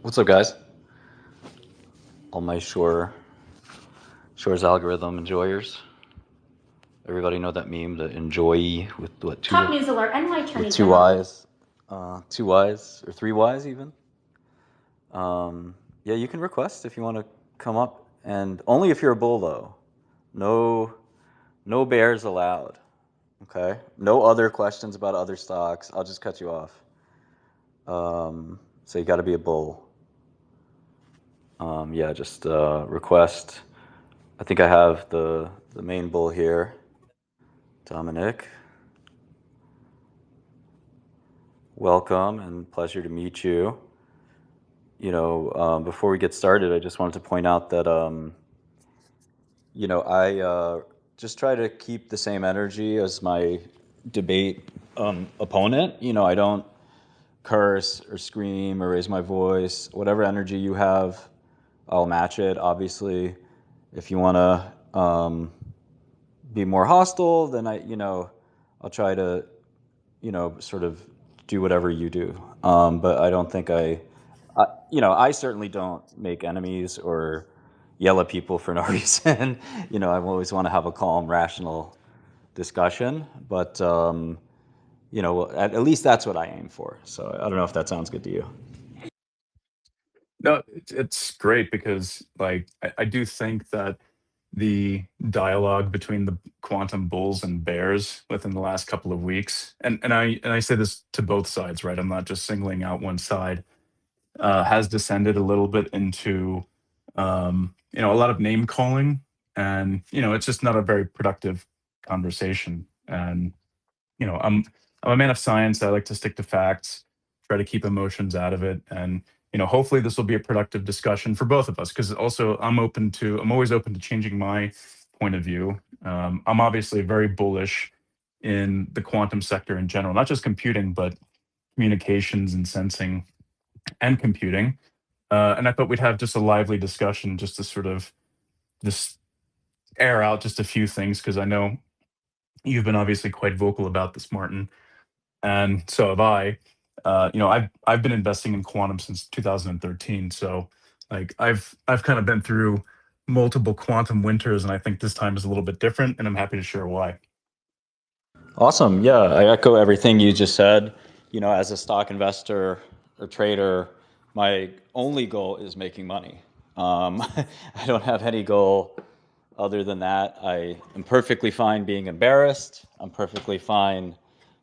What's up, guys? All my Shor's algorithm enjoyers. Everybody know that meme, the enjoy with what Top news alert, and my attorney with two general. Y's, two Y's or three Y's even. Yeah, you can request if you want to come up, and only if you're a bull though. No, no bears allowed. Okay. No other questions about other stocks. I'll just cut you off. So you got to be a bull. Yeah, just request. I think I have the main bull here, Dominic. Welcome and pleasure to meet you. Before we get started, I just wanted to point out that I just try to keep the same energy as my debate opponent. I don't curse or scream or raise my voice. Whatever energy you have, I'll match it. Obviously, if you want to be more hostile, then I'll try to, sort of do whatever you do. But I don't think I certainly don't make enemies or yell at people for no reason. I always want to have a calm, rational discussion. But at least that's what I aim for. So I don't know if that sounds good to you. No, it's great because I do think that the dialogue between the quantum bulls and bears within the last couple of weeks, and I say this to both sides, right? I'm not just singling out one side, has descended a little bit into a lot of name calling, and it's just not a very productive conversation. And I'm a man of science. I like to stick to facts, try to keep emotions out of it, and hopefully this will be a productive discussion for both of us. Because also, I'm always open to changing my point of view. I'm obviously very bullish in the quantum sector in general, not just computing, but communications and sensing and computing. And I thought we'd have just a lively discussion, just to sort of just air out just a few things, because I know you've been obviously quite vocal about this, Martin, and so have I. I've been investing in quantum since 2013, so I've kind of been through multiple quantum winters, and I think this time is a little bit different, and I'm happy to share why. Awesome. Yeah, I echo everything you just said. As a stock investor or trader, my only goal is making money. I don't have any goal other than that. I am perfectly fine being embarrassed. I'm perfectly fine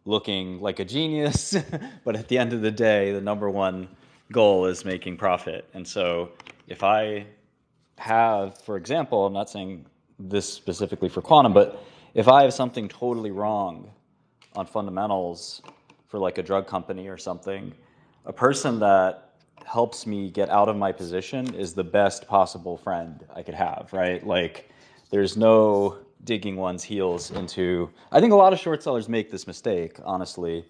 looking like a genius. But at the end of the day, the number one goal is making profit. And so if I have, for example, I'm not saying this specifically for quantum, but if I have something totally wrong on fundamentals for like a drug company or something, a person that helps me get out of my position is the best possible friend I could have, right? Like, there's no digging one's heels into. I think a lot of short sellers make this mistake, honestly.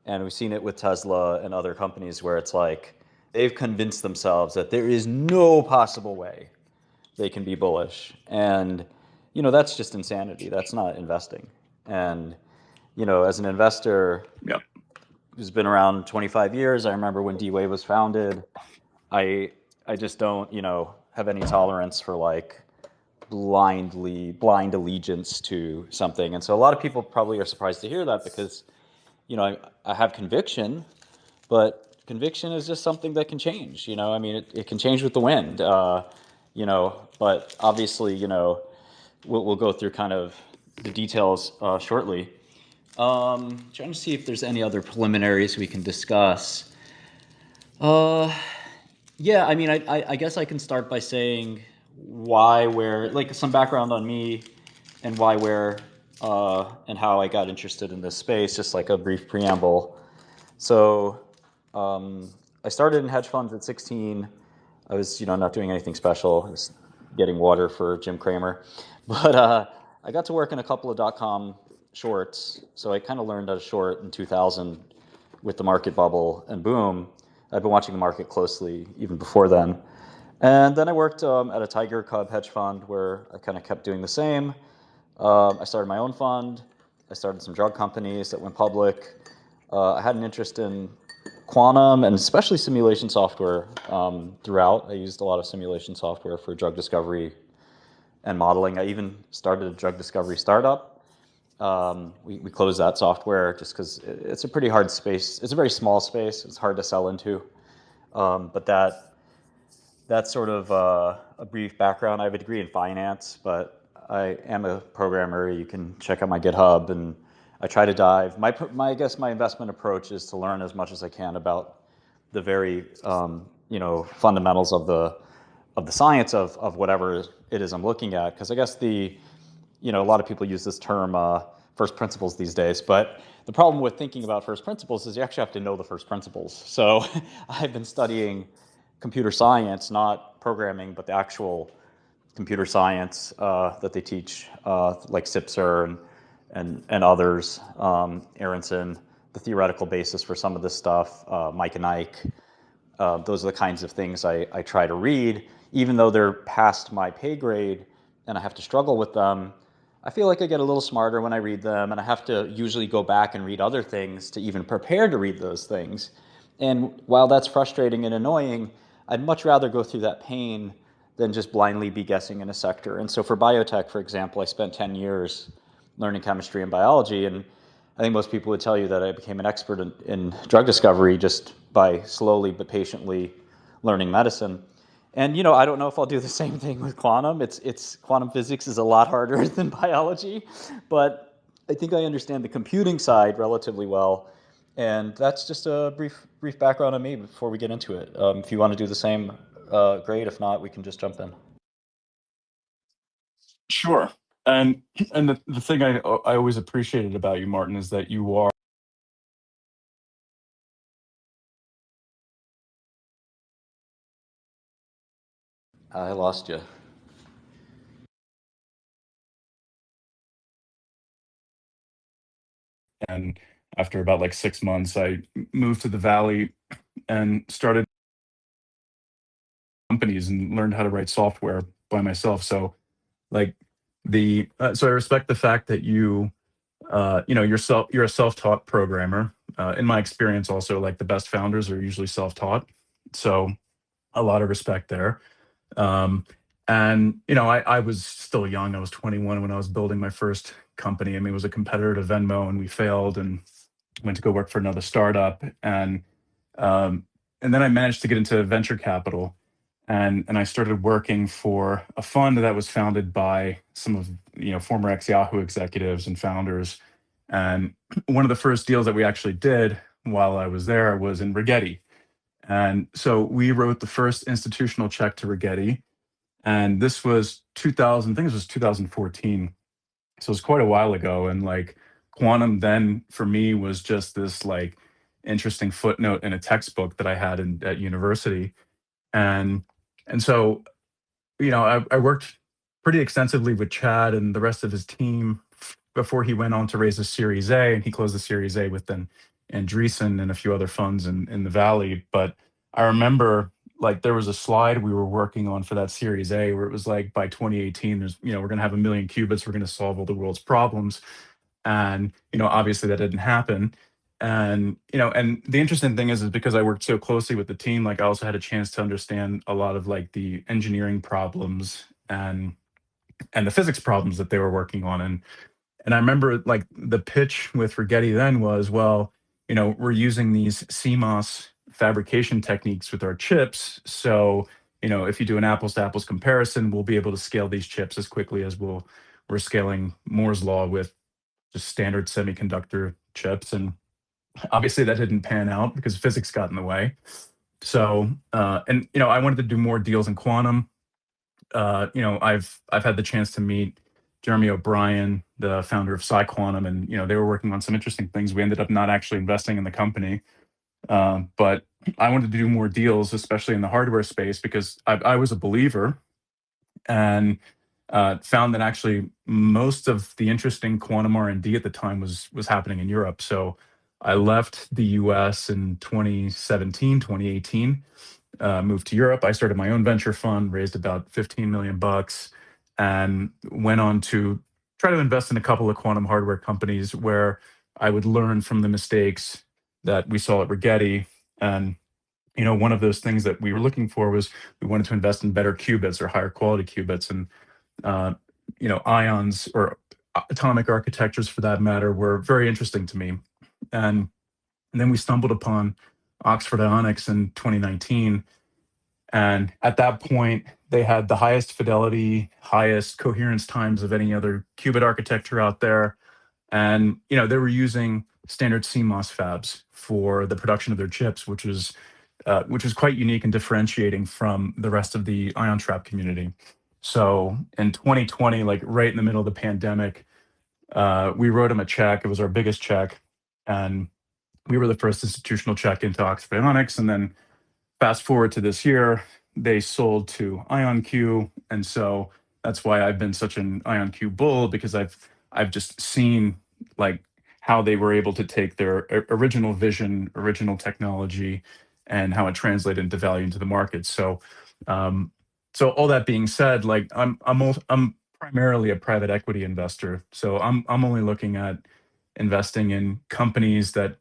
And we've seen it with Tesla and other companies where it's like they've convinced themselves that there is no possible way they can be bullish. And, that's just insanity. That's not investing. And, as an investor Yep. who's been around 25 years, I remember when D-Wave was founded. I just don't, have any tolerance for like blind allegiance to something. And so a lot of people probably are surprised to hear that because, I have conviction, but conviction is just something that can change. I mean, it can change with the wind. But obviously, we'll go through kind of the details shortly. Trying to see if there's any other preliminaries we can discuss. Yeah, I mean, I guess I can start by saying why, where, like some background on me and why, where, and how I got interested in this space, just like a brief preamble. So I started in hedge funds at 16. I was, not doing anything special. I was getting water for Jim Cramer. But I got to work in a couple of dot-com shorts. So I kind of learned how to short in 2000 with the market bubble and boom. I've been watching the market closely even before then. And then I worked at a Tiger Cub hedge fund where I kind of kept doing the same. I started my own fund. I started some drug companies that went public. I had an interest in quantum and especially simulation software throughout. I used a lot of simulation software for drug discovery and modeling. I even started a drug discovery startup. We closed that software just because it's a pretty hard space. It's a very small space. It's hard to sell into. But that's sort of a brief background. I have a degree in finance, but I am a programmer. You can check out my GitHub, and I try to dive. I guess my investment approach is to learn as much as I can about the very fundamentals of the science of whatever it is I'm looking at. Because I guess a lot of people use this term first principles these days, but the problem with thinking about first principles is you actually have to know the first principles. So I've been studying computer science, not programming, but the actual computer science that they teach, like Sipser and others, Aronson, the theoretical basis for some of this stuff, Mike and Ike. Those are the kinds of things I try to read, even though they're past my pay grade and I have to struggle with them. I feel like I get a little smarter when I read them, and I have to usually go back and read other things to even prepare to read those things. And while that's frustrating and annoying, I'd much rather go through that pain than just blindly be guessing in a sector. And so for biotech, for example, I spent 10 years learning chemistry and biology, and I think most people would tell you that I became an expert in drug discovery just by slowly but patiently learning medicine. And I don't know if I'll do the same thing with quantum. It's quantum physics is a lot harder than biology, but I think I understand the computing side relatively well. And that's just a brief background on me before we get into it. If you want to do the same, great. If not, we can just jump in. Sure. And the thing I always appreciated about you, Martin, is that you are I lost you. and after about like 6 months, I moved to the Valley and started companies and learned how to write software by myself. So like so I respect the fact that you're a self-taught programmer. In my experience, also like the best founders are usually self-taught. So a lot of respect there. Um, and I was still young. I was 21 when I was building my first company. I mean, it was a competitor to Venmo, and we failed, and went to go work for another startup. Um, and then I managed to get into venture capital, and I started working for a fund that was founded by some of former ex Yahoo executives and founders. And one of the first deals that we actually did while I was there was in Rigetti. And so we wrote the first institutional check to Rigetti, and this was 2000. I think this was 2014. So it was quite a while ago, and like quantum then for me was just this like interesting footnote in a textbook that I had at university. And and so I worked pretty extensively with Chad and the rest of his team before he went on to raise a Series A, and he closed the Series A with then Andreessen and a few other funds in the Valley. But I remember like there was a slide we were working on for that Series A where it was like by 2018, we're going to have 1 million qubits, we're going to solve all the world's problems, and obviously that didn't happen. And the interesting thing is because I worked so closely with the team, like I also had a chance to understand a lot of like the engineering problems and the physics problems that they were working on. And I remember like the pitch with Rigetti then was, well, we're using these CMOS fabrication techniques with our chips, so if you do an apples to apples comparison, we'll be able to scale these chips as quickly as we're scaling Moore's law with just standard semiconductor chips. And obviously that didn't pan out because physics got in the way. So and I wanted to do more deals in quantum. I've had the chance to meet Jeremy O'Brien, the founder of PsiQuantum, and they were working on some interesting things. We ended up not actually investing in the company, but I wanted to do more deals, especially in the hardware space, because I was a believer, and found that actually most of the interesting quantum R&D at the time was happening in Europe. So I left the US in 2017, 2018, moved to Europe. I started my own venture fund, raised about 15 million bucks, and went on to try to invest in a couple of quantum hardware companies where I would learn from the mistakes that we saw at Rigetti, And one of those things that we were looking for was we wanted to invest in better qubits or higher quality qubits, and uh, ions or atomic architectures for that matter were very interesting to me. And then we stumbled upon Oxford Ionics in 2019. And at that point, they had the highest fidelity, highest coherence times of any other qubit architecture out there. And they were using standard CMOS fabs for the production of their chips, which was quite unique and differentiating from the rest of the ion trap community. So in 2020, like right in the middle of the pandemic, we wrote them a check. It was our biggest check, and we were the first institutional check into Oxford Ionics. And then fast forward to this year, they sold to IonQ, and so that's why I've been such an IonQ bull, because I've just seen like how they were able to take their original vision, original technology, and how it translated into value into the market. Um, so all that being said, like I'm primarily a private equity investor, so I'm only looking at investing in companies that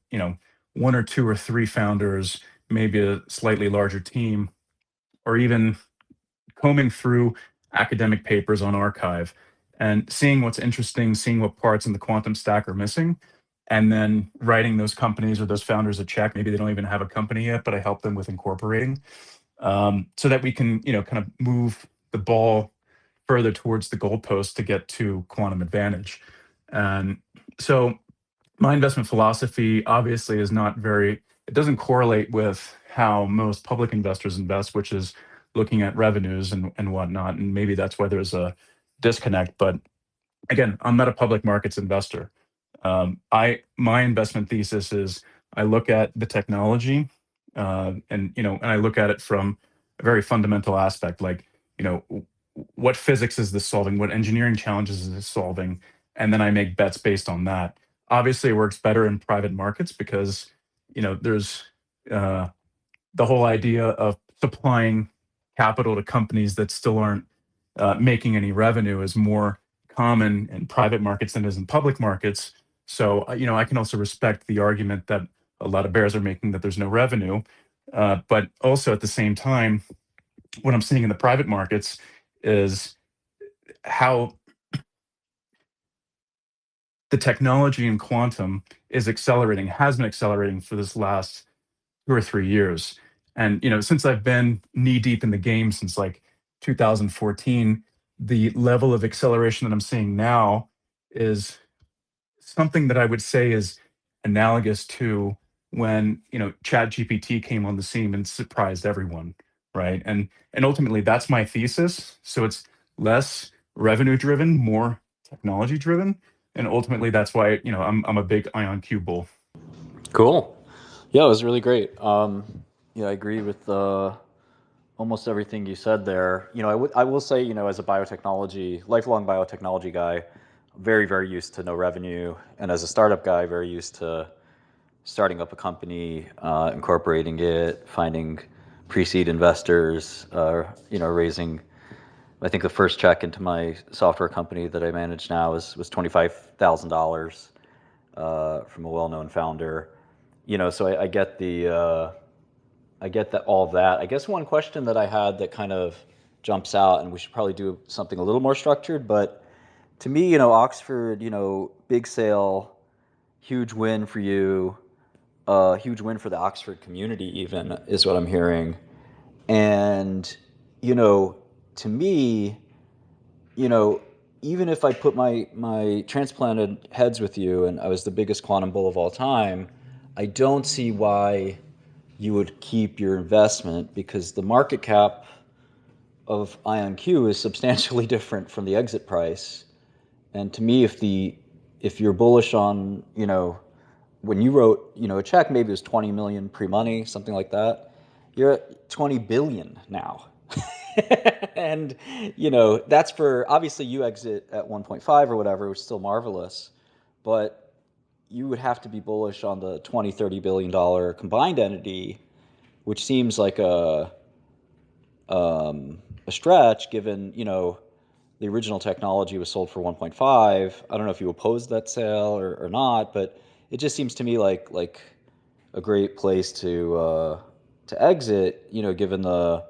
one or two or three founders, maybe a slightly larger team, or even combing through academic papers on archive and seeing what's interesting, seeing what parts in the quantum stack are missing, and then writing those companies or those founders a check. Maybe they don't even have a company yet, but I help them with incorporating, so that we can, kind of move the ball further towards the goalpost to get to quantum advantage. And so my investment philosophy obviously is not very, it doesn't correlate with how most public investors invest, which is looking at revenues and whatnot. And maybe that's why there's a disconnect. But again, I'm not a public markets investor. My investment thesis is I look at the technology, and I look at it from a very fundamental aspect, like what physics is this solving, what engineering challenges is this solving, and then I make bets based on that. Obviously, it works better in private markets because there's uh, the whole idea of supplying capital to companies that still aren't making any revenue is more common in private markets than it is in public markets. So, I can also respect the argument that a lot of bears are making that there's no revenue. But also at the same time, what I'm seeing in the private markets is how the technology in quantum is accelerating, has been accelerating for this last 2 or 3 years. And since I've been knee deep in the game since like 2014, the level of acceleration that I'm seeing now is something that I would say is analogous to when Chat GPT came on the scene and surprised everyone, right? And ultimately that's my thesis. So it's less revenue driven, more technology driven, and ultimately that's why I'm a big IonQ bull. Cool. Yeah, it was really great. Yeah, I agree with almost everything you said there. I will say, as a biotechnology, lifelong biotechnology guy, very, very used to no revenue. And as a startup guy, very used to starting up a company, incorporating it, finding pre-seed investors, raising. I think the first check into my software company that I manage now was $25,000 from a well-known founder. So I get I get that all of that. I guess one question that I had that kind of jumps out, and we should probably do something a little more structured, but to me, Oxford, big sale, huge win for you, huge win for the Oxford community, even is what I'm hearing. And, you know, to me, you know, even if I put my transplanted heads with you and I was the biggest quantum bull of all time, I don't see why you would keep your investment because the market cap of IonQ is substantially different from the exit price. And to me, if you're bullish on, when you wrote, a check, maybe it was 20 million pre-money, something like that. You're at 20 billion now. And, that's for, obviously you exit at 1.5 or whatever, which is still marvelous. But you would have to be bullish on the 20, $30 billion combined entity, which seems like a stretch given, the original technology was sold for 1.5. I don't know if you opposed that sale or not, but it just seems to me like a great place to exit. Given the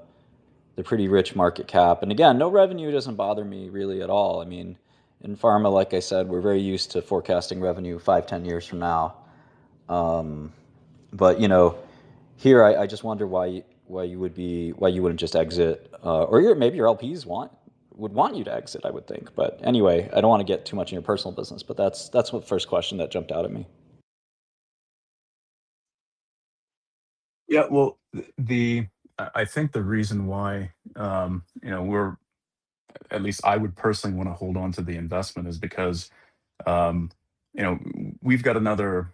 pretty rich market cap. And again, no revenue doesn't bother me really at all. I mean, in pharma, like I said, we're very used to forecasting revenue 5, 10 years from now. Um, but here I just wonder why you wouldn't just exit, or maybe your LPs would want you to exit. I would think, but anyway, I don't want to get too much in your personal business. But that's what first question that jumped out at me. Yeah, well, I think the reason why, we're, at least I would personally want to hold on to the investment is because, um, you know, we've got another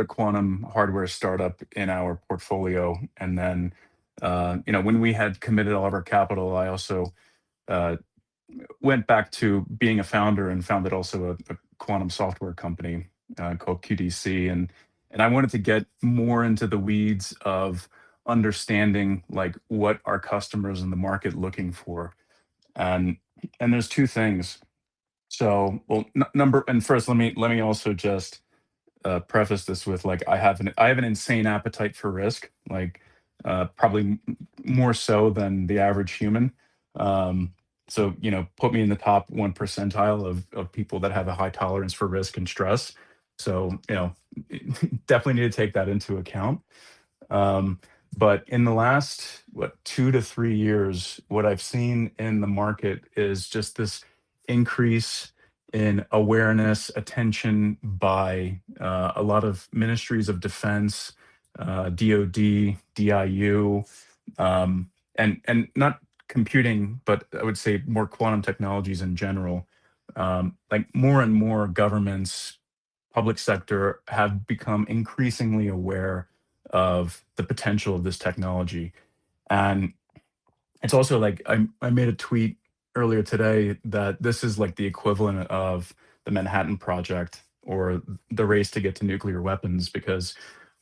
quantum hardware startup in our portfolio, and then, when we had committed all of our capital, I also uh, went back to being a founder and founded also a quantum software company called QDC, and I wanted to get more into the weeds of understanding like what our customers in the market looking for, and there's two things. So, well, number and first, let me also just preface this with like I have an insane appetite for risk, like probably more so than the average human. Um, so put me in the top 1 percentile of people that have a high tolerance for risk and stress. So definitely need to take that into account. Um, but in the last, what, 2 to 3 years, what I've seen in the market is just this increase in awareness, attention by a lot of ministries of defense, DoD, DIU, and not computing, but I would say more quantum technologies in general. Like more and more governments, public sector have become increasingly aware of the potential of this technology. And it's also like I made a tweet earlier today that this is like the equivalent of the Manhattan Project or the race to get to nuclear weapons, because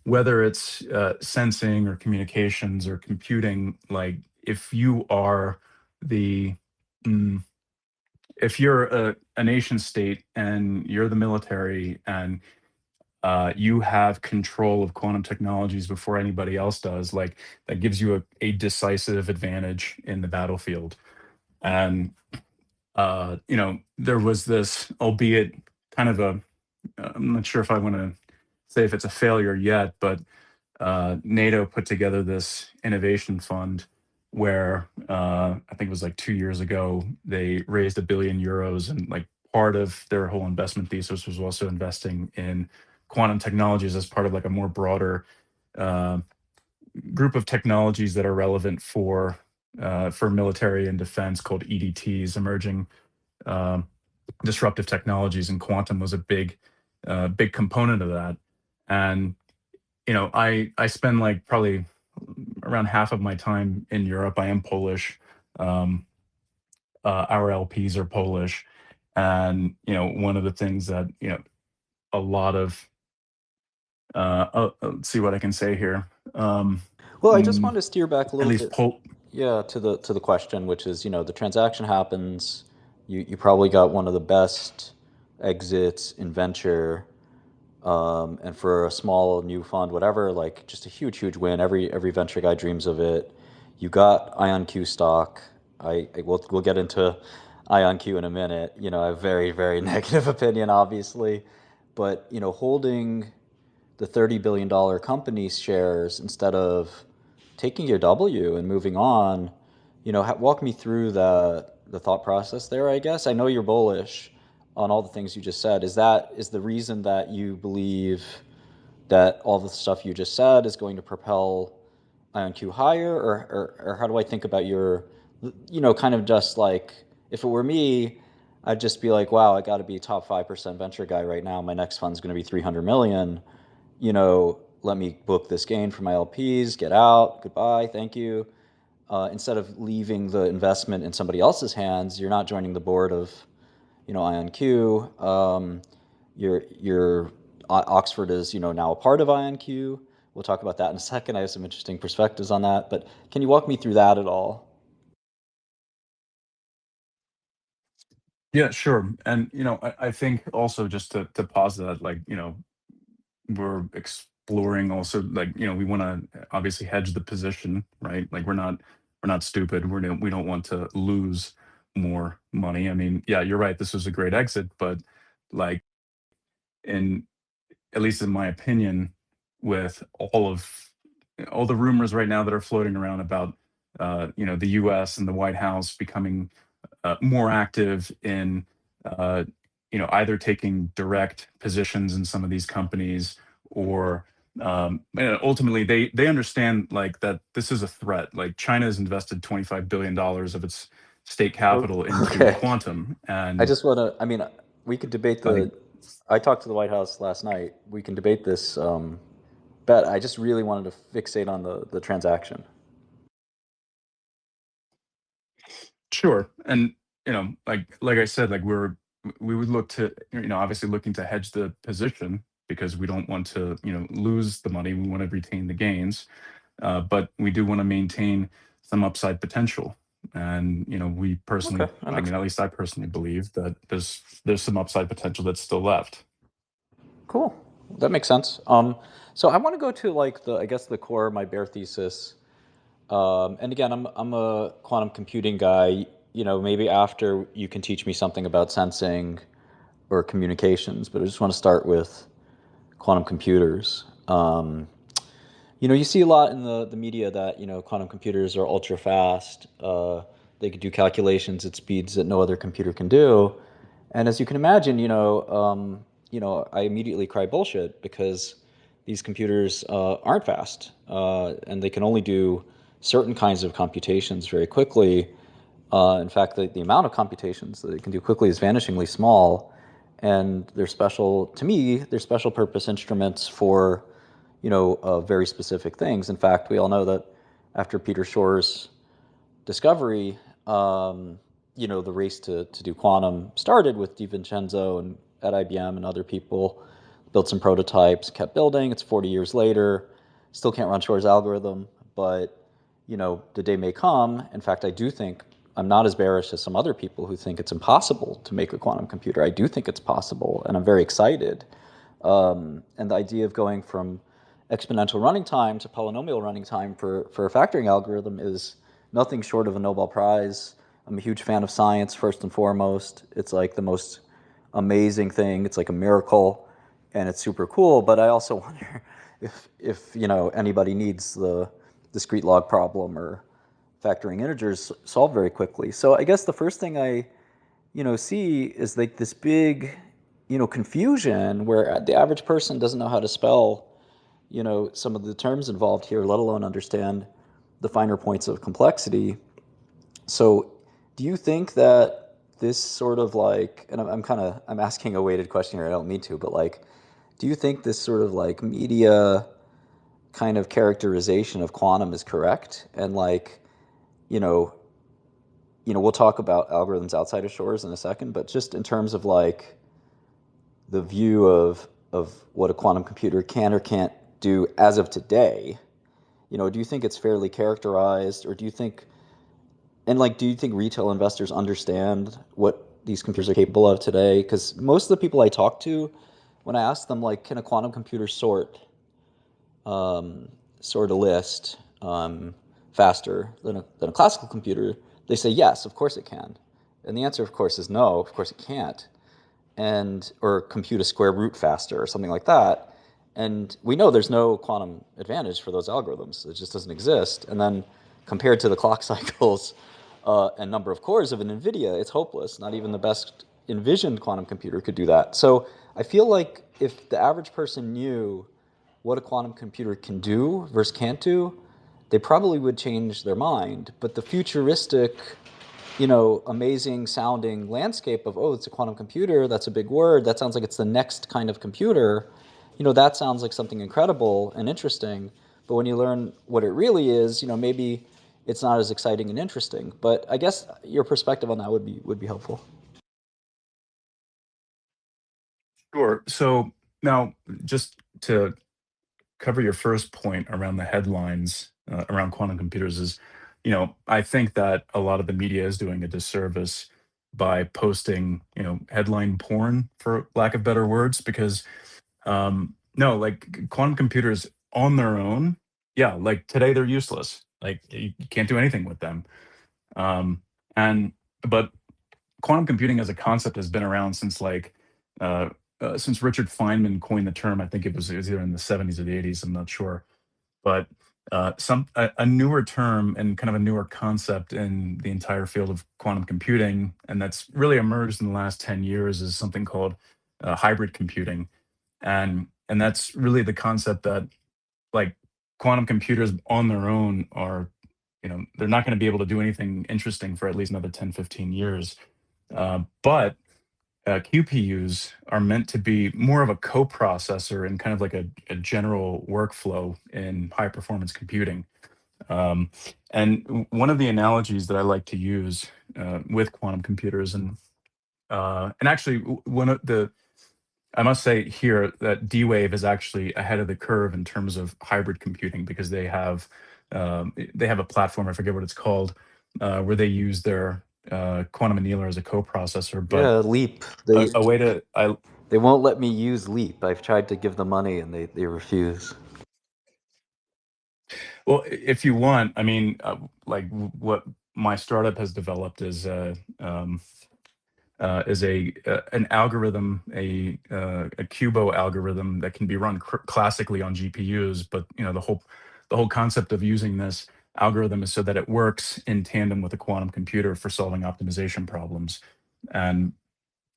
whether it's sensing or communications or computing, like if you are the mm, if you're a nation state and you're the military and you have control of quantum technologies before anybody else does, like that gives you a decisive advantage in the battlefield. And there was this, albeit kind of a, I'm not sure if I want to say if it's a failure yet, but NATO put together this innovation fund where I think it was like 2 years ago, they raised €1 billion, and like part of their whole investment thesis was also investing in quantum technologies as part of like a more broader uh, group of technologies that are relevant for military and defense called EDTs, emerging um disruptive technologies, and quantum was a big component of that. And I spend like probably around half of my time in Europe. I am Polish. Um, our LPs are Polish, and one of the things that a lot of let's see what I can say here. Well, I just mm, wanted to steer back a at little least bit, yeah, to the question, which is, the transaction happens. You probably got one of the best exits in venture, and for a small new fund, whatever, like just a huge, huge win. Every venture guy dreams of it. You got IonQ stock. We'll get into IonQ in a minute. I have very, very negative opinion, obviously, but holding the $30 billion company's shares instead of taking your W and moving on. Walk me through the thought process there. I guess I know you're bullish on all the things you just said. Is the reason that you believe that all the stuff you just said is going to propel IonQ higher, or how do I think about your, kind of just like, if it were me, I'd just be like, wow, I got to be a top 5% venture guy right now. My next fund's going to be 300 million. Let me book this gain for my LPs, get out, goodbye, thank you. Instead of leaving the investment in somebody else's hands, you're not joining the board of, IonQ. Your Oxford is, now a part of IonQ. We'll talk about that in a second. I have some interesting perspectives on that, but can you walk me through that at all? Yeah, sure. And I think also just to pause that, like we're exploring also, like, we want to obviously hedge the position, right? Like, we're not stupid. We don't want to lose more money. I mean, yeah, you're right. This was a great exit, but like, in at least in my opinion, with all the rumors right now that are floating around about the U.S. and the White House becoming more active in either taking direct positions in some of these companies, or ultimately they understand like that this is a threat. Like, China has invested $25 billion of its state capital into Okay. quantum, I and just want to, I mean, we could debate like, I talked to the White House last night. We can debate this bet. I just really wanted to fixate on the transaction. sure. And like I said, like, we would look to, obviously looking to hedge the position, because we don't want to, lose the money. We want to retain the gains, but we do want to maintain some upside potential. And we Okay, personally, that I makes mean, at least I personally believe that there's some upside potential that's still left. cool. That makes sense. So I want to go to like I guess the core of my bear thesis. And again, I'm a quantum computing guy. Maybe after you can teach me something about sensing or communications, but I just want to start with quantum computers. You see a lot in the media that, quantum computers are ultra fast. They can do calculations at speeds that no other computer can do. And as you can imagine, I immediately cry bullshit because these computers aren't fast, and they can only do certain kinds of computations very quickly. In fact, the amount of computations that it can do quickly is vanishingly small, and they're special to me. They're special purpose instruments for, very specific things. In fact, we all know that after Peter Shor's discovery, the race to do quantum started with DiVincenzo and at IBM, and other people built some prototypes, kept building. It's 40 years later, still can't run Shor's algorithm, but the day may come. In fact, I do think I'm not as bearish as some other people who think it's impossible to make a quantum computer. I do think it's possible, and I'm very excited. And the idea of going from exponential running time to polynomial running time for a factoring algorithm is nothing short of a Nobel Prize. I'm a huge fan of science, first and foremost. It's like the most amazing thing. It's like a miracle, and it's super cool. But I also wonder if anybody needs the discrete log problem or factoring integers solved very quickly. So I guess the first thing I see is like this big confusion where the average person doesn't know how to spell some of the terms involved here, let alone understand the finer points of complexity. So do you think that this sort of like, and I'm asking a weighted question here, I don't mean to, but like, do you think this sort of like media kind of characterization of quantum is correct? And like, you know, we'll talk about algorithms outside of Shor's in a second, but just in terms of like the view of what a quantum computer can or can't do as of today, do you think it's fairly characterized, or do you think retail investors understand what these computers are capable of today? Because most of the people I talk to, when I ask them like, can a quantum computer um, sort a list faster than a classical computer, they say yes, of course it can. And the answer, of course, is no, of course it can't. And or compute a square root faster or something like that. And we know there's no quantum advantage for those algorithms. It just doesn't exist. And then compared to the clock cycles and number of cores of an NVIDIA, it's hopeless. Not even the best envisioned quantum computer could do that. So I feel like if the average person knew what a quantum computer can do versus can't do, they probably would change their mind. But the futuristic, amazing sounding landscape of, oh, it's a quantum computer, that's a big word, that sounds like it's the next kind of computer, that sounds like something incredible and interesting. But when you learn what it really is, maybe it's not as exciting and interesting. But I guess your perspective on that would be helpful. Sure. So now, just to cover your first point around the headlines around quantum computers, is, I think that a lot of the media is doing a disservice by posting, headline porn, for lack of better words, because No, like quantum computers on their own, yeah, like today they're useless. Like you can't do anything with them. Um, and but quantum computing as a concept has been around uh, since Richard Feynman coined the term. I think it was either in the 70s or the 80s. I'm not sure, but a newer term and kind of a newer concept in the entire field of quantum computing, and that's really emerged in the last 10 years, is something called hybrid computing, and that's really the concept that like quantum computers on their own are, they're not going to be able to do anything interesting for at least another 10, 15 years. But QPUs are meant to be more of a coprocessor and kind of like a general workflow in high performance computing. Um, and one of the analogies that I like to use with quantum computers, and actually one of the I must say here that D-Wave is actually ahead of the curve in terms of hybrid computing, because they have a platform, I forget what it's called, where they use their quantum annealer as a coprocessor. But Yeah, Leap. a way to I They won't let me use Leap. I've tried to give them money and they refuse. well, if you want, I mean, what my startup has developed is an algorithm, a Cubo algorithm that can be run classically on GPUs. But the whole concept of using this algorithm is so that it works in tandem with a quantum computer for solving optimization problems. And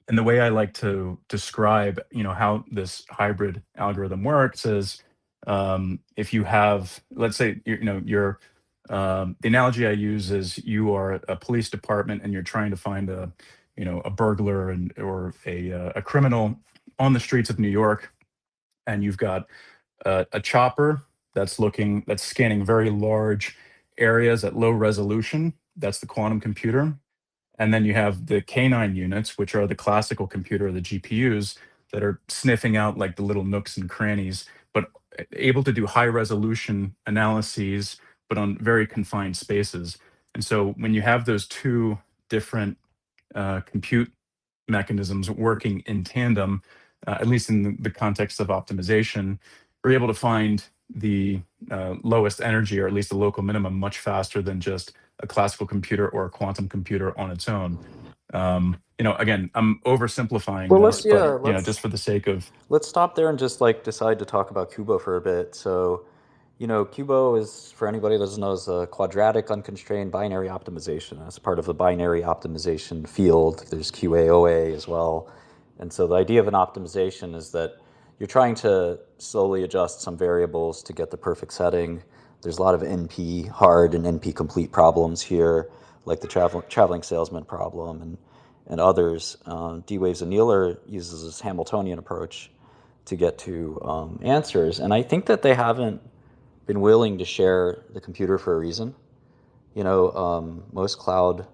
and the way I like to describe, how this hybrid algorithm works is, if you have, let's say, the analogy I use is you are a police department and you're trying to find a burglar or a criminal on the streets of New York, and you've got a chopper that's scanning very large areas at low resolution. That's the quantum computer. And then you have the canine units, which are the classical computer, the GPUs, that are sniffing out like the little nooks and crannies, but able to do high resolution analyses, but on very confined spaces. And so when you have those two different compute mechanisms working in tandem, at least in the context of optimization, we're able to find the lowest energy, or at least the local minimum, much faster than just a classical computer or a quantum computer on its own. Again, I'm oversimplifying Well, this, let's but yeah, just for the sake of let's stop there and just like decide to talk about Kubo for a bit. So, Kubo is, for anybody that doesn't know, is a quadratic unconstrained binary optimization. That's part of the binary optimization field. There's QAOA as well. And so the idea of an optimization is that you're trying to slowly adjust some variables to get the perfect setting. There's a lot of NP hard and NP complete problems here, like the traveling salesman problem and others. D-Wave's annealer uses this Hamiltonian approach to get to answers. And I think that they haven't been willing to share the computer for a reason. Most cloud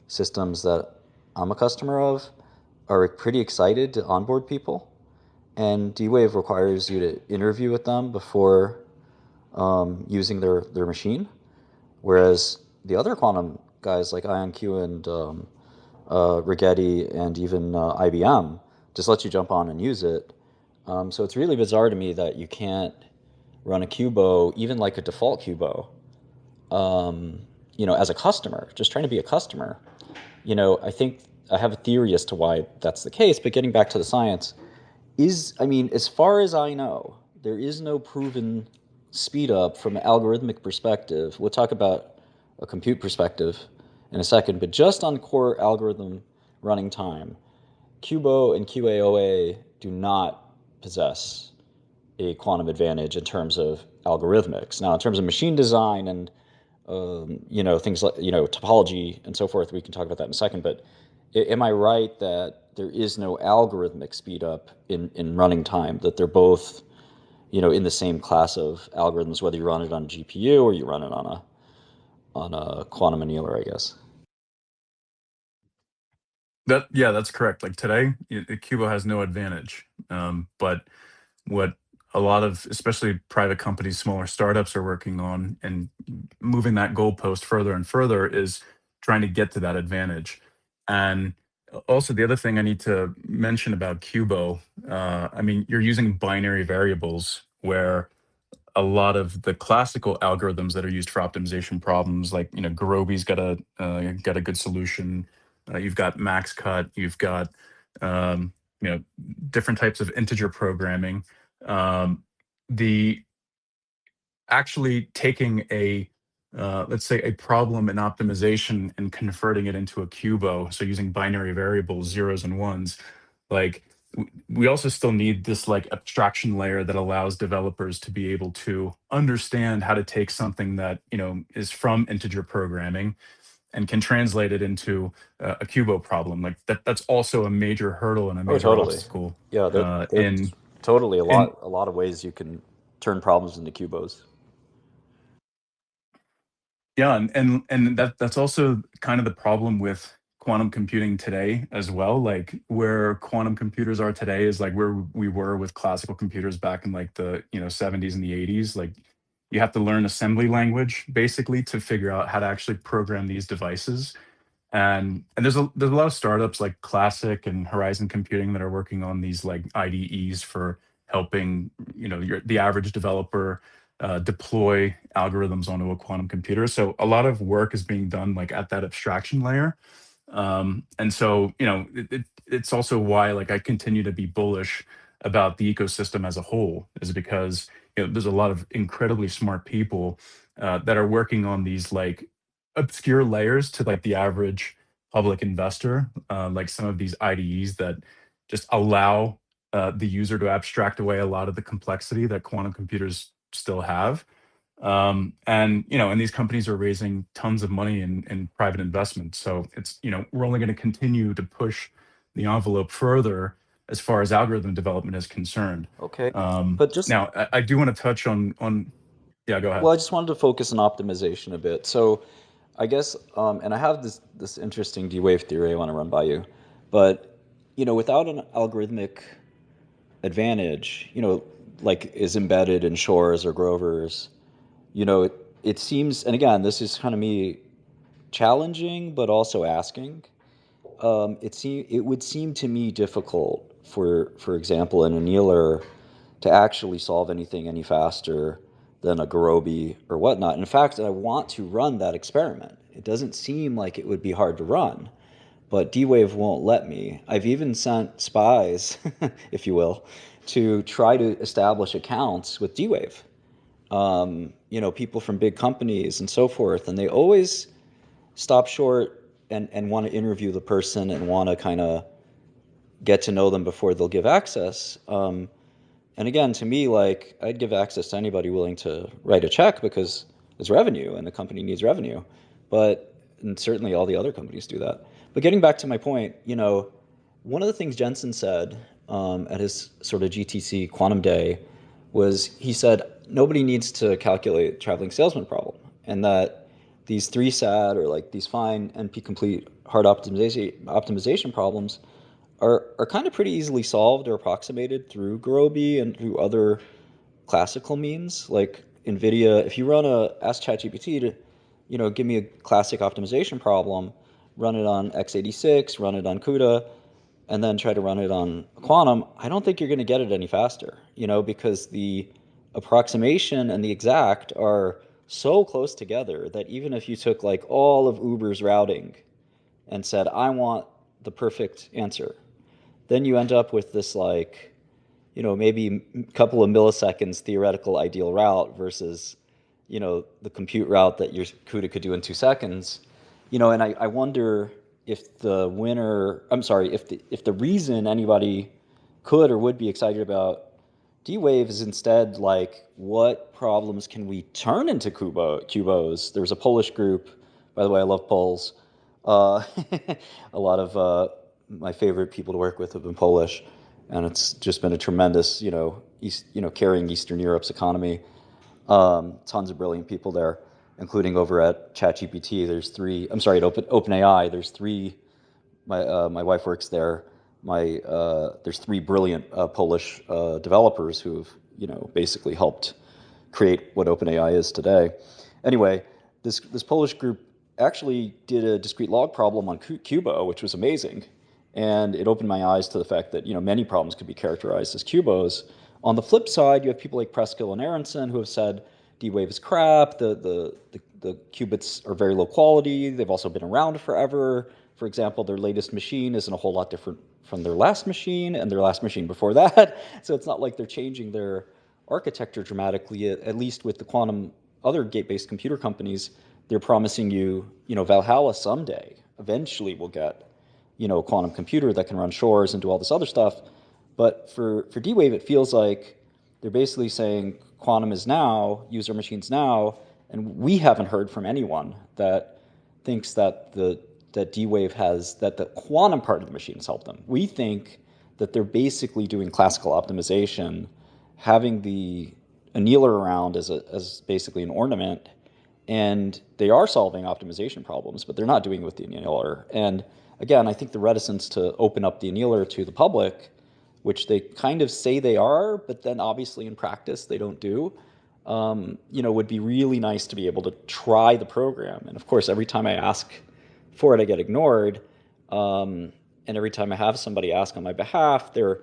systems that I'm a customer of are pretty excited to onboard people, and D-Wave requires you to interview with them before using their machine, whereas the other quantum guys like IonQ and Rigetti and even IBM just let you jump on and use it. So it's really bizarre to me that you can't run a Cubo, even like a default Cubo, as a customer, just trying to be a customer. I think I have a theory as to why that's the case, but getting back to the science, I mean, as far as I know, there is no proven speed up from an algorithmic perspective. We'll talk about a compute perspective in a second, but just on core algorithm running time, Cubo and QAOA do not possess a quantum advantage in terms of algorithmics. Now, in terms of machine design and things like topology and so forth, we can talk about that in a second. But am I right that there is no algorithmic speed up in running time? That they're both in the same class of algorithms, whether you run it on a GPU or you run it on a quantum annealer, I guess. that. Yeah, that's correct. Like today, Cuba has no advantage. But what a lot of, especially private companies, smaller startups, are working on and moving that goalpost further and further is trying to get to that advantage. And Also, the other thing I need to mention about Cubo, I mean, you're using binary variables where a lot of the classical algorithms that are used for optimization problems, like Garobi's got a good solution. You've got max cut. You've got um, you know different types of integer programming. Um, the actually taking a let's say a problem in optimization and converting it into a cubo, so using binary variables, zeros and ones, like we also still need this like abstraction layer that allows developers to be able to understand how to take something that is from integer programming and can translate it into a cubo problem. Like that's also a major hurdle and a Oh, major totally. obstacle Yeah, there's in totally in a lot of ways you can turn problems into cubos. Yeah, and that's also kind of the problem with quantum computing today as well. Like where quantum computers are today is like where we were with classical computers back in like the 70s and the 80s. Like you have to learn assembly language basically to figure out how to actually program these devices. And there's a lot of startups like Classic and Horizon Computing that are working on these like IDEs for helping the average developer deploy algorithms onto a quantum computer. So a lot of work is being done like at that abstraction layer. And so it's also why like I continue to be bullish about the ecosystem as a whole, is because there's a lot of incredibly smart people that are working on these like obscure layers to like the average public investor, like some of these IDEs that just allow the user to abstract away a lot of the complexity that quantum computers still have. And these companies are raising tons of money in private investment. So it's we're only going to continue to push the envelope further as far as algorithm development is concerned. Okay, but just Now, I do want to touch on. Yeah, go ahead. well, I just wanted to focus on optimization a bit. So, I guess, and I have this interesting D-wave theory I want to run by you, but without an algorithmic advantage, like is embedded in Shors or Grovers, it, it seems, and again, this is kind of me challenging, but also asking. It would seem to me difficult for example, an annealer to actually solve anything any faster than a Garobi or whatnot. In fact, I want to run that experiment. It doesn't seem like it would be hard to run, but D-Wave won't let me. I've even sent spies, if you will, to try to establish accounts with D-Wave. People from big companies and so forth, and they always stop short and want to interview the person and want to kind of get to know them before they'll give access. And again, to me, like I'd give access to anybody willing to write a check because it's revenue and the company needs revenue. But and certainly all the other companies do that. But getting back to my point, one of the things Jensen said at his sort of GTC Quantum Day was he said nobody needs to calculate traveling salesman problem, and that these three SAT or like these fine NP complete hard optimization problems are kind of pretty easily solved or approximated through Gurobi and through other classical means. Like NVIDIA, if you ask ChatGPT to, give me a classic optimization problem, run it on x86, run it on CUDA, and then try to run it on quantum, I don't think you're going to get it any faster, because the approximation and the exact are so close together that even if you took like all of Uber's routing and said, I want the perfect answer, then you end up with this like, maybe a couple of milliseconds theoretical ideal route versus, the compute route that your CUDA could do in 2 seconds. And I wonder if the winner, I'm sorry, if the reason anybody could or would be excited about D-Wave is instead like, what problems can we turn into cubos? There's a Polish group, by the way, I love Poles. Uh, a lot of my favorite people to work with have been Polish, and it's just been a tremendous, carrying Eastern Europe's economy. Tons of brilliant people there, including over at ChatGPT. There's three. I'm sorry, at OpenAI. There's three. My wife works there. There's three brilliant Polish developers who've basically helped create what OpenAI is today. Anyway, this Polish group actually did a discrete log problem on Cubo, which was amazing, And it opened my eyes to the fact that, many problems could be characterized as QUBOs. On the flip side, you have people like Preskill and Aronson who have said D-Wave is crap, the qubits are very low quality, they've also been around forever. For example, their latest machine isn't a whole lot different from their last machine and their last machine before that. So it's not like they're changing their architecture dramatically, at least with the quantum other gate-based computer companies. They're promising you, Valhalla someday. Eventually we'll get, a quantum computer that can run Shors and do all this other stuff. But for D-Wave, it feels like they're basically saying quantum is now, use our machines now, and we haven't heard from anyone that thinks that D-Wave has, that the quantum part of the machine has helped them. We think that they're basically doing classical optimization, having the annealer around as basically an ornament, and they are solving optimization problems, but they're not doing it with the annealer. And again, I think the reticence to open up the annealer to the public, which they kind of say they are, but then obviously in practice they don't do, would be really nice to be able to try the program. And of course, every time I ask for it, I get ignored. And every time I have somebody ask on my behalf, they're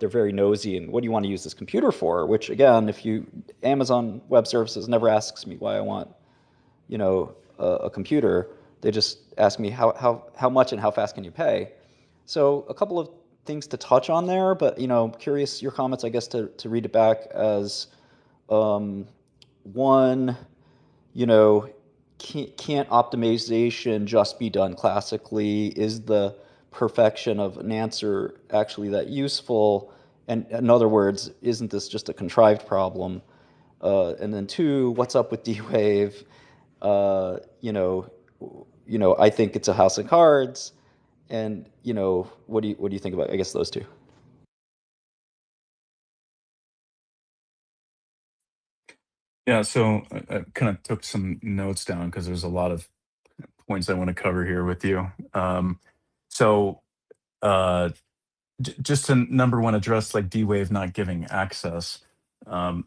very nosy and what do you want to use this computer for? Which again, if you Amazon Web Services never asks me why I want a computer. They just ask me how much and how fast can you pay. So a couple of things to touch on there, but curious your comments, I guess, to read it back as one, you know, can't optimization just be done classically? Is the perfection of an answer actually that useful? And in other words, isn't this just a contrived problem? And then two, what's up with D-Wave? Uh, you know, I think it's a house of cards. And what do you think about, I guess, those two? Yeah, so I kind of took some notes down because there's a lot of points I want to cover here with you. So uh, just to number one, address like D-Wave not giving access.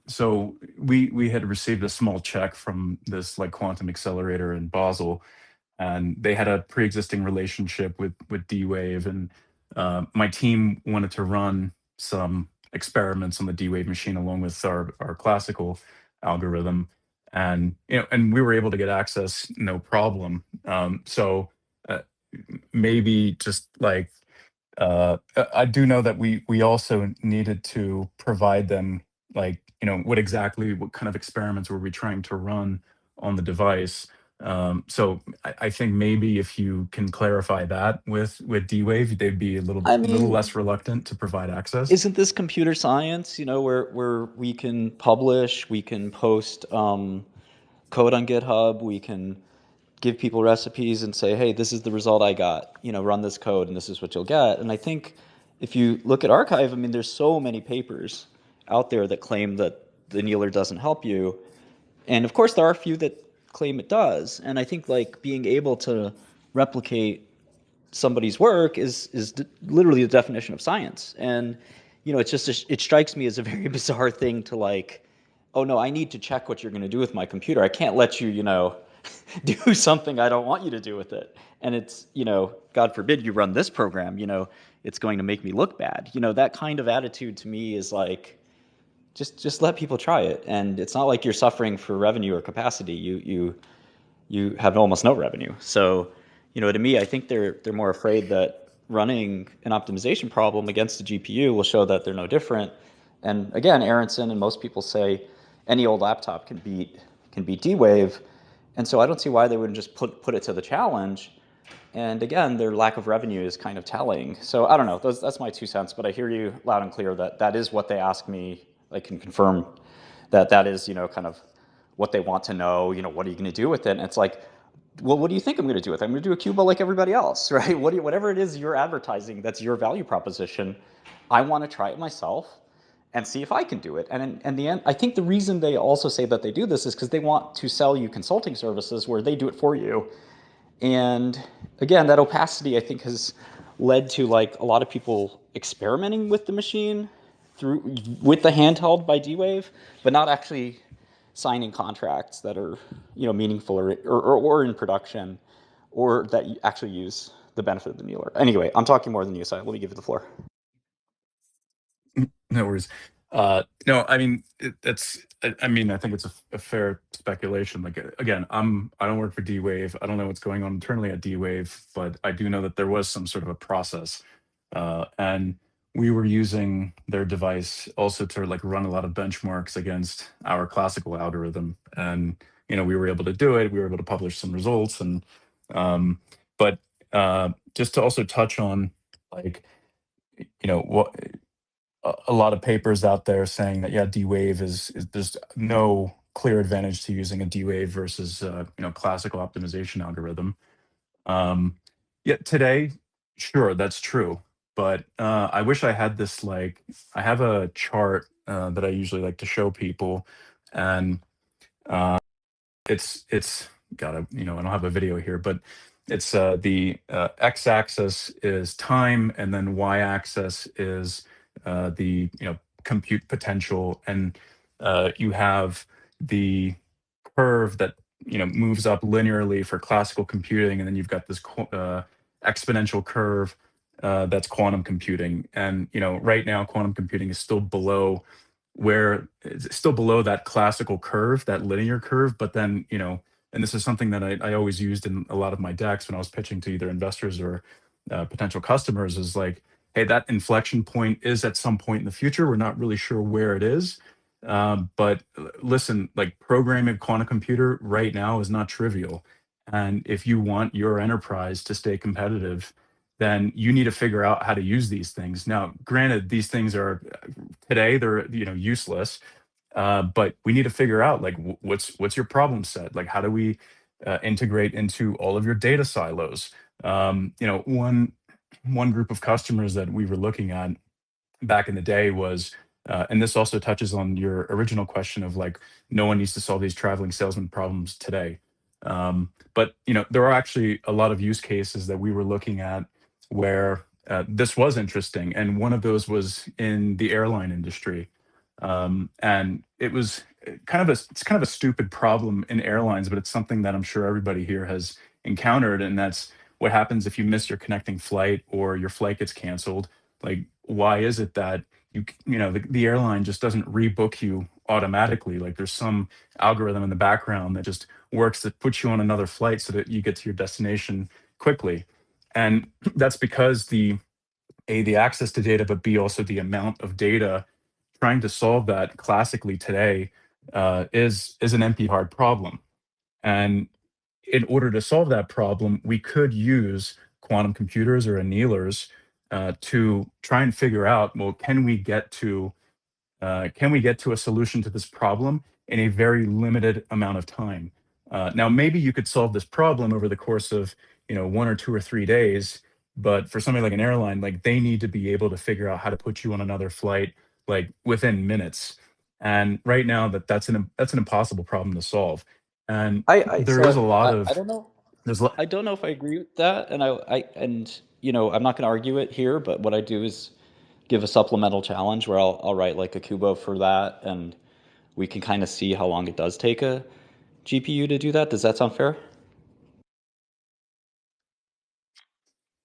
So we had received a small check from this like quantum accelerator in Basel, and they had a pre-existing relationship with D-Wave, and my team wanted to run some experiments on the D-Wave machine along with our classical algorithm, and and we were able to get access no problem. So uh, maybe just like I do know that we also needed to provide them like what kind of experiments were we trying to run on the device. So I think maybe if you can clarify that with D-Wave, they'd be a I little mean, less reluctant to provide access. isn't this computer science, where we can publish, we can post code on GitHub, we can give people recipes and say, hey, this is the result I got, run this code and this is what you'll get. And I think if you look at archive, I mean, there's so many papers out there that claim that the annealer doesn't help you. And of course, there are a few that claim it does. And I think like being able to replicate somebody's work is literally the definition of science. And it's just it strikes me as a very bizarre thing to like, oh no, I need to check what you're going to do with my computer. I can't let you, do something I don't want you to do with it. And it's, God forbid you run this program, it's going to make me look bad. That kind of attitude to me is like, just let people try it. And it's not like you're suffering for revenue or capacity. You have almost no revenue. So, to me, I think they're more afraid that running an optimization problem against the GPU will show that they're no different. And again, Aronson and most people say any old laptop can beat D-Wave. And so I don't see why they wouldn't just put it to the challenge. And again, their lack of revenue is kind of telling. So I don't know. That's my 2 cents. But I hear you loud and clear that that is what they ask me. I can confirm that that is, kind of what they want to know. What are you going to do with it? And it's like, well, what do you think I'm going to do with it? I'm going to do a Cuba like everybody else, right? Whatever it is you're advertising, that's your value proposition. I want to try it myself and see if I can do it. And in the end, I think the reason they also say that they do this is because they want to sell you consulting services where they do it for you. And again, that opacity, I think, has led to like a lot of people experimenting with the machine through with the handheld by D-Wave, but not actually signing contracts that are meaningful or in production or that you actually use the benefit of the annealer. Anyway, I'm talking more than you, so let me give you the floor. No worries. No, I mean, that's, I mean, I think it's a fair speculation. Like, again, I don't work for D-Wave. I don't know what's going on internally at D-Wave, but I do know that there was some sort of a process. And we were using their device also to like run a lot of benchmarks against our classical algorithm. And, we were able to do it. We were able to publish some results. And, but just to also touch on like, what a lot of papers out there saying that yeah, D-Wave is there's no clear advantage to using a D-Wave versus classical optimization algorithm. Um, Yet today, sure, that's true, but I wish I had this like I have a chart that I usually like to show people, and uh, it's got a I don't have a video here, but it's the x-axis is time, and then y-axis is the compute potential, and you have the curve that moves up linearly for classical computing, and then you've got this exponential curve that's quantum computing. And right now quantum computing is still below where it's still below that classical curve, that linear curve. But then, and this is something that I always used in a lot of my decks when I was pitching to either investors or potential customers, is like, hey, that inflection point is at some point in the future. We're not really sure where it is. But listen, like programming a quantum computer right now is not trivial. And if you want your enterprise to stay competitive, then you need to figure out how to use these things. Now, granted, these things are today they're useless, but we need to figure out like what's your problem set? Like how do we integrate into all of your data silos? One group of customers that we were looking at back in the day was, and this also touches on your original question of like, no one needs to solve these traveling salesman problems today. But there are actually a lot of use cases that we were looking at where this was interesting, and one of those was in the airline industry. And it was it's kind of a stupid problem in airlines, but it's something that I'm sure everybody here has encountered, and that's what happens if you miss your connecting flight or your flight gets canceled. Like, why is it that the airline just doesn't rebook you automatically? Like, there's some algorithm in the background that just works to put you on another flight so that you get to your destination quickly. And that's because the access to data, but B, also the amount of data. Trying to solve that classically today is an NP hard problem. And in order to solve that problem, we could use quantum computers or annealers to try and figure out, well, can we get to a solution to this problem in a very limited amount of time? Now, maybe you could solve this problem over the course of 1 or 2 or 3 days, but for somebody like an airline, like they need to be able to figure out how to put you on another flight like within minutes. And right now, that's an impossible problem to solve. And there is a lot I of don't know. there's I don't know if I agree with that, and I'm not going to argue it here, but what I do is give a supplemental challenge where I'll write like a kubo for that, and we can kind of see how long it does take a GPU to do that. Does that sound fair?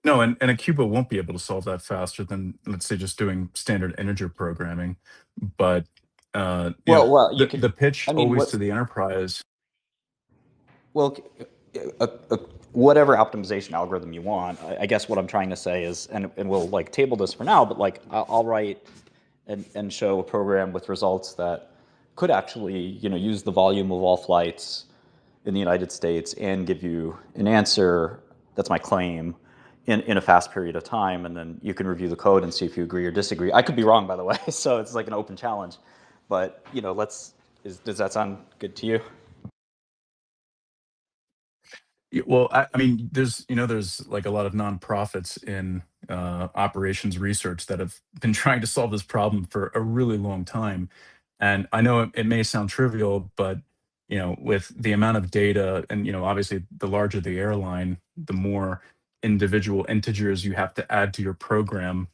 no, and a Cuba won't be able to solve that faster than, let's say, just doing standard integer programming. But You the could. pitch I mean, always to what's the enterprise. well, whatever optimization algorithm you want. I guess what I'm trying to say is, and we'll like table this for now, but like I'll write and show a program with results that could actually use the volume of all flights in the United States and give you an answer. That's my claim. In a fast period of time, and then you can review the code and see if you agree or disagree. I could be wrong, by the way, so it's like an open challenge. But does that sound good to you? Well, I mean, there's like a lot of nonprofits in operations research that have been trying to solve this problem for a really long time. And I know it may sound trivial, but with the amount of data, and obviously, the larger the airline, the more individual integers you have to add to your program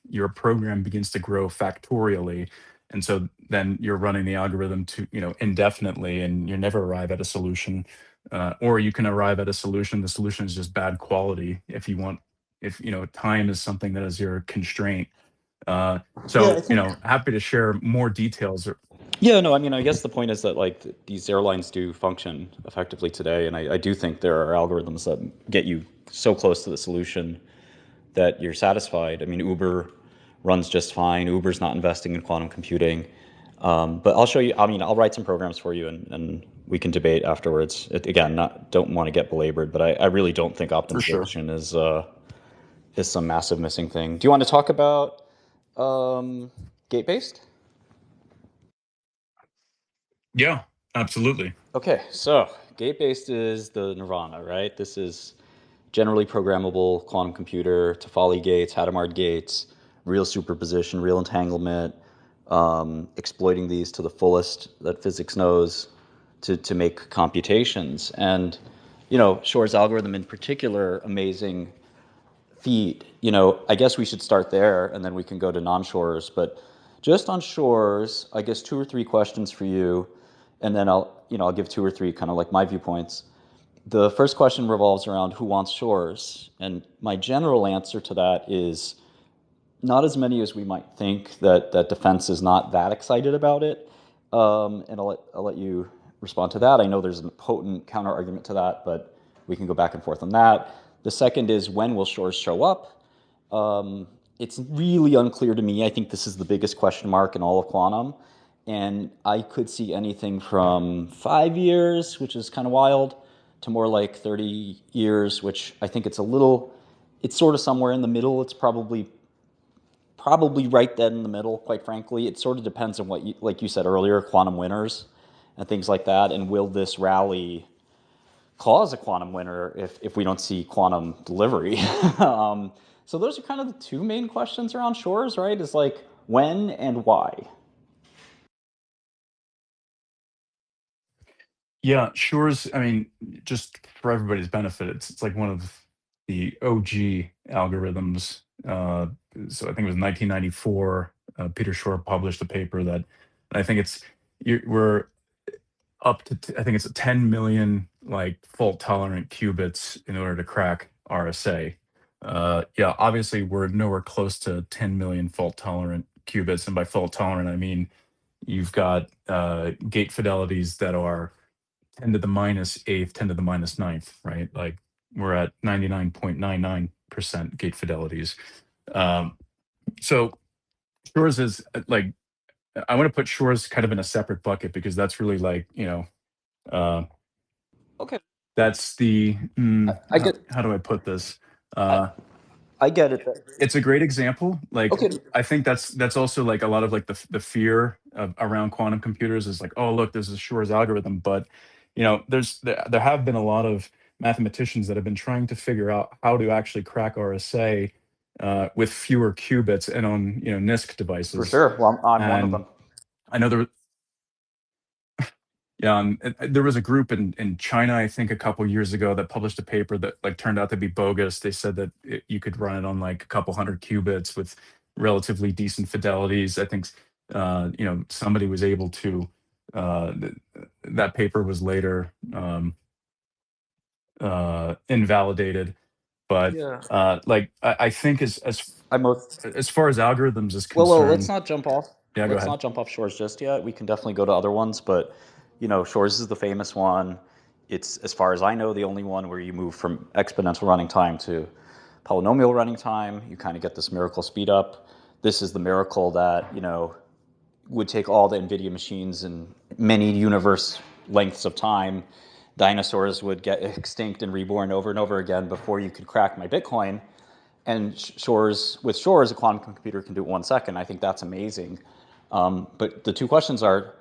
begins to grow factorially. And so then you're running the algorithm to indefinitely, and you never arrive at a solution. Or you can arrive at a solution. The solution is just bad quality if you want if time is something that is your constraint. Yeah, I So think. happy to share more details. Yeah, no, I mean, I guess the point is that like these airlines do function effectively today, and I do think there are algorithms that get you so close to the solution that you're satisfied. I mean, Uber runs just fine. Uber's not investing in quantum computing. But I'll show you. I mean, I'll write some programs for you, and we can debate afterwards. Again, not don't want to get belabored, but I really don't think For sure. optimization is some massive missing thing. Do you want to talk about gate based? Yeah, absolutely. Okay, so gate based is the nirvana, right? This is generally programmable quantum computer, Toffoli gates, Hadamard gates, real superposition, real entanglement, exploiting these to the fullest that physics knows to make computations. And, Shor's algorithm in particular, amazing feat. I guess we should start there and then we can go to non-Shors. But just on Shors, I guess two or three questions for you, and then I'll give two or three kind of like my viewpoints. The first question revolves around who wants Shores, and my general answer to that is not as many as we might think. That defense is not that excited about it, and I'll let you respond to that. I know there's a potent counter argument to that, but we can go back and forth on that. The second is when will Shores show up? It's really unclear to me. I think this is the biggest question mark in all of quantum. And I could see anything from 5 years, which is kind of wild, to more like 30 years, which I think it's sort of somewhere in the middle. It's probably right then in the middle, quite frankly. It sort of depends on like you said earlier, quantum winners and things like that. And will this rally cause a quantum winner if we don't see quantum delivery? So those are kind of the two main questions around Shores, right? Is like when and why. Yeah, Shore's, I mean, just for everybody's benefit, it's like one of the OG algorithms. So I think it was 1994. Peter Shor published a paper that, and I think we're up to, I think it's 10 million like fault tolerant qubits in order to crack RSA. Yeah, obviously we're nowhere close to 10 million fault tolerant qubits, and by fault tolerant I mean you've got gate fidelities that are 10 to the minus eighth, 10 to the minus ninth, right? Like we're at 99.99% gate fidelities. Um, so Shores is like, I want to put Shores kind of in a separate bucket because that's really like, uh, Okay, that's the, I get how do I put this? I, Uh, I get it. it's a great example. Like, Okay, I think that's also like a lot of like the fear around quantum computers is like, oh look, this is Shor's algorithm, but there have been a lot of mathematicians that have been trying to figure out how to actually crack RSA with fewer qubits and on NISQ for devices. sure. Well, I'm one of And them. I know yeah, there was a group in China, I think, a couple years ago that published a paper that like turned out to be bogus. They said that you could run it on like a couple hundred qubits with relatively decent fidelities. I think, somebody was able to. Th- that paper was later invalidated, but Yeah. like I think I most as far as algorithms is well, let's concerned, not jump off. yeah, go Let's ahead. not jump off Shores just yet. We can definitely go to other ones, but Shores is the famous one. It's, as far as I know, the only one where you move from exponential running time to polynomial running time. You kind of get this miracle speed up. This is the miracle that would take all the NVIDIA machines and many universe lengths of time. Dinosaurs would get extinct and reborn over and over again before you could crack my Bitcoin. And Shor's a quantum computer can do it 1 second. I think that's amazing. But the two questions are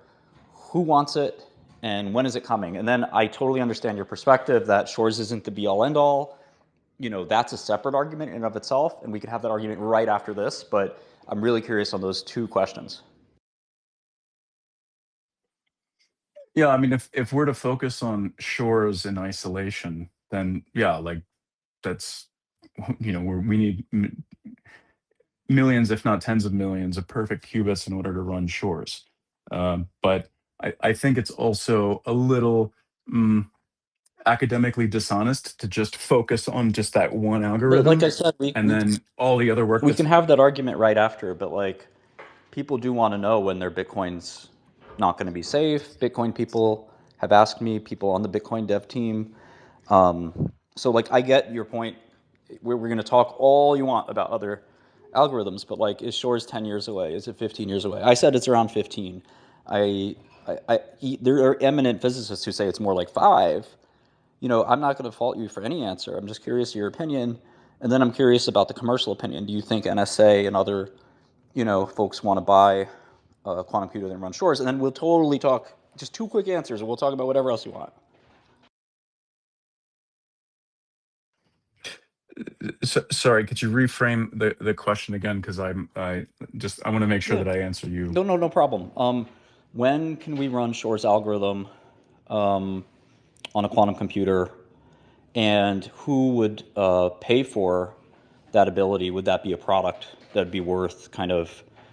who wants it and when is it coming? And then I totally understand your perspective that Shor's isn't the be all end all. That's a separate argument in and of itself, and we could have that argument right after this. But I'm really curious on those two questions. Yeah, I mean, if we're to focus on shores in isolation, then yeah, like that's we need millions, if not tens of millions, of perfect qubits in order to run shores. But I think it's also a little. mm, academically dishonest to just focus on just that one But like algorithm, I said, and then all the other work we can that's have that argument right after. But like, people do want to know when their Bitcoin's not going to be safe. Bitcoin people have asked me, people on the Bitcoin dev team. So like, I get your point. We're going to talk all you want about other algorithms, but like, is Shor's 10 years away? Is it 15 years away? I said it's around 15. I, there are eminent physicists who say it's more like 5. I'm not going to fault you for any answer. I'm just curious your opinion. And then I'm curious about the commercial opinion. Do you think NSA and other, folks want to buy a quantum computer that runs Shors? And then we'll totally talk, just 2 quick answers, and we'll talk about whatever else you want. sorry, could you reframe the question again? Because I want to make sure Yeah. that I answer you. No problem. When can we run Shor's algorithm um, on a quantum computer, and who would pay for that ability? Would that be a product that'd be worth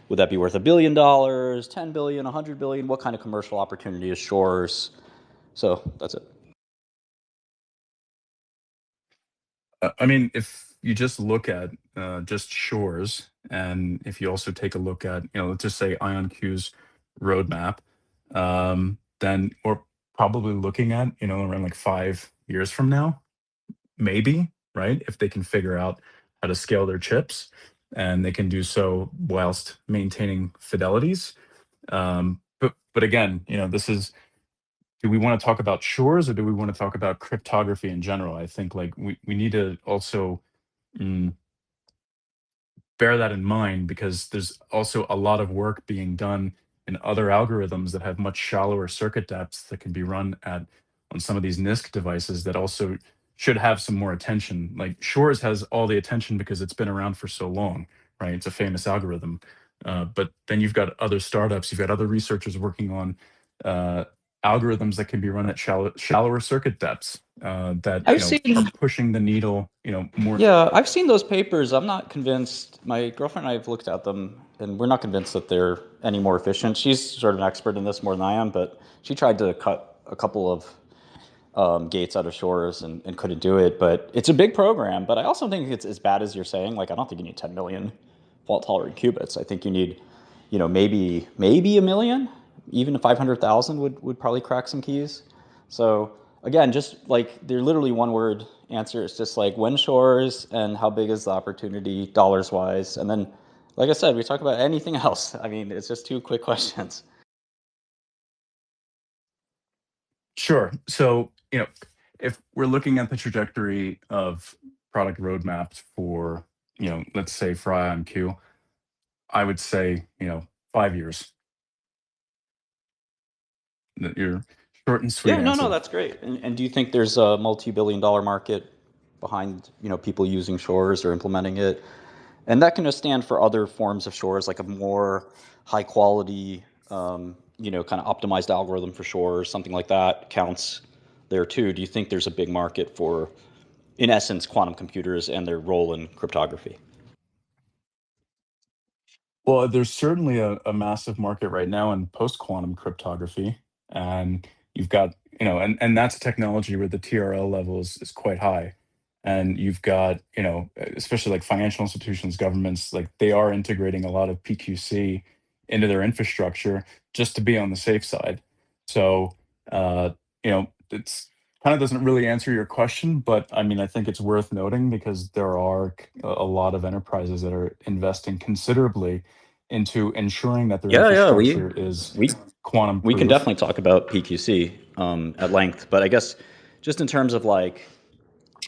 would that be worth $1 billion, 10 billion, 100 billion? What kind of commercial opportunity is Shor's? So that's it. I mean, if you just look at just Shores, and if you also take a look at, let's just say IonQ's roadmap, then we're probably looking at, around like 5 years from now, maybe, right? If they can figure out how to scale their chips, and they can do so whilst maintaining fidelities. But again, this is, do we want to talk about Shores, or do we want to talk about cryptography in general? I think like we need to also mm, bear that in mind, because there's also a lot of work being done in other algorithms that have much shallower circuit depths that can be run at on some of these NISQ devices that also should have some more attention. Like Shores has all the attention because it's been around for so long, right? It's a famous algorithm. But then you've got other startups, you've got other researchers working on uh, algorithms that can be run at shallower circuit depths that I've seen are pushing the needle, more. Yeah, I've seen those papers. I'm not convinced. My girlfriend and I have looked at them, and we're not convinced that they're any more efficient. She's sort of an expert in this more than I am, but she tried to cut a couple of gates out of Shores and couldn't do it. But it's a big program. But I also think it's as bad as you're saying. Like, I don't think you need 10 million fault tolerant qubits. I think you need, maybe a million. Even 500,000 would probably crack some keys. So again, just like, they're literally one word answer. It's just like, when Shores, and how big is the opportunity dollars wise, and then, like I said, we talk about anything else. I mean, it's just 2 quick questions. Sure. So, if we're looking at the trajectory of product roadmaps for, let's say for IonQ, I would say, 5 years. That your short and sweet Yeah, no, answer. that's great. And do you think there's a multi-billion-dollar market behind, people using Shores or implementing it? And that can just stand for other forms of Shores, like a more high quality, kind of optimized algorithm for Shores, something like that counts there too. Do you think there's a big market for, in essence, quantum computers and their role in cryptography? Well, there's certainly a massive market right now in post-quantum cryptography, and you've got, and that's a technology where the TRL level is quite high, and you've got, especially like financial institutions, governments, like they are integrating a lot of PQC into their infrastructure just to be on the safe side. So, it's kind of doesn't really answer your question, but I mean, I think it's worth noting because there are a lot of enterprises that are investing considerably into ensuring that their Yeah, we infrastructure is we quantum we can proof. definitely talk about PQC at length, but I guess just in terms of like,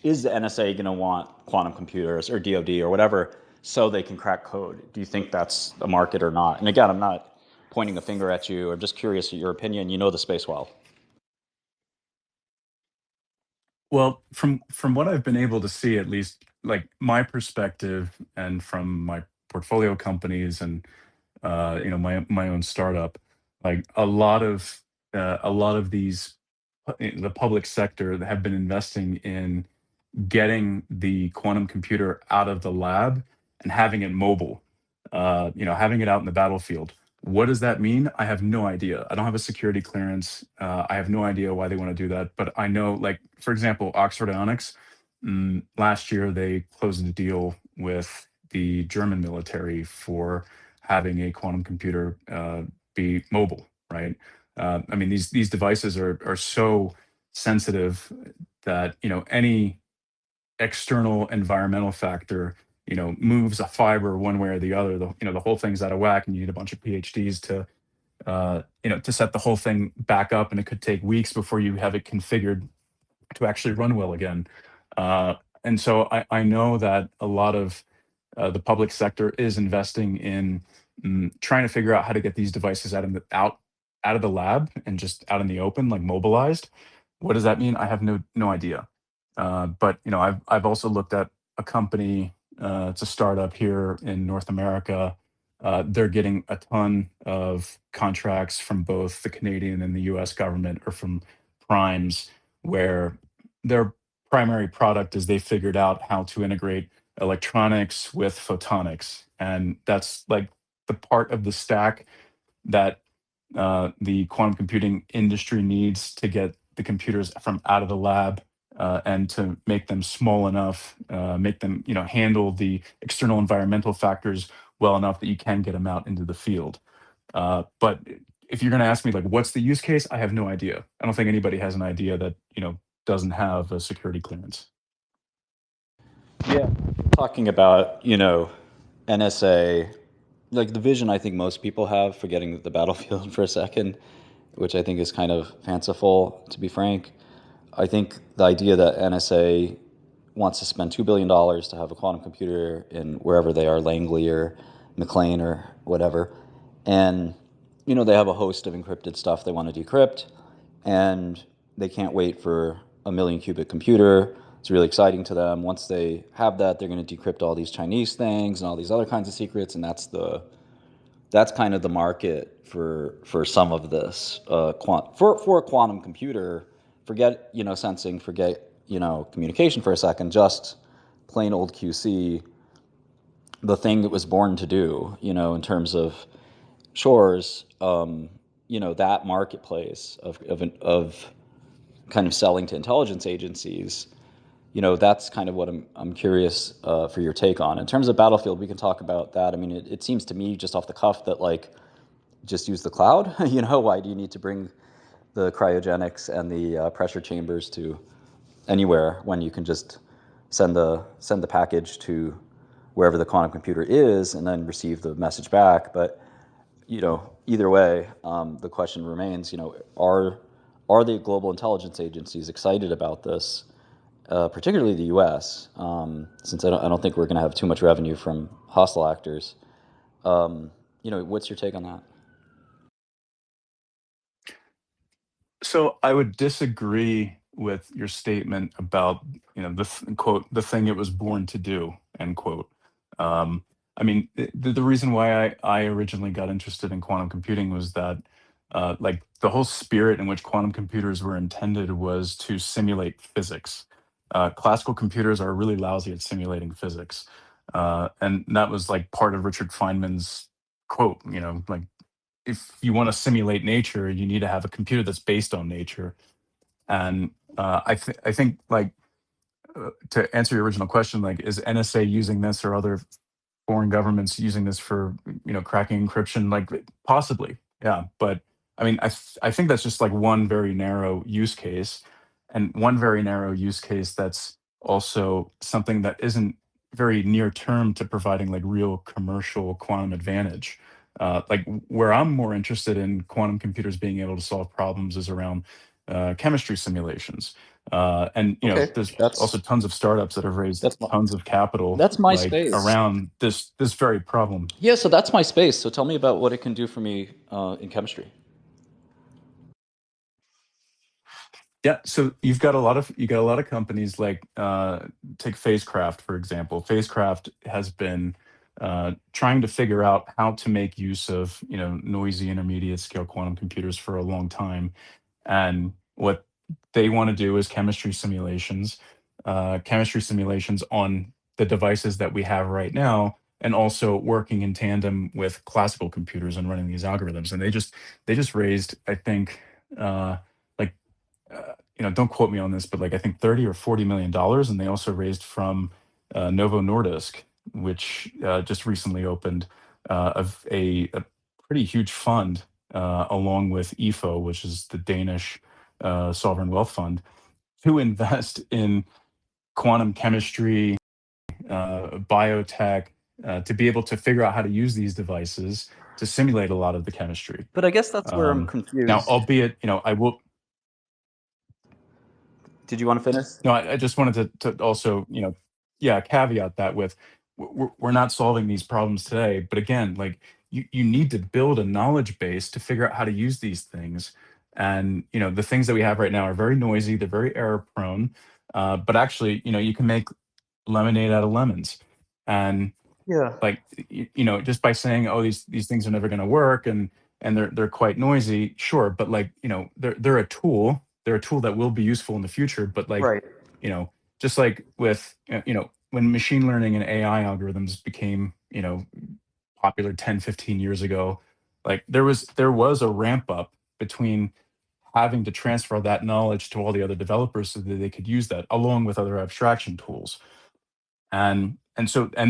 is the NSA going to want quantum computers or DoD or whatever so they can crack code? Do you think that's a market or not? And again, I'm not pointing a finger at you. I'm just curious your opinion. You know the space well. Well, from what I've been able to see, at least like my perspective, and from my portfolio companies, and my own startup, like a lot of these the public sector that have been investing in getting the quantum computer out of the lab and having it mobile, having it out in the battlefield. What does that mean? I have no idea. I don't have a security clearance. I have no idea why they want to do that. But I know, like, for example, Oxford Ionics, last year they closed a deal with the German military for having a quantum computer be mobile, right? I mean, these devices are so sensitive that, any external environmental factor, moves a fiber one way or the other, the whole thing's out of whack, and you need a bunch of PhDs to set the whole thing back up, and it could take weeks before you have it configured to actually run well again. Uh, and so I know that a lot of the public sector is investing in trying to figure out how to get these devices out of the lab and just out in the open, like mobilized. What does that mean? I have no idea. But I've also looked at a company. It's a startup here in North America. They're getting a ton of contracts from both the Canadian and the U.S. government, or from primes, where their primary product is they figured out how to integrate electronics with photonics, and that's like the part of the stack that the quantum computing industry needs to get the computers from out of the lab, and to make them small enough, make them handle the external environmental factors well enough that you can get them out into the field. But if you're going to ask me, like, what's the use case, I have no idea. I don't think anybody has an idea that doesn't have a security clearance. Yeah, talking about, NSA, like the vision I think most people have, forgetting the battlefield for a second, which I think is kind of fanciful, to be frank. I think the idea that NSA wants to spend $2 billion to have a quantum computer in wherever they are, Langley or McLean or whatever, and they have a host of encrypted stuff they want to decrypt, and they can't wait for a million qubit computer. It's really exciting to them. Once they have that, they're going to decrypt all these Chinese things and all these other kinds of secrets, and that's kind of the market for some of this. For a quantum computer, forget sensing, forget communication for a second, just plain old QC, the thing it was born to do. In terms of Shor's, that marketplace of kind of selling to intelligence agencies. That's kind of what I'm curious for your take on. In terms of Battlefield, we can talk about that. I mean, it seems to me just off the cuff that, like, just use the cloud. Why do you need to bring the cryogenics and the pressure chambers to anywhere when you can just send the package to wherever the quantum computer is and then receive the message back? But either way, the question remains: are the global intelligence agencies excited about this, particularly the U.S., since I don't think we're going to have too much revenue from hostile actors? What's your take on that? So I would disagree with your statement about, quote, the thing it was born to do, end quote. I mean, the reason why I originally got interested in quantum computing was that, like, the whole spirit in which quantum computers were intended was to simulate physics. Classical computers are really lousy at simulating physics. And that was like part of Richard Feynman's quote, like, if you want to simulate nature, you need to have a computer that's based on nature. And I think, like, to answer your original question, like, is NSA using this, or other foreign governments using this for cracking encryption? Like, possibly, yeah. But I mean, I think that's just like one very narrow use case, and one very narrow use case that's also something that isn't very near term to providing like real commercial quantum advantage. Like, where I'm more interested in quantum computers being able to solve problems is around chemistry simulations. And Okay, there's also that's tons of startups that have raised that's my tons of capital, that's my like, space. around this very problem. Yeah, so that's my space. So tell me about what it can do for me in chemistry. Yeah, so you got a lot of companies, like, take Phasecraft, for example. Phasecraft has been trying to figure out how to make use of noisy intermediate scale quantum computers for a long time. And what they want to do is chemistry simulations on the devices that we have right now, and also working in tandem with classical computers and running these algorithms. And they just raised, I think, like don't quote me on this, but like I think 30 or 40 million dollars, and they also raised from Novo Nordisk, which just recently opened of a pretty huge fund, along with EFO, which is the Danish sovereign wealth fund, to invest in quantum chemistry, biotech, to be able to figure out how to use these devices to simulate a lot of the chemistry. But I guess that's where I'm Now, confused. albeit, I will. Did you want to finish? No, I just wanted to also, yeah, caveat that with we're not solving these problems today, but again, like you need to build a knowledge base to figure out how to use these things. And the things that we have right now are very noisy, they're very error prone, but actually, you can make lemonade out of lemons. And Yeah. like just by saying, oh, these things are never going to work, and they're quite noisy, sure, but like they're a tool, they're a tool that will be useful in the future. But like, Right. you know just like with when machine learning and AI algorithms became popular 10, 15 years ago, like there was a ramp up between having to transfer that knowledge to all the other developers so that they could use that along with other abstraction tools. And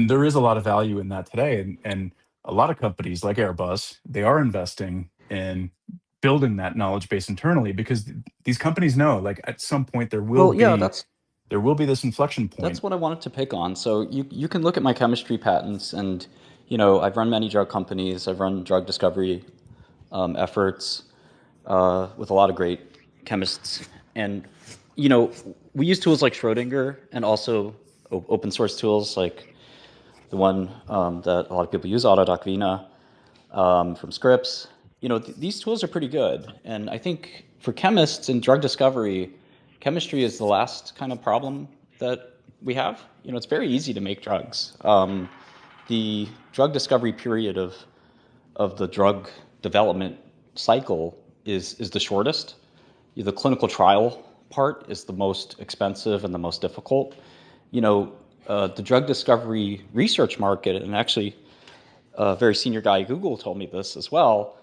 there is a lot of value in that today, and a lot of companies like Airbus, they are investing in building that knowledge base internally, because these companies know, like, at some point Well, yeah, that's there will be this inflection that's point. what I wanted to pick on. So you can look at my chemistry patents, and I've run many drug companies. I've run drug discovery efforts with a lot of great chemists, and we use tools like Schrodinger and also open source tools like the one that a lot of people use, AutoDocVina, from Scripps. These tools are pretty good, and I think for chemists in drug discovery, chemistry is the last kind of problem that we have. It's very easy to make drugs. The drug discovery period of the drug development cycle is the shortest. The clinical trial part is the most expensive and the most difficult. The drug discovery research market, and actually a very senior guy at Google told me this as well,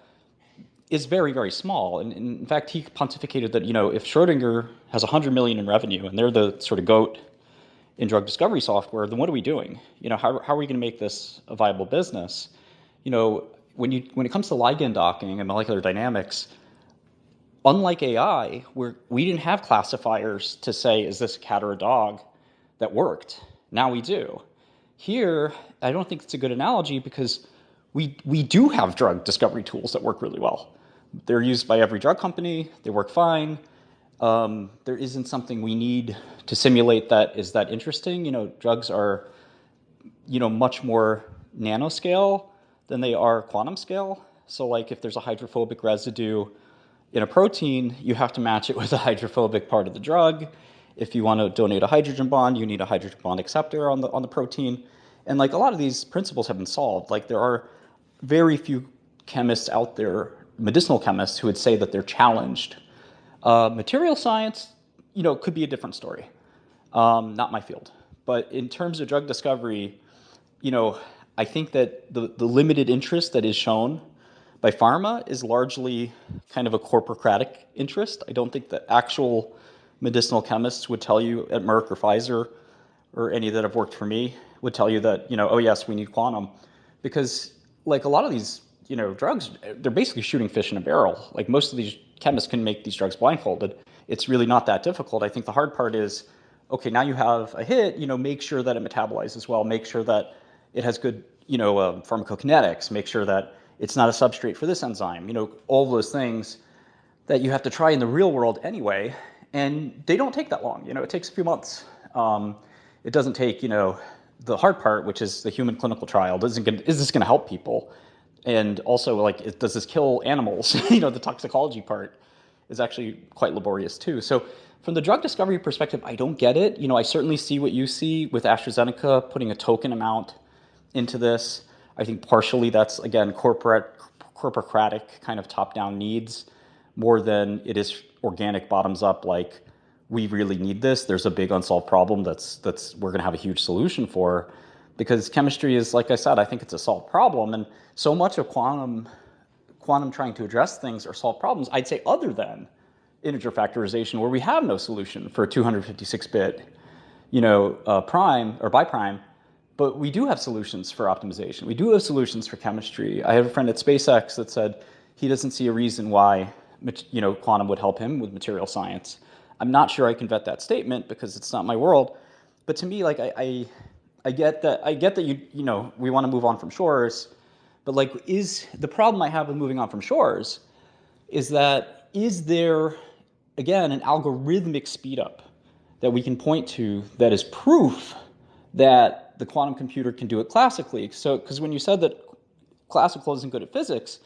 is very, very small. And in fact, he pontificated that, if Schrodinger has 100 million in revenue and they're the sort of goat in drug discovery software, then what are we doing? How are we going to make this a viable business? When it comes to ligand docking and molecular dynamics, unlike AI, where we didn't have classifiers to say, is this a cat or a dog, that worked. Now we do. Here, I don't think it's a good analogy because we do have drug discovery tools that work really well. They're used by every drug company. They work fine. There isn't something we need to simulate that is that interesting. Drugs are, much more nanoscale than they are quantum scale. So like if there's a hydrophobic residue in a protein, you have to match it with a hydrophobic part of the drug. If you want to donate a hydrogen bond, you need a hydrogen bond acceptor on the protein. And like a lot of these principles have been solved. Like there are very few chemists out there, medicinal chemists, who would say that they're challenged. Material science, could be a different story. Not my field. But in terms of drug discovery, I think that the limited interest that is shown by pharma is largely kind of a corporocratic interest. I don't think that actual medicinal chemists would tell you at Merck or Pfizer, or any that have worked for me, would tell you that, oh yes, we need quantum. Because like a lot of these, drugs, they're basically shooting fish in a barrel. Like most of these chemists can make these drugs blindfolded. It's really not that difficult. I think the hard part is, okay, now you have a hit, make sure that it metabolizes well, make sure that it has good, pharmacokinetics, make sure that it's not a substrate for this enzyme, all those things that you have to try in the real world anyway. And they don't take that long. It takes a few months. It doesn't take, the hard part, which is the human clinical trial. Is this going to help people? And also, like, does this kill animals? The toxicology part is actually quite laborious too. So from the drug discovery perspective, I don't get it. I certainly see what you see with AstraZeneca putting a token amount into this. I think partially that's, again, corporocratic kind of top-down needs more than it is organic bottoms up, like we really need this. There's a big unsolved problem that's we're going to have a huge solution for. because chemistry is, like I said, I think it's a solved problem, and so much of quantum trying to address things or solve problems, I'd say, other than integer factorization, where we have no solution for a 256-bit, prime or biprime, but we do have solutions for optimization. We do have solutions for chemistry. I have a friend at SpaceX that said he doesn't see a reason why, quantum would help him with material science. I'm not sure I can vet that statement because it's not my world, but to me, like I get that we want to move on from Shor's, but like is the problem I have with moving on from Shor's is there again an algorithmic speed up that we can point to that is proof that the quantum computer can do it classically. So, because when you said that classical isn't good at physics,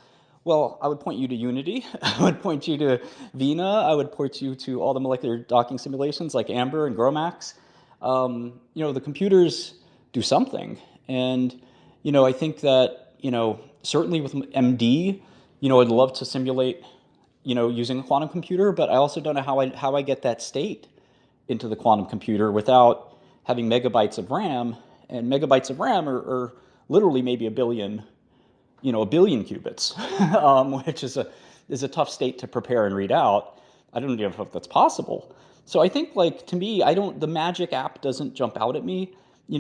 well, I would point you to Unity. I would point you to Vina. I would point you to all the molecular docking simulations like Amber and GROMACS. The computers do something. And, I think that, certainly with MD, I'd love to simulate, using a quantum computer, but I also don't know how I get that state into the quantum computer without having megabytes of RAM. And megabytes of RAM are literally maybe a billion qubits, which is a tough state to prepare and read out. I don't even know if that's possible. So I think, like, to me, the magic app doesn't jump out at me.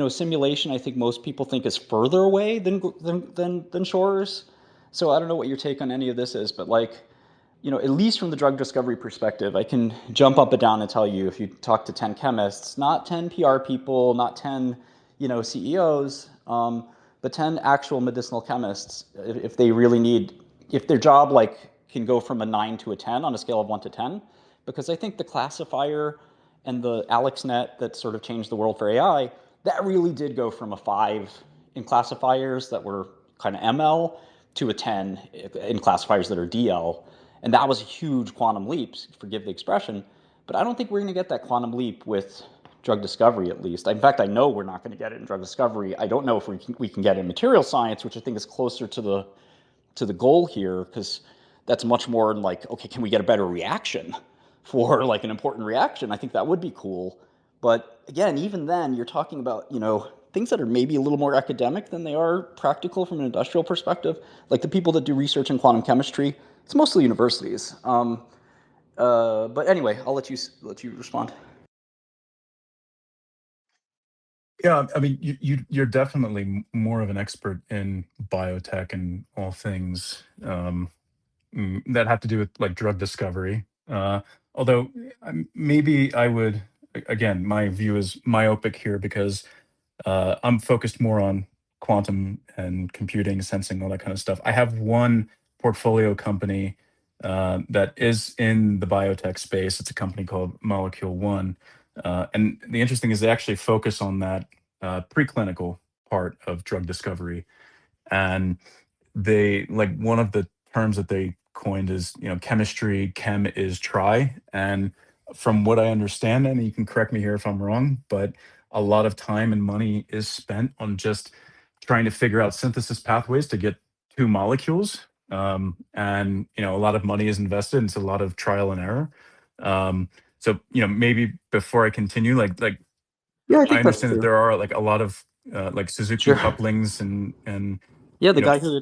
Simulation, I think most people think is further away than Shor's. So I don't know what your take on any of this is, but like, at least from the drug discovery perspective, I can jump up and down and tell you if you talk to 10 chemists, not 10 PR people, not 10, CEOs, but 10 actual medicinal chemists, if they really need, if their job like can go from a 9 to a 10 on a scale of 1 to 10, because I think the classifier and the AlexNet that sort of changed the world for AI, that really did go from a 5 in classifiers that were kind of ML to a 10 in classifiers that are DL. And that was a huge quantum leap, forgive the expression. But I don't think we're going to get that quantum leap with drug discovery, at least. In fact, I know we're not going to get it in drug discovery. I don't know if we can get it in material science, which I think is closer to the goal here, because that's much more like, okay, can we get a better reaction for like an important reaction? I think that would be cool. But again, even then, you're talking about, things that are maybe a little more academic than they are practical from an industrial perspective. Like the people that do research in quantum chemistry, it's mostly universities. But anyway, I'll let you respond. Yeah, I mean, you're definitely more of an expert in biotech and all things that have to do with like drug discovery. Although maybe I would, again, my view is myopic here because I'm focused more on quantum and computing, sensing, all that kind of stuff. I have one portfolio company that is in the biotech space. It's a company called Molecule One. And the interesting is they actually focus on that preclinical part of drug discovery. And they like one of the terms that they coined is chemistry chem is try, and from what I understand, and you can correct me here if I'm wrong, but a lot of time and money is spent on just trying to figure out synthesis pathways to get two molecules, and a lot of money is invested into a lot of trial and error. So maybe before I continue, like Yeah, I I think that's understand that true. there are like a lot of like Suzuki Sure. couplings and Yeah, you know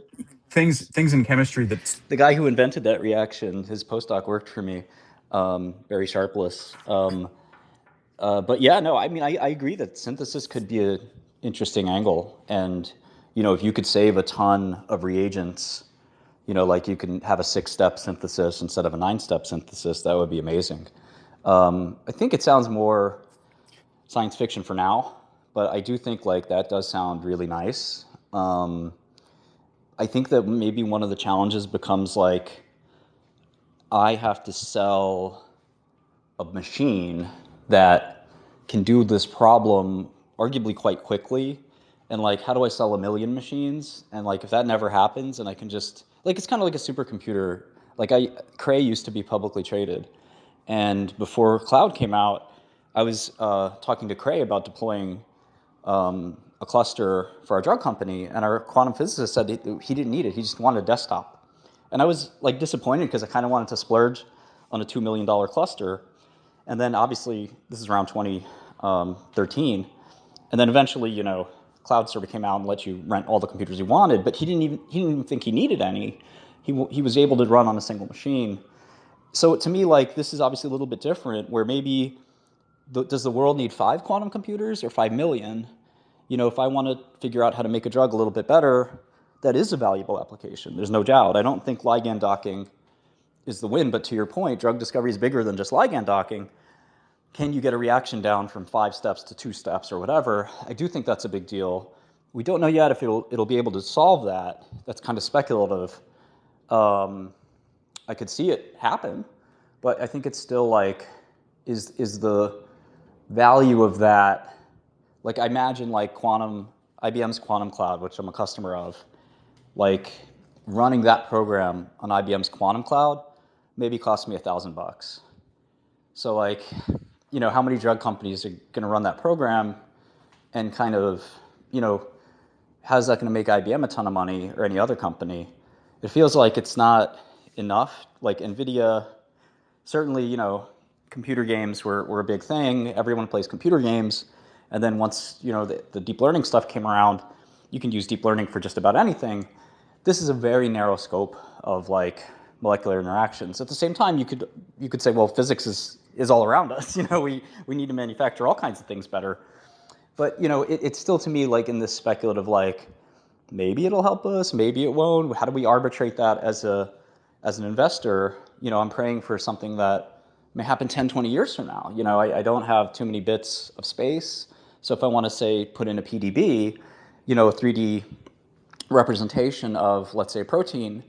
things in chemistry that the guy who invented that reaction, his postdoc worked for me, Barry Sharpless. But yeah, no, I mean, I agree that synthesis could be an interesting angle. And, if you could save a ton of reagents, like you can have a 6-step synthesis instead of a 9-step synthesis, that would be amazing. I think it sounds more science fiction for now, but I do think like that does sound really nice. I think that maybe one of the challenges becomes like I have to sell a machine that can do this problem arguably quite quickly. And like, how do I sell a million machines? And like, if that never happens, and I can just like, it's kind of like a supercomputer. Like Cray used to be publicly traded, and before cloud came out, I was talking to Cray about deploying a cluster for our drug company, and our quantum physicist said he didn't need it. He just wanted a desktop. And I was like disappointed because I kind of wanted to splurge on a $2 million cluster. And then obviously this is around 2013. And then eventually, cloud server came out and let you rent all the computers you wanted, but he didn't even think he needed any. He was able to run on a single machine. So to me, like this is obviously a little bit different, where maybe does the world need 5 quantum computers or 5 million? If I want to figure out how to make a drug a little bit better, that is a valuable application. There's no doubt. I don't think ligand docking is the win, but to your point, drug discovery is bigger than just ligand docking. Can you get a reaction down from 5 steps to 2 steps or whatever? I do think that's a big deal. We don't know yet if it'll be able to solve that. That's kind of speculative. Um, I could see it happen, but I think it's still like, is the value of that, like I imagine like IBM's quantum cloud, which I'm a customer of, like running that program on IBM's quantum cloud maybe cost me $1,000. So like, how many drug companies are going to run that program, and kind of, you know, how's that going to make IBM a ton of money or any other company? It feels like it's not enough. Like NVIDIA, certainly, computer games were a big thing. Everyone plays computer games. And then once, the deep learning stuff came around, you can use deep learning for just about anything. This is a very narrow scope of like molecular interactions. At the same time, you could say, well, physics is all around us. We need to manufacture all kinds of things better. But it's still to me like in this speculative, like maybe it'll help us, maybe it won't. How do we arbitrate that as an investor? I'm praying for something that may happen 10, 20 years from now. I don't have too many bits of space. So if I want to say put in a PDB, a 3D representation of, let's say, a protein,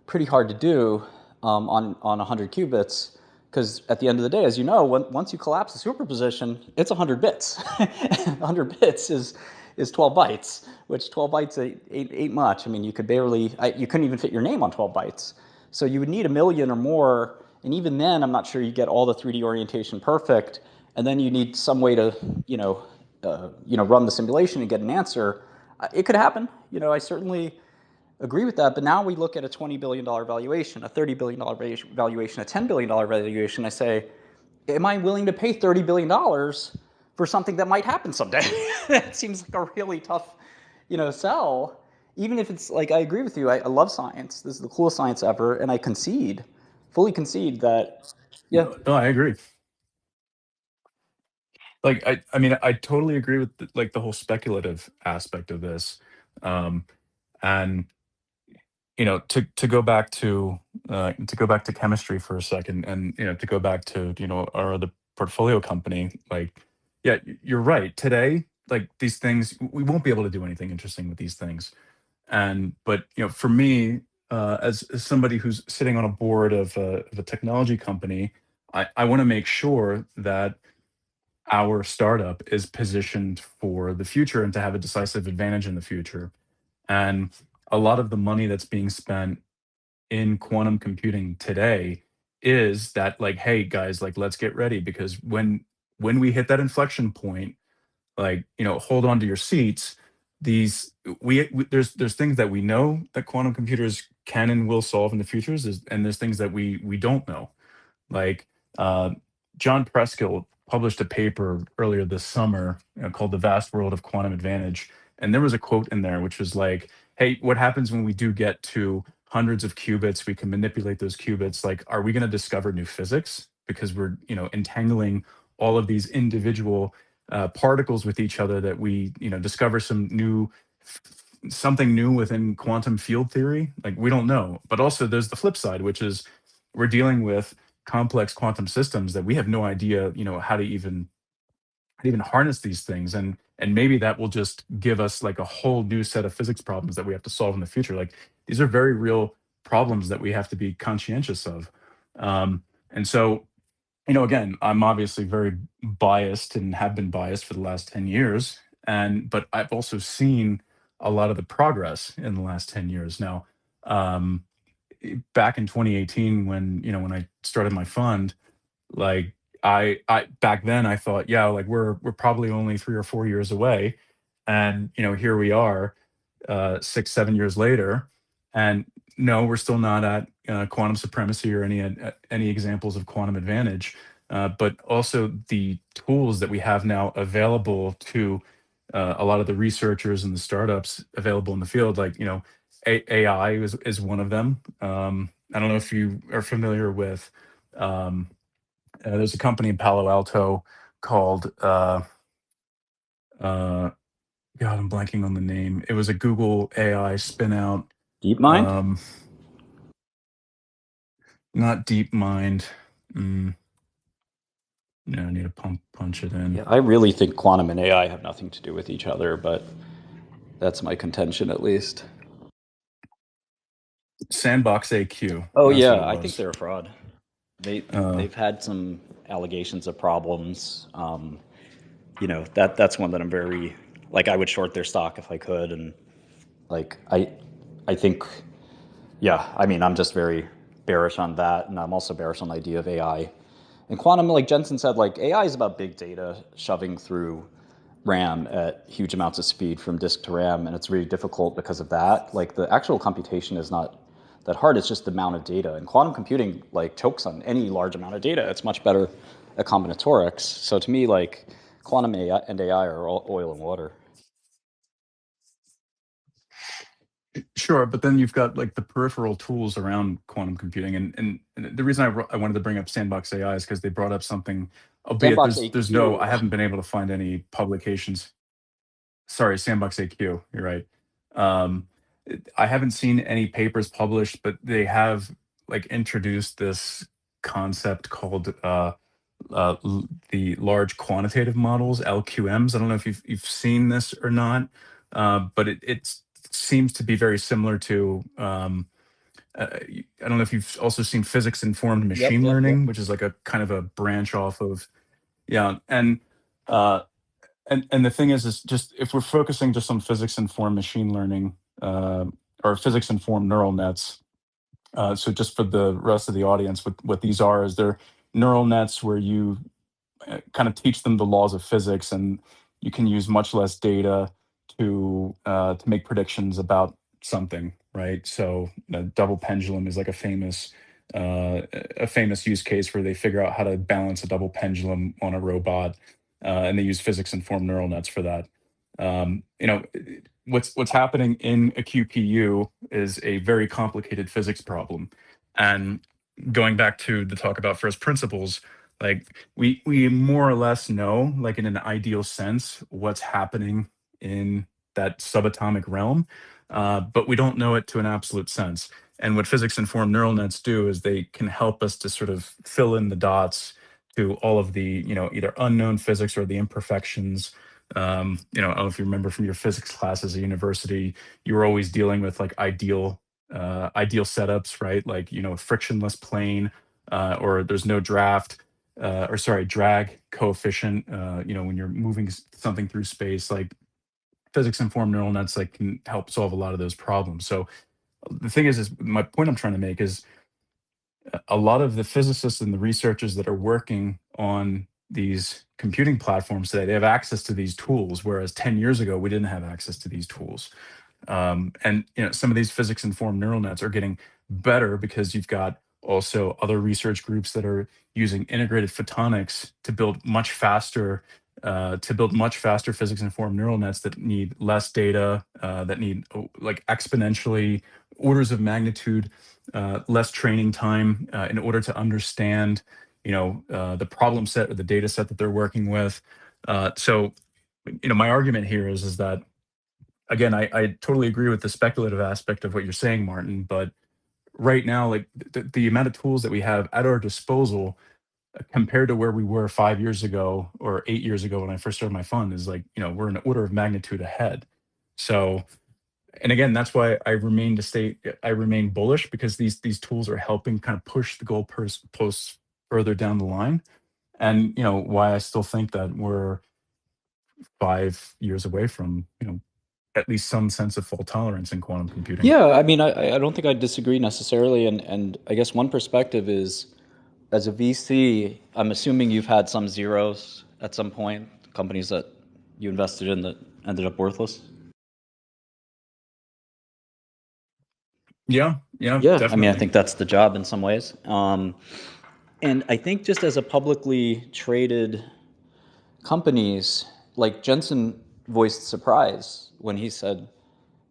pretty hard to do on 100 qubits, because at the end of the day, as you know, once you collapse the superposition, it's 100 bits. 100 bits is 12 bytes, which 12 bytes ain't much. I mean, you couldn't even fit your name on 12 bytes. So you would need a million or more, and even then, I'm not sure you get all the 3D orientation perfect, and then you need some way to, run the simulation and get an answer. It could happen. I certainly agree with that. But now we look at a $20 billion valuation, a $30 billion valuation, a $10 billion valuation. I say, am I willing to pay $30 billion for something that might happen someday? That seems like a really tough, sell. Even if it's like, I agree with you. I love science. This is the coolest science ever. And I fully concede that, yeah. No, I agree. Like I mean, I totally agree with like the whole speculative aspect of this. Um, and to go back to chemistry for a second, and to go back to our other portfolio company, like, yeah, you're right. Today, like these things, we won't be able to do anything interesting with these things. And but for me, as somebody who's sitting on a board of a technology company, I want to make sure that our startup is positioned for the future and to have a decisive advantage in the future. And a lot of the money that's being spent in quantum computing today is that, like, hey guys, like, let's get ready, because when we hit that inflection point, like, hold on to your seats. These there's things that we know that quantum computers can and will solve in the futures, and there's things that we don't know. Like, uh, John Preskill published a paper earlier this summer, called "The Vast World of Quantum Advantage," and there was a quote in there which was like, "Hey, what happens when we do get to hundreds of qubits? We can manipulate those qubits. Like, are we going to discover new physics because we're entangling all of these individual particles with each other, that we discover something new within quantum field theory? Like, we don't know." But also, there's the flip side, which is we're dealing with complex quantum systems that we have no idea, how to even harness these things, and maybe that will just give us like a whole new set of physics problems that we have to solve in the future. Like, these are very real problems that we have to be conscientious of. And so, again, I'm obviously very biased and have been biased for the last 10 years, but I've also seen a lot of the progress in the last 10 years now. um, Back in 2018, when I started my fund, like, I back then I thought, yeah, like, we're probably only 3 or 4 years away, and here we are, 6, 7 years later, and no, we're still not at quantum supremacy or any examples of quantum advantage. But also the tools that we have now available to a lot of the researchers and the startups available in the field, like AI is one of them. I don't know if you are familiar with. Um, there's a company in Palo Alto called uh, God, I'm blanking on the name. It was a Google AI spinout. DeepMind? Um, Not DeepMind. Mm, no, I need to punch it in. Yeah, I really think quantum and AI have nothing to do with each other, but that's my contention at least. Sandbox AQ. Oh That's what yeah, it I think was. they're a fraud. They Uh, they've had some allegations of problems. That's one that I'm very like. I would short their stock if I could, and like I think yeah. I mean, I'm just very bearish on that, and I'm also bearish on the idea of AI and quantum. Like Jensen said, like AI is about big data shoving through RAM at huge amounts of speed from disk to RAM, and it's really difficult because of that. Like the actual computation is not that hard. It's just the amount of data. And quantum computing like chokes on any large amount of data. It's much better at combinatorics. So to me, like quantum AI and AI are all oil and water. sure, but then you've got like the peripheral tools around quantum computing, and the reason I wanted to bring up Sandbox AI is because they brought up something, albeit Sandbox there's no, AQ. I haven't been able to find any publications. Sorry, Sandbox AQ. You're right. Um, I haven't seen any papers published, but they have like introduced this concept called the large quantitative models, LQMs. I don't know if you've seen this or not, but it seems to be very similar to. I don't know if you've also seen physics informed Yep, machine yep, yep. learning, which is like a kind of a branch off of, yeah. Uh, and the thing is just if we're focusing just on physics informed machine learning, uh, or physics informed neural nets. So just for the rest of the audience, what these are is they're neural nets where you kind of teach them the laws of physics, and you can use much less data to make predictions about something, right? So the double pendulum is like a famous use case where they figure out how to balance a double pendulum on a robot, and they use physics informed neural nets for that. You know, what's happening in a QPU is a very complicated physics problem, and going back to the talk about first principles, like we more or less know, like in an ideal sense, what's happening in that subatomic realm, but we don't know it to an absolute sense. And what physics informed neural nets do is they can help us to sort of fill in the dots to all of the, either unknown physics or the imperfections. I don't know if you remember from your physics classes at university, you were always dealing with like ideal setups, right? Like, frictionless plane, or there's no or sorry, drag coefficient, when you're moving something through space, like physics informed neural nets like can help solve a lot of those problems. So the thing is my point I'm trying to make is a lot of the physicists and the researchers that are working on these computing platforms today, they have access to these tools, whereas 10 years ago, we didn't have access to these tools. And some of these physics informed neural nets are getting better because you've got also other research groups that are using integrated photonics to build much faster physics informed neural nets that need less data, that need like exponentially orders of magnitude less training time in order to understand the problem set or the data set that they're working with. So my argument here is that, again, I totally agree with the speculative aspect of what you're saying, Martin. But right now, like the amount of tools that we have at our disposal compared to where we were 5 years ago or 8 years ago when I first started my fund is like, we're an order of magnitude ahead. So, and again, that's why I remain bullish, because these tools are helping kind of push the goalposts further down the line. And why I still think that we're 5 years away from at least some sense of fault tolerance in quantum computing. Yeah, I mean, I don't think I disagree necessarily, and I guess one perspective is, as a VC, I'm assuming you've had some zeros at some point, companies that you invested in that ended up worthless. Yeah, yeah, Yeah, I mean, I definitely. think that's the job in some ways. And I think just as a publicly traded companies, like Jensen voiced surprise when he said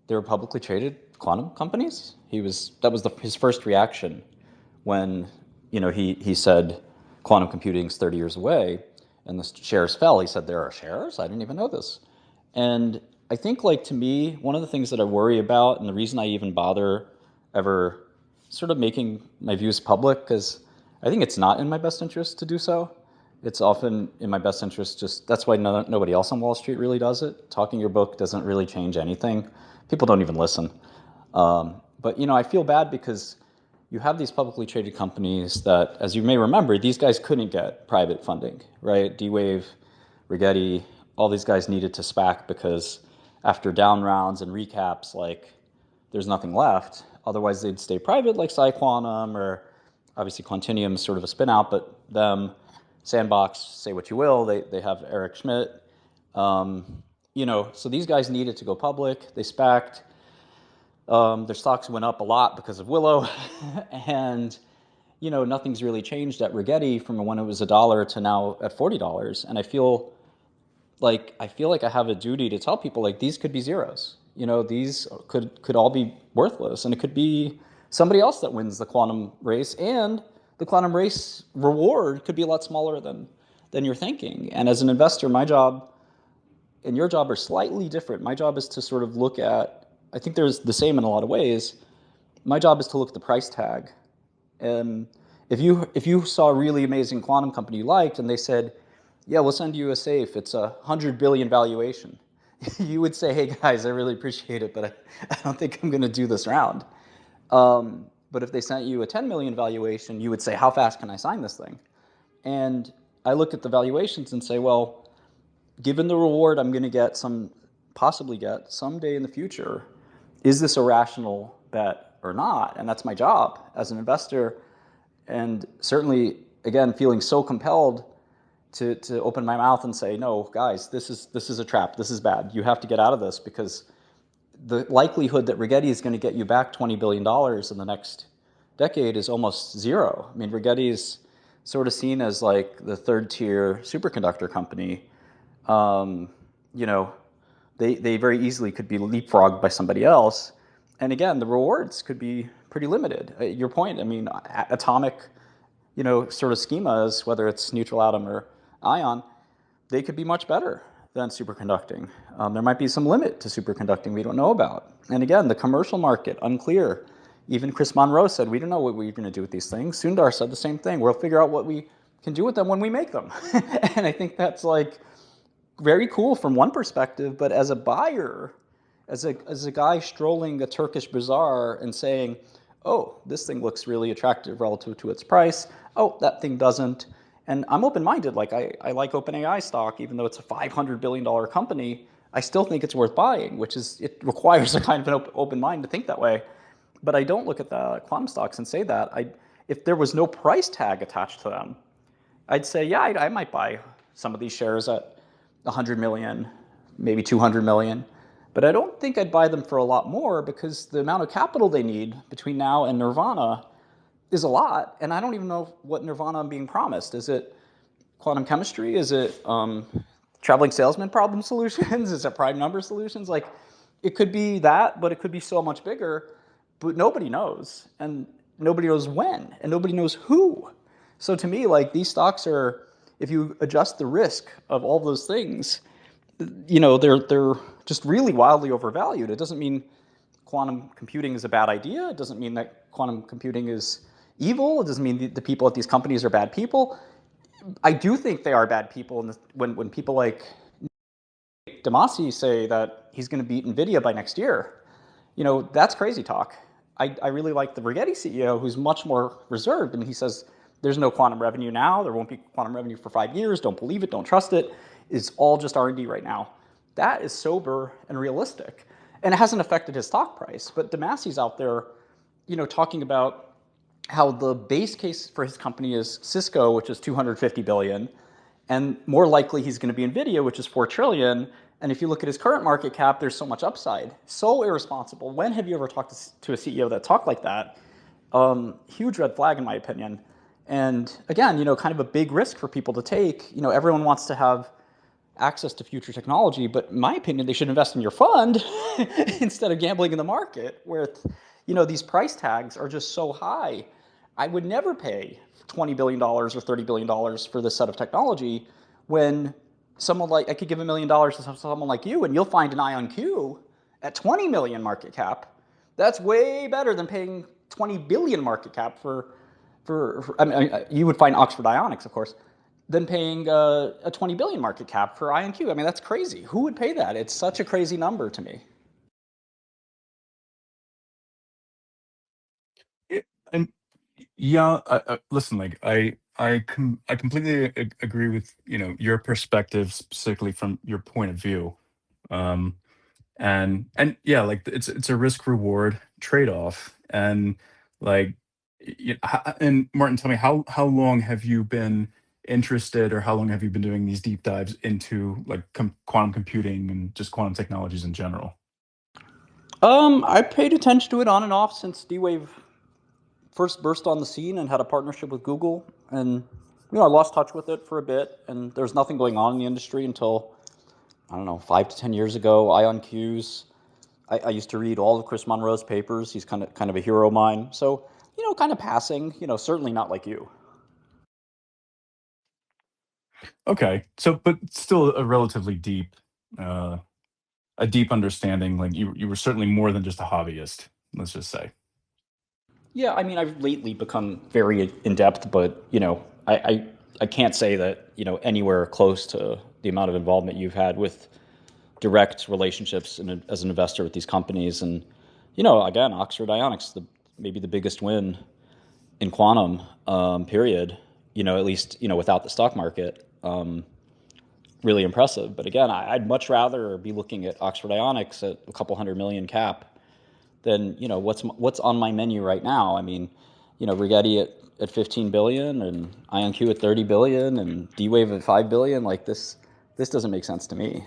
they were publicly traded quantum companies. That was his first reaction when he said quantum computing is 30 years away, and the shares fell. He said there are shares. I didn't even know this. And I think, like, to me, one of the things that I worry about, and the reason I even bother ever sort of making my views public, because I think it's not in my best interest to do so. It's often in my best interest, just that's why nobody else on Wall Street really does it. Talking your book doesn't really change anything. People don't even listen. But I feel bad because you have these publicly traded companies that, as you may remember, these guys couldn't get private funding, right? D-Wave, Rigetti, all these guys needed to SPAC because after down rounds and recaps, like, there's nothing left. Otherwise, they'd stay private, like PsiQuantum, or obviously Quantinuum is sort of a spin out, but them, Sandbox, say what you will, they have Eric Schmidt. So these guys needed to go public. They SPAC'd. Their stocks went up a lot because of Willow, and nothing's really changed at Rigetti from when it was $1 to now at $40. And I feel like I have a duty to tell people, like, these could be zeros. These could all be worthless, and it could be somebody else that wins the quantum race, and the quantum race reward could be a lot smaller than you're thinking. And as an investor, my job and your job are slightly different. My job is to sort of look at, I think there's the same in a lot of ways. My job is to look at the price tag. And if you saw a really amazing quantum company you liked and they said, yeah, we'll send you a safe, it's $100 billion valuation, you would say, hey guys, I really appreciate it, but I don't think I'm going to do this round. But if they sent you a 10 million valuation, you would say, how fast can I sign this thing? And I look at the valuations and say, well, given the reward I'm going to possibly get someday in the future, is this a rational bet or not? And that's my job as an investor. And certainly, again, feeling so compelled to open my mouth and say, no, guys, this is a trap. This is bad. You have to get out of this, because the likelihood that Rigetti is going to get you back $20 billion in the next decade is almost zero. I mean, Rigetti is sort of seen as like the third tier superconductor company. They very easily could be leapfrogged by somebody else. And again, the rewards could be pretty limited. Your point, I mean, atomic, sort of schemas, whether it's neutral atom or ion, they could be much better than superconducting. There might be some limit to superconducting we don't know about. And again, the commercial market, unclear. Even Chris Monroe said, we don't know what we're going to do with these things. Sundar said the same thing. We'll figure out what we can do with them when we make them. And I think that's like very cool from one perspective, but as a buyer, as a guy strolling a Turkish bazaar and saying, oh, this thing looks really attractive relative to its price. Oh, that thing doesn't. And I'm open-minded. Like, I like OpenAI stock, even though it's a $500 billion company. I still think it's worth buying, it requires a kind of an open mind to think that way. But I don't look at the quantum stocks and say that. If there was no price tag attached to them, I'd say, yeah, I might buy some of these shares at 100 million, maybe 200 million. But I don't think I'd buy them for a lot more, because the amount of capital they need between now and Nirvana is a lot. And I don't even know what Nirvana I'm being promised. Is it quantum chemistry? Is it traveling salesman problem solutions? Is it prime number solutions? Like, it could be that, but it could be so much bigger. But nobody knows. And nobody knows when. And nobody knows who. So to me, like, these stocks are, if you adjust the risk of all those things, they're just really wildly overvalued. It doesn't mean quantum computing is a bad idea. It doesn't mean that quantum computing is evil. It doesn't mean the people at these companies are bad people. I do think they are bad people. And when people like Damasi say that he's going to beat NVIDIA by next year, that's crazy talk. I really like the Rigetti CEO, who's much more reserved, and he says there's no quantum revenue now. There won't be quantum revenue for 5 years. Don't believe it. Don't trust it. It's all just R&D right now. That is sober and realistic. And it hasn't affected his stock price. But Damasi's out there, talking about how the base case for his company is Cisco, which is 250 billion, and more likely he's going to be NVIDIA, which is 4 trillion. And if you look at his current market cap, there's so much upside. So irresponsible. When have you ever talked to a CEO that talked like that? Huge red flag, in my opinion. And again, kind of a big risk for people to take. Everyone wants to have access to future technology. But in my opinion, they should invest in your fund instead of gambling in the market, where these price tags are just so high. I would never pay $20 billion or $30 billion for this set of technology when someone like I could give $1 million to someone like you, and you'll find an IonQ at 20 million market cap. That's way better than paying 20 billion market cap for I mean, you would find Oxford Ionics, of course, than paying a 20 billion market cap for IonQ. I mean, that's crazy. Who would pay that? It's such a crazy number to me. And yeah, listen, like I completely agree with your perspective, specifically from your point of view. Um, and yeah, like it's a risk reward trade off, and like and Martin, tell me how long have you been interested, or how long have you been doing these deep dives into like quantum computing and just quantum technologies in general? I paid attention to it on and off since D-Wave first burst on the scene and had a partnership with Google. And, I lost touch with it for a bit. And there was nothing going on in the industry until, I don't know, 5 to 10 years ago. IonQs. I used to read all of Chris Monroe's papers. He's kind of a hero of mine. So, kind of passing, certainly not like you. Okay, so but still a relatively uh, deep understanding. Like you were certainly more than just a hobbyist. Let's just say. Yeah, I mean, I've lately become very in depth, but I can't say that anywhere close to the amount of involvement you've had with direct relationships as an investor with these companies. And again, Oxford Ionics, maybe the biggest win in quantum, period. At least without the stock market, really impressive. But again, I'd much rather be looking at Oxford Ionics at a couple 100 million cap than what's on my menu right now. I mean, Rigetti at 15 billion and IonQ at 30 billion and D-Wave at 5 billion. Like this doesn't make sense to me.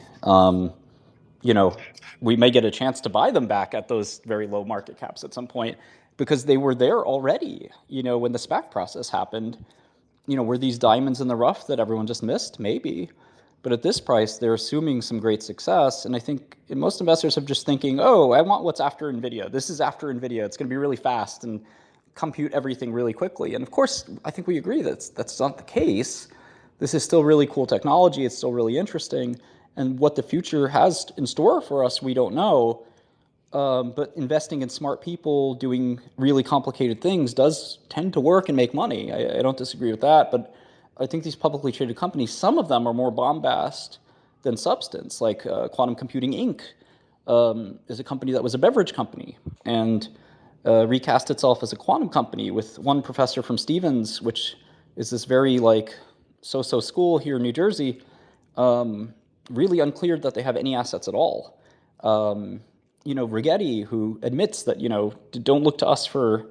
You know, we may get a chance to buy them back at those very low market caps at some point because they were there already. When the SPAC process happened, were these diamonds in the rough that everyone just missed? Maybe. But at this price, they're assuming some great success. And I think most investors are just thinking, oh, I want what's after NVIDIA. This is after NVIDIA. It's going to be really fast and compute everything really quickly. And of course, I think we agree that's not the case. This is still really cool technology. It's still really interesting. And what the future has in store for us, we don't know. But investing in smart people doing really complicated things does tend to work and make money. I don't disagree with that. But I think these publicly traded companies, some of them are more bombast than substance. Like Quantum Computing Inc. Is a company that was a beverage company and recast itself as a quantum company with one professor from Stevens, which is this very like so-so school here in New Jersey, really unclear that they have any assets at all. Rigetti, who admits that, don't look to us for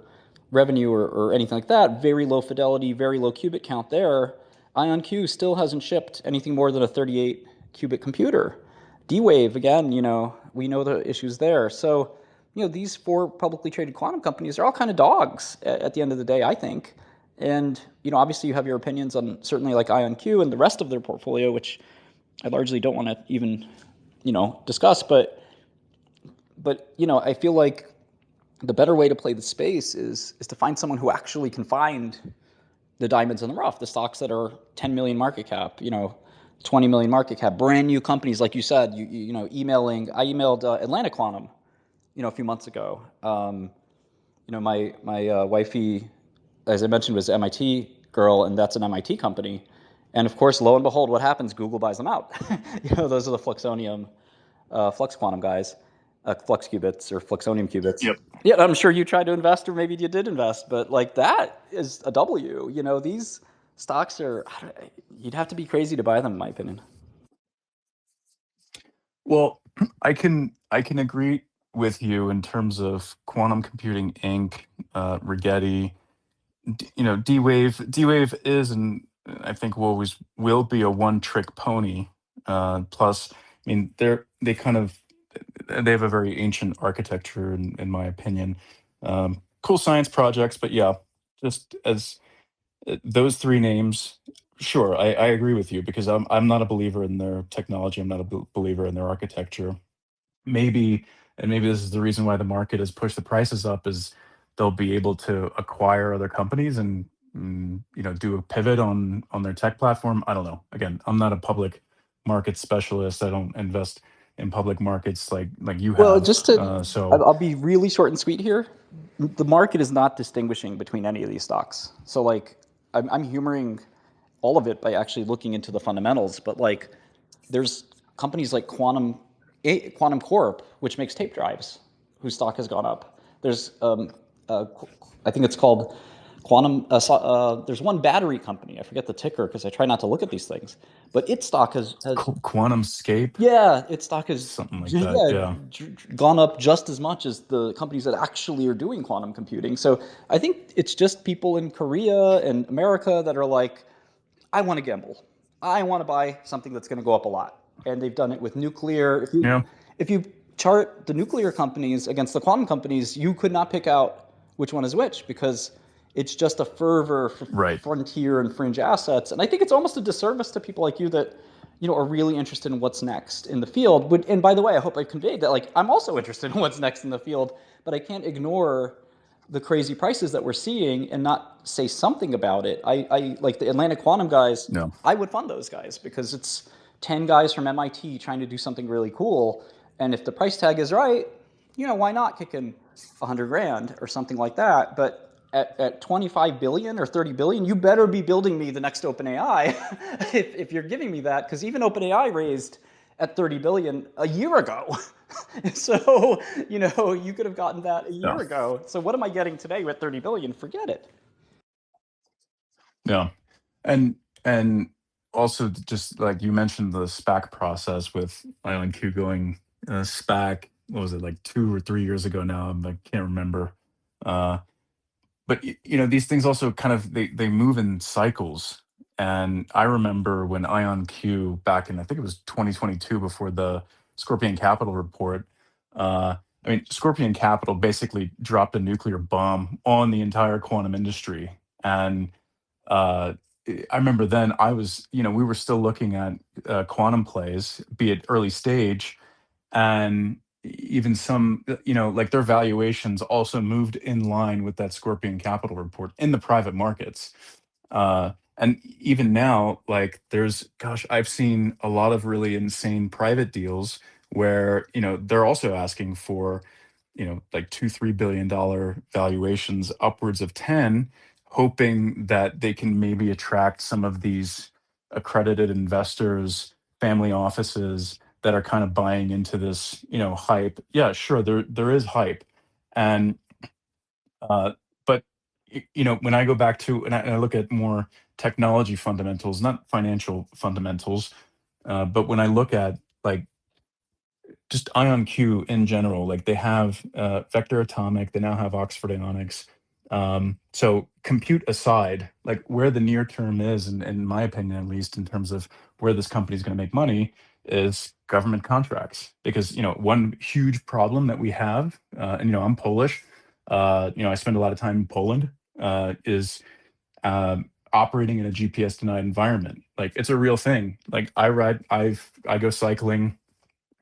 revenue or anything like that, very low fidelity, very low qubit count there. IonQ still hasn't shipped anything more than a 38 qubit computer. D-Wave, again, we know the issues there. So, these four publicly traded quantum companies are all kind of dogs at the end of the day, I think. And, obviously you have your opinions on certainly like IonQ and the rest of their portfolio, which I largely don't want to even, discuss. But I feel like the better way to play the space is to find someone who actually can find the diamonds in the rough, the stocks that are 10 million market cap, 20 million market cap, brand new companies, like you said. I emailed Atlantic Quantum, a few months ago. My wifey, as I mentioned, was an MIT girl, and that's an MIT company. And of course, lo and behold, what happens? Google buys them out. Those are the Fluxonium, Flux Quantum guys, Flux qubits or Fluxonium qubits. Yep. Yeah, I'm sure you tried to invest, or maybe you did invest, but like that is a W. These stocks are, you'd have to be crazy to buy them, in my opinion. Well, I can agree with you in terms of Quantum Computing Inc., Rigetti, D-Wave is, and I think will always will be, a one-trick pony. Plus, I mean, they have a very ancient architecture, in my opinion. Cool science projects, but yeah, just as those three names Sure, I agree with you because I'm not a believer in their technology. I'm not a believer in their architecture. Maybe, and maybe this is the reason why the market has pushed the prices up, is they'll be able to acquire other companies and do a pivot on their tech platform. I don't know. Again, I'm not a public market specialist. I don't invest in public markets like you Well, have. just to, So I'll be really short and sweet here. The market is not distinguishing between any of these stocks. So, like, I'm humoring all of it by actually looking into the fundamentals. But like, there's companies like Quantum Corp, which makes tape drives, whose stock has gone up. There's, uh, I think it's called Quantum. There's one battery company. I forget the ticker because I try not to look at these things. But its stock has quantum scape, yeah, its stock has something like that. yeah Yeah. gone up just as much as the companies that actually are doing quantum computing. So I think it's just people in Korea and America that are like, I want to gamble. I want to buy something that's going to go up a lot. And they've done it with nuclear. Yeah. If you chart the nuclear companies against the quantum companies, you could not pick out which one is which because it's just a fervor for Right. frontier and fringe assets. And I think it's almost a disservice to people like you that are really interested in what's next in the field. And by the way, I hope I conveyed that like I'm also interested in what's next in the field, but I can't ignore the crazy prices that we're seeing and not say something about it. I like the Atlantic Quantum guys. No. I would fund those guys because it's 10 guys from MIT trying to do something really cool. And if the price tag is right, why not kick in 100 grand or something like that? But at 25 billion or 30 billion, you better be building me the next OpenAI if you're giving me that, because even OpenAI raised at 30 billion a year ago. So, you could have gotten that a No. year ago. So what am I getting today with 30 billion? Forget it. No. And and also just like you mentioned the SPAC process with IonQ going SPAC, what was it, like 2 or 3 years ago now? I can't remember. Uh, but these things also kind of they move in cycles. And I remember when IonQ back in, I think it was 2022, before the Scorpion Capital report. I mean, Scorpion Capital basically dropped a nuclear bomb on the entire quantum industry. And uh, I remember then we were still looking at quantum plays, be it early stage, and even some, like their valuations also moved in line with that Scorpion Capital report in the private markets. And even now, like gosh, I've seen a lot of really insane private deals where, they're also asking for, like $2-3 billion valuations, upwards of 10, hoping that they can maybe attract some of these accredited investors, family offices that are kind of buying into this, hype. Yeah, sure, there is hype. And uh, but when I go back to, and I look at more technology fundamentals, not financial fundamentals, but when I look at like just IonQ in general, like they have Vector Atomic, they now have Oxford Ionics. So compute aside, like where the near term is, in my opinion, at least in terms of where this company is going to make money, is government contracts. Because one huge problem that we have, and I'm Polish, I spend a lot of time in Poland, is operating in a GPS denied environment. Like it's a real thing. Like I go cycling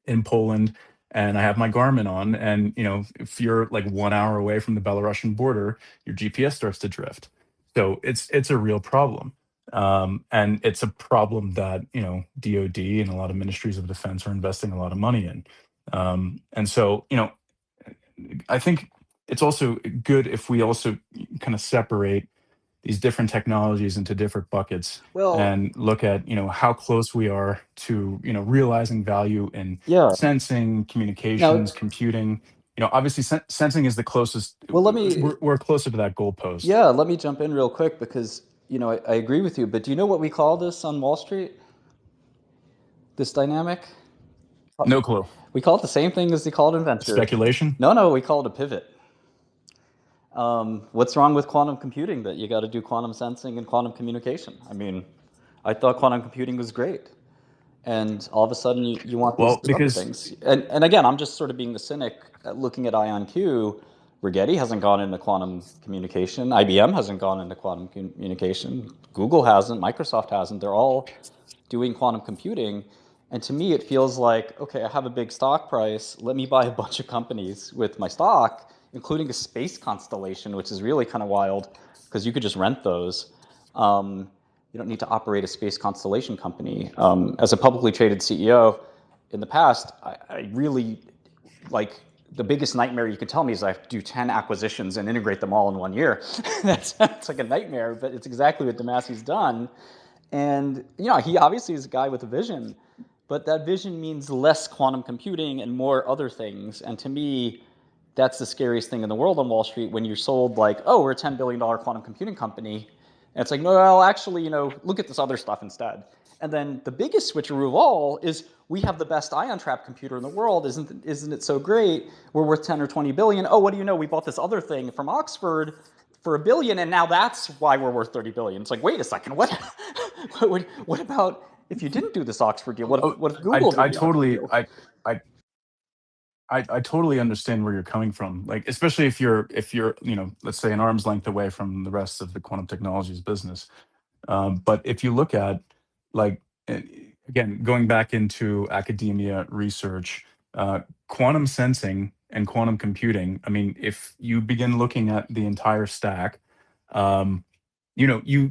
in Poland, and I have my Garmin on, and if you're like 1 hour away from the Belarusian border, your GPS starts to drift. So it's a real problem. And it's a problem that DoD and a lot of ministries of defense are investing a lot of money in. And so I think it's also good if we also kind of separate these different technologies into different buckets Well, and look at how close we are to realizing value in yeah. sensing, Now, communications, computing. Obviously sensing is the closest. well, let me, We're closer to that goalpost. yeah, let me jump in real quick because, I agree with you, but do you know what we call this on Wall Street? This dynamic? No clue. We call it the same thing as they call it in venture. Speculation. No, we call it a pivot. What's wrong with quantum computing that you got to do quantum sensing and quantum communication? I mean, I thought quantum computing was great. And all of a sudden you want Well, these other because things. And again, I'm just sort of being the cynic looking at IonQ. Rigetti hasn't gone into quantum communication. IBM hasn't gone into quantum communication. Google hasn't. Microsoft hasn't. They're all doing quantum computing. And to me, it feels like, okay, I have a big stock price. Let me buy a bunch of companies with my stock, including a space constellation, which is really kind of wild because you could just rent those. You don't need to operate a space constellation company. As a publicly traded CEO in the past, I really like the biggest nightmare you could tell me is I have to do 10 acquisitions and integrate them all in 1 year. That sounds like a nightmare, but it's exactly what Damasi's done. And he obviously is a guy with a vision, but that vision means less quantum computing and more other things. And to me, that's the scariest thing in the world on Wall Street when you're sold like, oh, we're a $10 billion quantum computing company. And it's like, no, well, actually, look at this other stuff instead. And then the biggest switcheroo of all is we have the best ion trap computer in the world. Isn't it so great? We're worth 10 or 20 billion. Oh, what do you know? We bought this other thing from Oxford for $1 billion, and now that's why we're worth 30 billion. It's like, wait a second, what? what about if you didn't do this Oxford deal? Oh, What if Google did I the Oxford totally deal? I I totally understand where you're coming from. Like, especially if you're, let's say an arm's length away from the rest of the quantum technologies business. But if you look at, like, eh, again, going back into academia research, quantum sensing and quantum computing, I mean, if you begin looking at the entire stack, um, you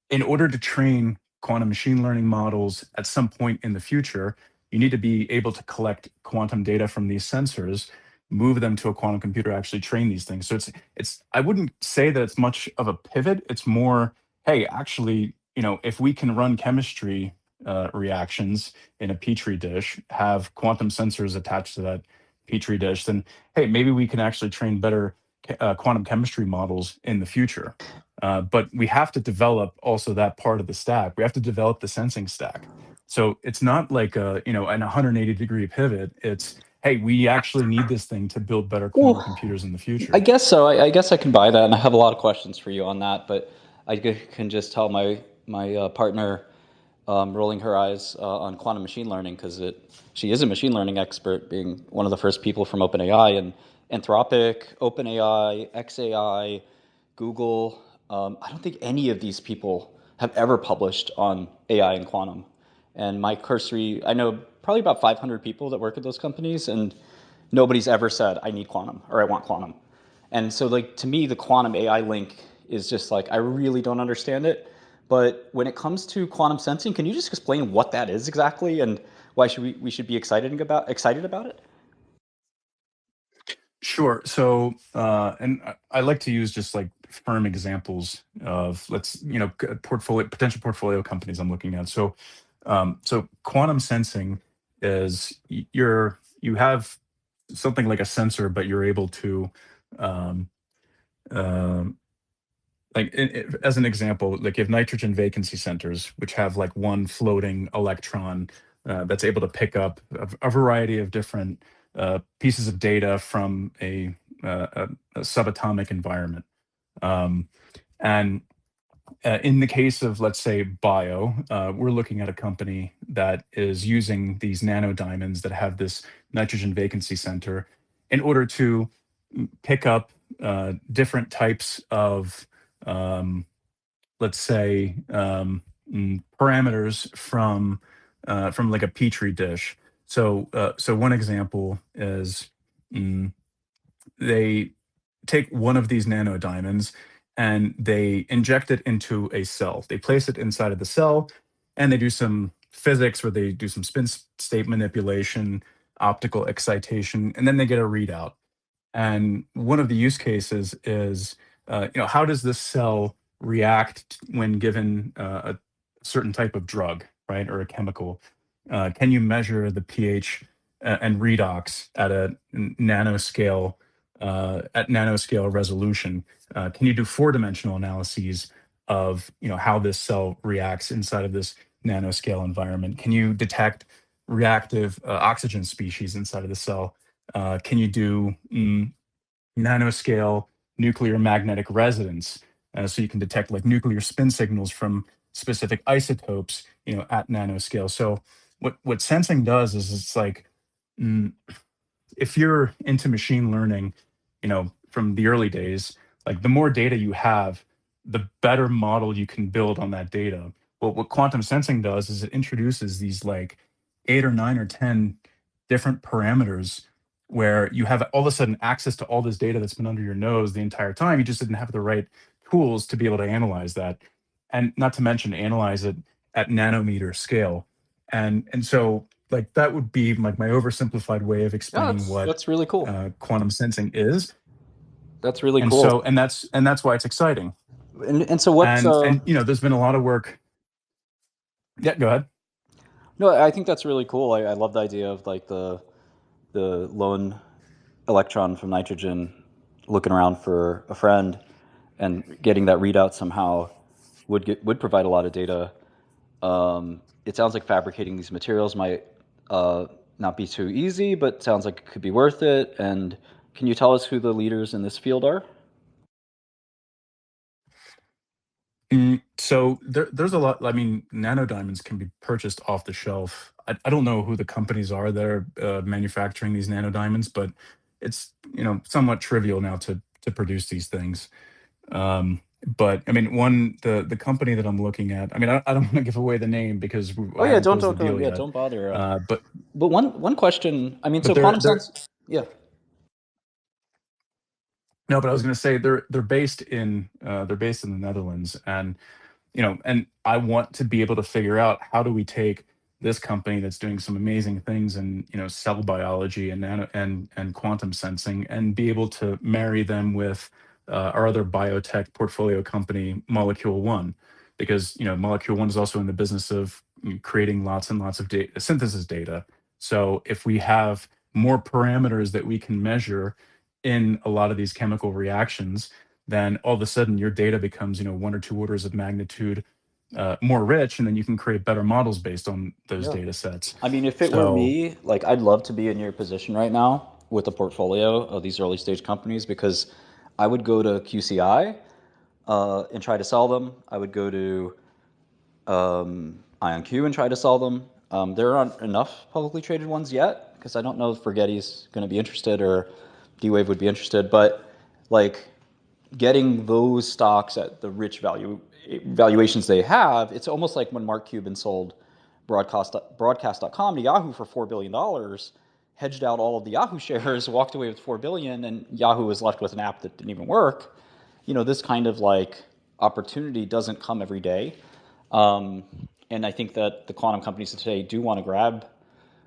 in order to train quantum machine learning models at some point in the future, you need to be able to collect quantum data from these sensors, move them to a quantum computer, actually train these things. So it's I wouldn't say that it's much of a pivot. It's more, hey, actually, if we can run chemistry reactions in a petri dish, have quantum sensors attached to that petri dish, then hey, maybe we can actually train better quantum chemistry models in the future. But we have to develop also that part of the stack. We have to develop the sensing stack. So it's not like an 180-degree pivot. It's, hey, we actually need this thing to build better quantum Well, computers in the I future. guess so. I guess I can buy that, and I have a lot of questions for you on that. But can just tell my partner rolling her eyes on quantum machine learning because it she is a machine learning expert, being one of the first people from OpenAI and Anthropic, OpenAI, XAI, Google. I don't think any of these people have ever published on AI and quantum. And my cursory, I know probably about 500 people that work at those companies, and nobody's ever said, I need quantum or I want quantum. And so, like, to me, the quantum AI link is just like, I really don't understand it. But when it comes to quantum sensing, can you just explain what that is exactly and why we should be excited about it? Sure. So, and I like to use just like firm examples of, let's, potential portfolio companies I'm looking at. So quantum sensing is you have something like a sensor, but you're able to, um, um, like, as an example, like you have nitrogen vacancy centers, which have like one floating electron that's able to pick up a variety of different pieces of data from a subatomic environment. Um, and in the case of, let's say, bio, we're looking at a company that is using these nanodiamonds that have this nitrogen vacancy center in order to pick up different types of, um, let's say, parameters from like a petri dish. So one example is, mm, they take one of these nanodiamonds and they inject it into a cell. They place it inside of the cell and they do some physics where they do some state manipulation, optical excitation, and then they get a readout. And one of the use cases is, how does this cell react when given a certain type of drug, right, or a chemical? Can you measure the pH and redox at a nanoscale, at nanoscale resolution? Can you do four-dimensional analyses of, how this cell reacts inside of this nanoscale environment? Can you detect reactive oxygen species inside of the cell? Can you do nanoscale nuclear magnetic resonance, so you can detect like nuclear spin signals from specific isotopes, at nanoscale? So what sensing does is it's like, mm, if you're into machine learning, from the early days, like the more data you have, the better model you can build on that data. Well, what quantum sensing does is it introduces these like 8 or 9 or 10 different parameters where you have all of a sudden access to all this data that's been under your nose the entire time. You just didn't have the right tools to be able to analyze that, and not to mention analyze it at nanometer scale. And so like that would be like my oversimplified way of Yeah, explaining what that's really cool. quantum sensing is. That's really And cool. so and that's why it's exciting. And so what's And there's been a lot of work. Yeah, go ahead. no, I think that's really cool. I love the idea of like the lone electron from nitrogen looking around for a friend and getting that readout somehow would provide a lot of data. It sounds like fabricating these materials might not be too easy, but sounds like it could be worth it. And can you tell us who the leaders in this field are? So there's a lot. I mean, nanodiamonds can be purchased off the shelf. I don't know who the companies are that are manufacturing these nanodiamonds, but it's somewhat trivial now to produce these things. But I mean, the company that I'm looking at. I mean, I don't want to give away the name because Oh I yeah, haven't closed the deal yeah, yet. don't bother. But But one question. I mean, but so they're quantum they're sense. Yeah. no, but I was going to say they're based in the Netherlands, and I want to be able to figure out how do we take this company that's doing some amazing things in cell biology and nano and quantum sensing and be able to marry them with our other biotech portfolio company, Molecule One, because Molecule One is also in the business of creating lots and lots of data, synthesis data. So if we have more parameters that we can measure in a lot of these chemical reactions, then all of a sudden your data becomes, 1 or 2 orders of magnitude more rich, and then you can create better models based on those Yeah. data sets. I mean, if it were So, me, like I'd love to be in your position right now with a portfolio of these early stage companies because I would go to QCI and try to sell them. I would go to IonQ and try to sell them. There aren't enough publicly traded ones yet because I don't know if Forgetty's going to be interested or D-Wave would be interested. But like getting those stocks at the rich valuations they have, it's almost like when Mark Cuban sold broadcast.com to Yahoo for $4 billion, hedged out all of the Yahoo shares, walked away with $4 billion, and Yahoo was left with an app that didn't even work. This kind of like opportunity doesn't come every day. Um, and I think that the quantum companies today do want to grab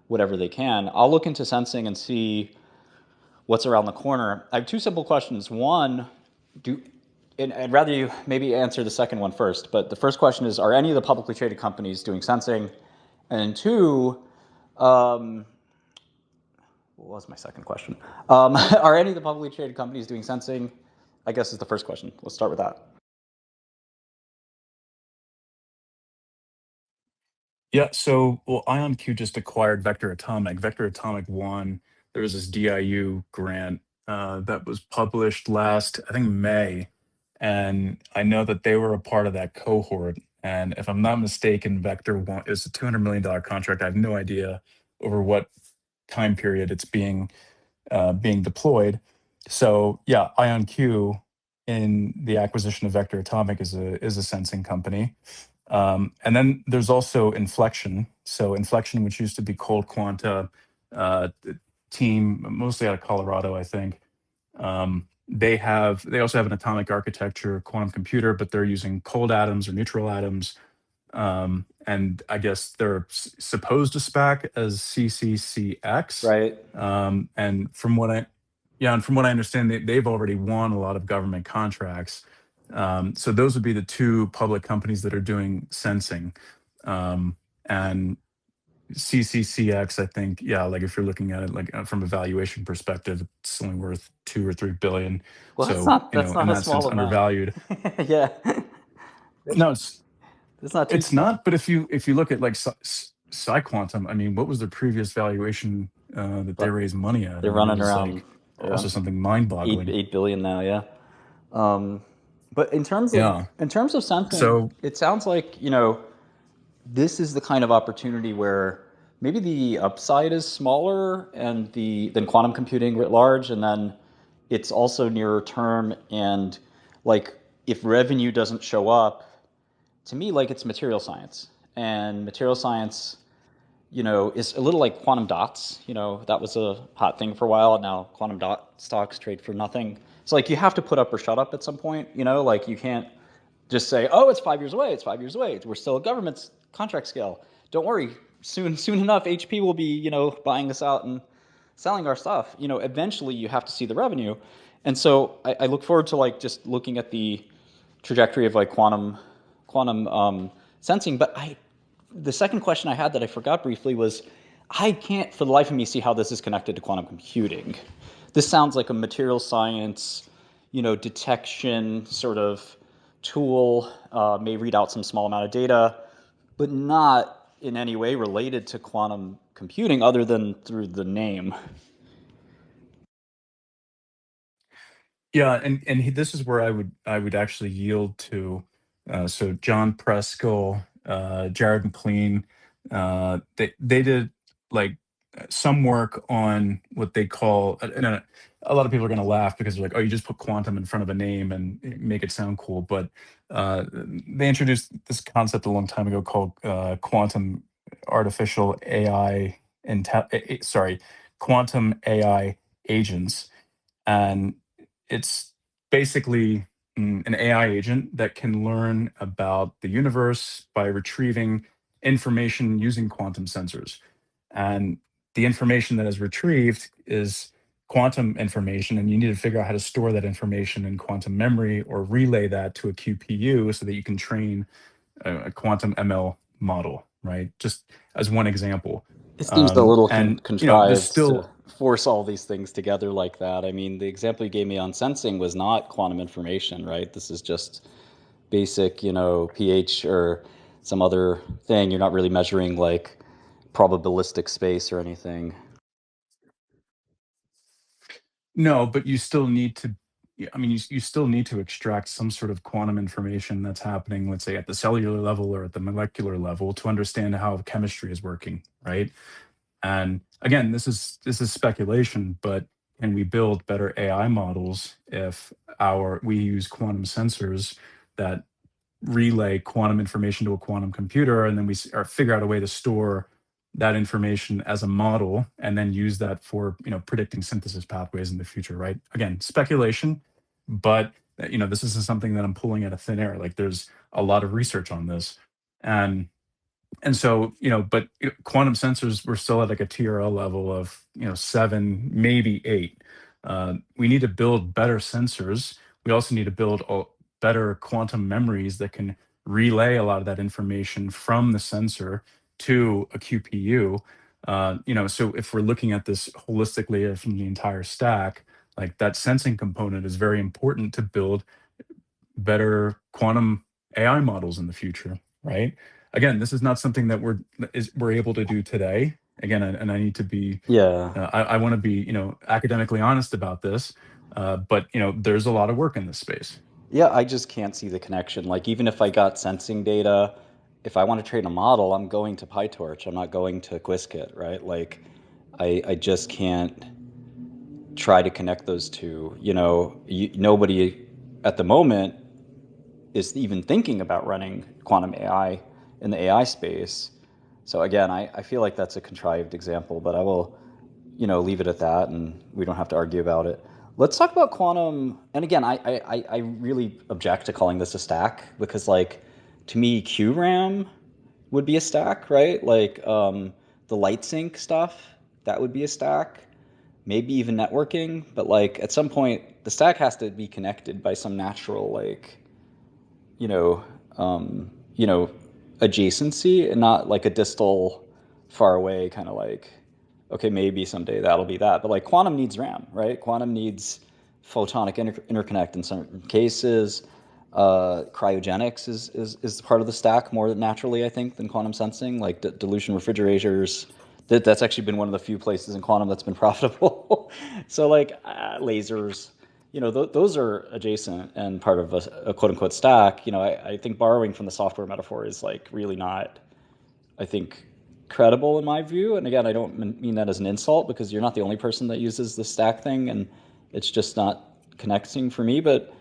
whatever they can. I'll look into sensing and see what's around the corner. I have two simple questions. One, do and I'd rather you maybe answer the second one first. But the first question is: are any of the publicly traded companies doing sensing? And two, um, what was my second question? Are any of the publicly traded companies doing sensing? I guess is the first question. Let's start with that. yeah, so well, IonQ just acquired Vector Atomic. Vector Atomic won. There was this DIU grant that was published last, I think, May, and I know that they were a part of that cohort. And if I'm not mistaken, Vector won. It's a $200 million contract. I have no idea over what time period it's being deployed. So yeah, IonQ in the acquisition of Vector Atomic is a sensing company. And then there's also Inflection. So Inflection, which used to be Cold Quanta, team mostly out of Colorado, I think. They also have an atomic architecture quantum computer, but they're using cold atoms or neutral atoms. And I guess they're supposed to SPAC as CCCX. Right. And from what I understand, they've already won a lot of government contracts. So those would be the two public companies that are doing sensing. And CCCX, I think, yeah, like if you're looking at it like from a valuation perspective, it's only worth 2 or 3 billion. Well, that's So, not that's in not a that sense, small amount. undervalued. Yeah, No, it's it's not too It's small. not, but if you look at like PsiQuantum, I mean, what was their previous valuation that they But raised money at? I they're mean, it running was around like also around something eight mind-boggling. 8 billion now. Yeah. Um, but Yeah. in terms of sensing, So it sounds like this is the kind of opportunity where maybe the upside is smaller and the than quantum computing writ large, and then it's also nearer term, and like if revenue doesn't show up, to me, like it's material science. And material science, is a little like quantum dots. That was a hot thing for a while, and now quantum dot stocks trade for nothing. So like you have to put up or shut up at some point, like you can't just say, "Oh, it's 5 years away. It's 5 years away. We're still a government's contract scale. Don't worry. Soon enough, HP will be, buying us out and selling our stuff." Eventually you have to see the revenue. And so I look forward to like just looking at the trajectory of like quantum sensing. But the second question I had that I forgot briefly was, I can't for the life of me see how this is connected to quantum computing. This sounds like a material science, detection sort of tool, may read out some small amount of data, but not in any way related to quantum computing other than through the name. Yeah, this is where I would actually yield to. So John Preskill, Jared McLean, they did like some work on what they call. And a lot of people are going to laugh because they're like, "Oh, you just put quantum in front of a name and make it sound cool." But they introduced this concept a long time ago called quantum artificial AI. Sorry, quantum AI agents, and it's basically an AI agent that can learn about the universe by retrieving information using quantum sensors. And the information that is retrieved is quantum information, and you need to figure out how to store that information in quantum memory or relay that to a QPU so that you can train a quantum ML model, right? Just as one example. It seems a little And there's contrived to still force all these things together like that. I mean, the example you gave me on sensing was not quantum information, right? This is just basic, pH or some other thing. You're not really measuring like probabilistic space or anything. No, but you still need to. Yeah, I mean, you still need to extract some sort of quantum information that's happening, let's say at the cellular level or at the molecular level, to understand how chemistry is working, right? And again, this is speculation, but can we build better AI models if we use quantum sensors that relay quantum information to a quantum computer, and then or figure out a way to store that information as a model and then use that for predicting synthesis pathways in the future, right? Again, speculation, but this isn't something that I'm pulling out of thin air. Like, there's a lot of research on this. And and so, but quantum sensors, we're still at like a TRL level of, 7, maybe 8. We need to build better sensors. We also need to build better quantum memories that can relay a lot of that information from the sensor to a QPU. So if we're looking at this holistically from the entire stack, like that sensing component is very important to build better quantum AI models in the future, right? Again, this is not something that we're able to do today. Again, and I need to be, Yeah. I want to be, academically honest about this. But there's a lot of work in this space. Yeah, I just can't see the connection. Like, even if I got sensing data, if I want to train a model, I'm going to PyTorch. I'm not going to Qiskit, right? Like, I just can't try to connect those two. Nobody at the moment is even thinking about running quantum AI in the AI space. So again, I feel like that's a contrived example, but I will, leave it at that, and we don't have to argue about it. Let's talk about quantum. And again, I really object to calling this a stack because, like, to me, QRAM would be a stack, right? Like, the light sync stuff, that would be a stack. Maybe even networking, but like at some point, the stack has to be connected by some natural, like, you know, um, you know, adjacency, and not like a distal, far away kind of like, okay, maybe someday that'll be that. But like quantum needs RAM, right? Quantum needs photonic interconnect in certain cases. Cryogenics is part of the stack more naturally, I think, than quantum sensing. Like dilution refrigerators, that's actually been one of the few places in quantum that's been profitable. So like lasers, those are adjacent and part of a quote unquote stack. I think borrowing from the software metaphor is like really not, I think, credible in my view. And again, I don't mean that as an insult because you're not the only person that uses the stack thing. And It's just not connecting for me. But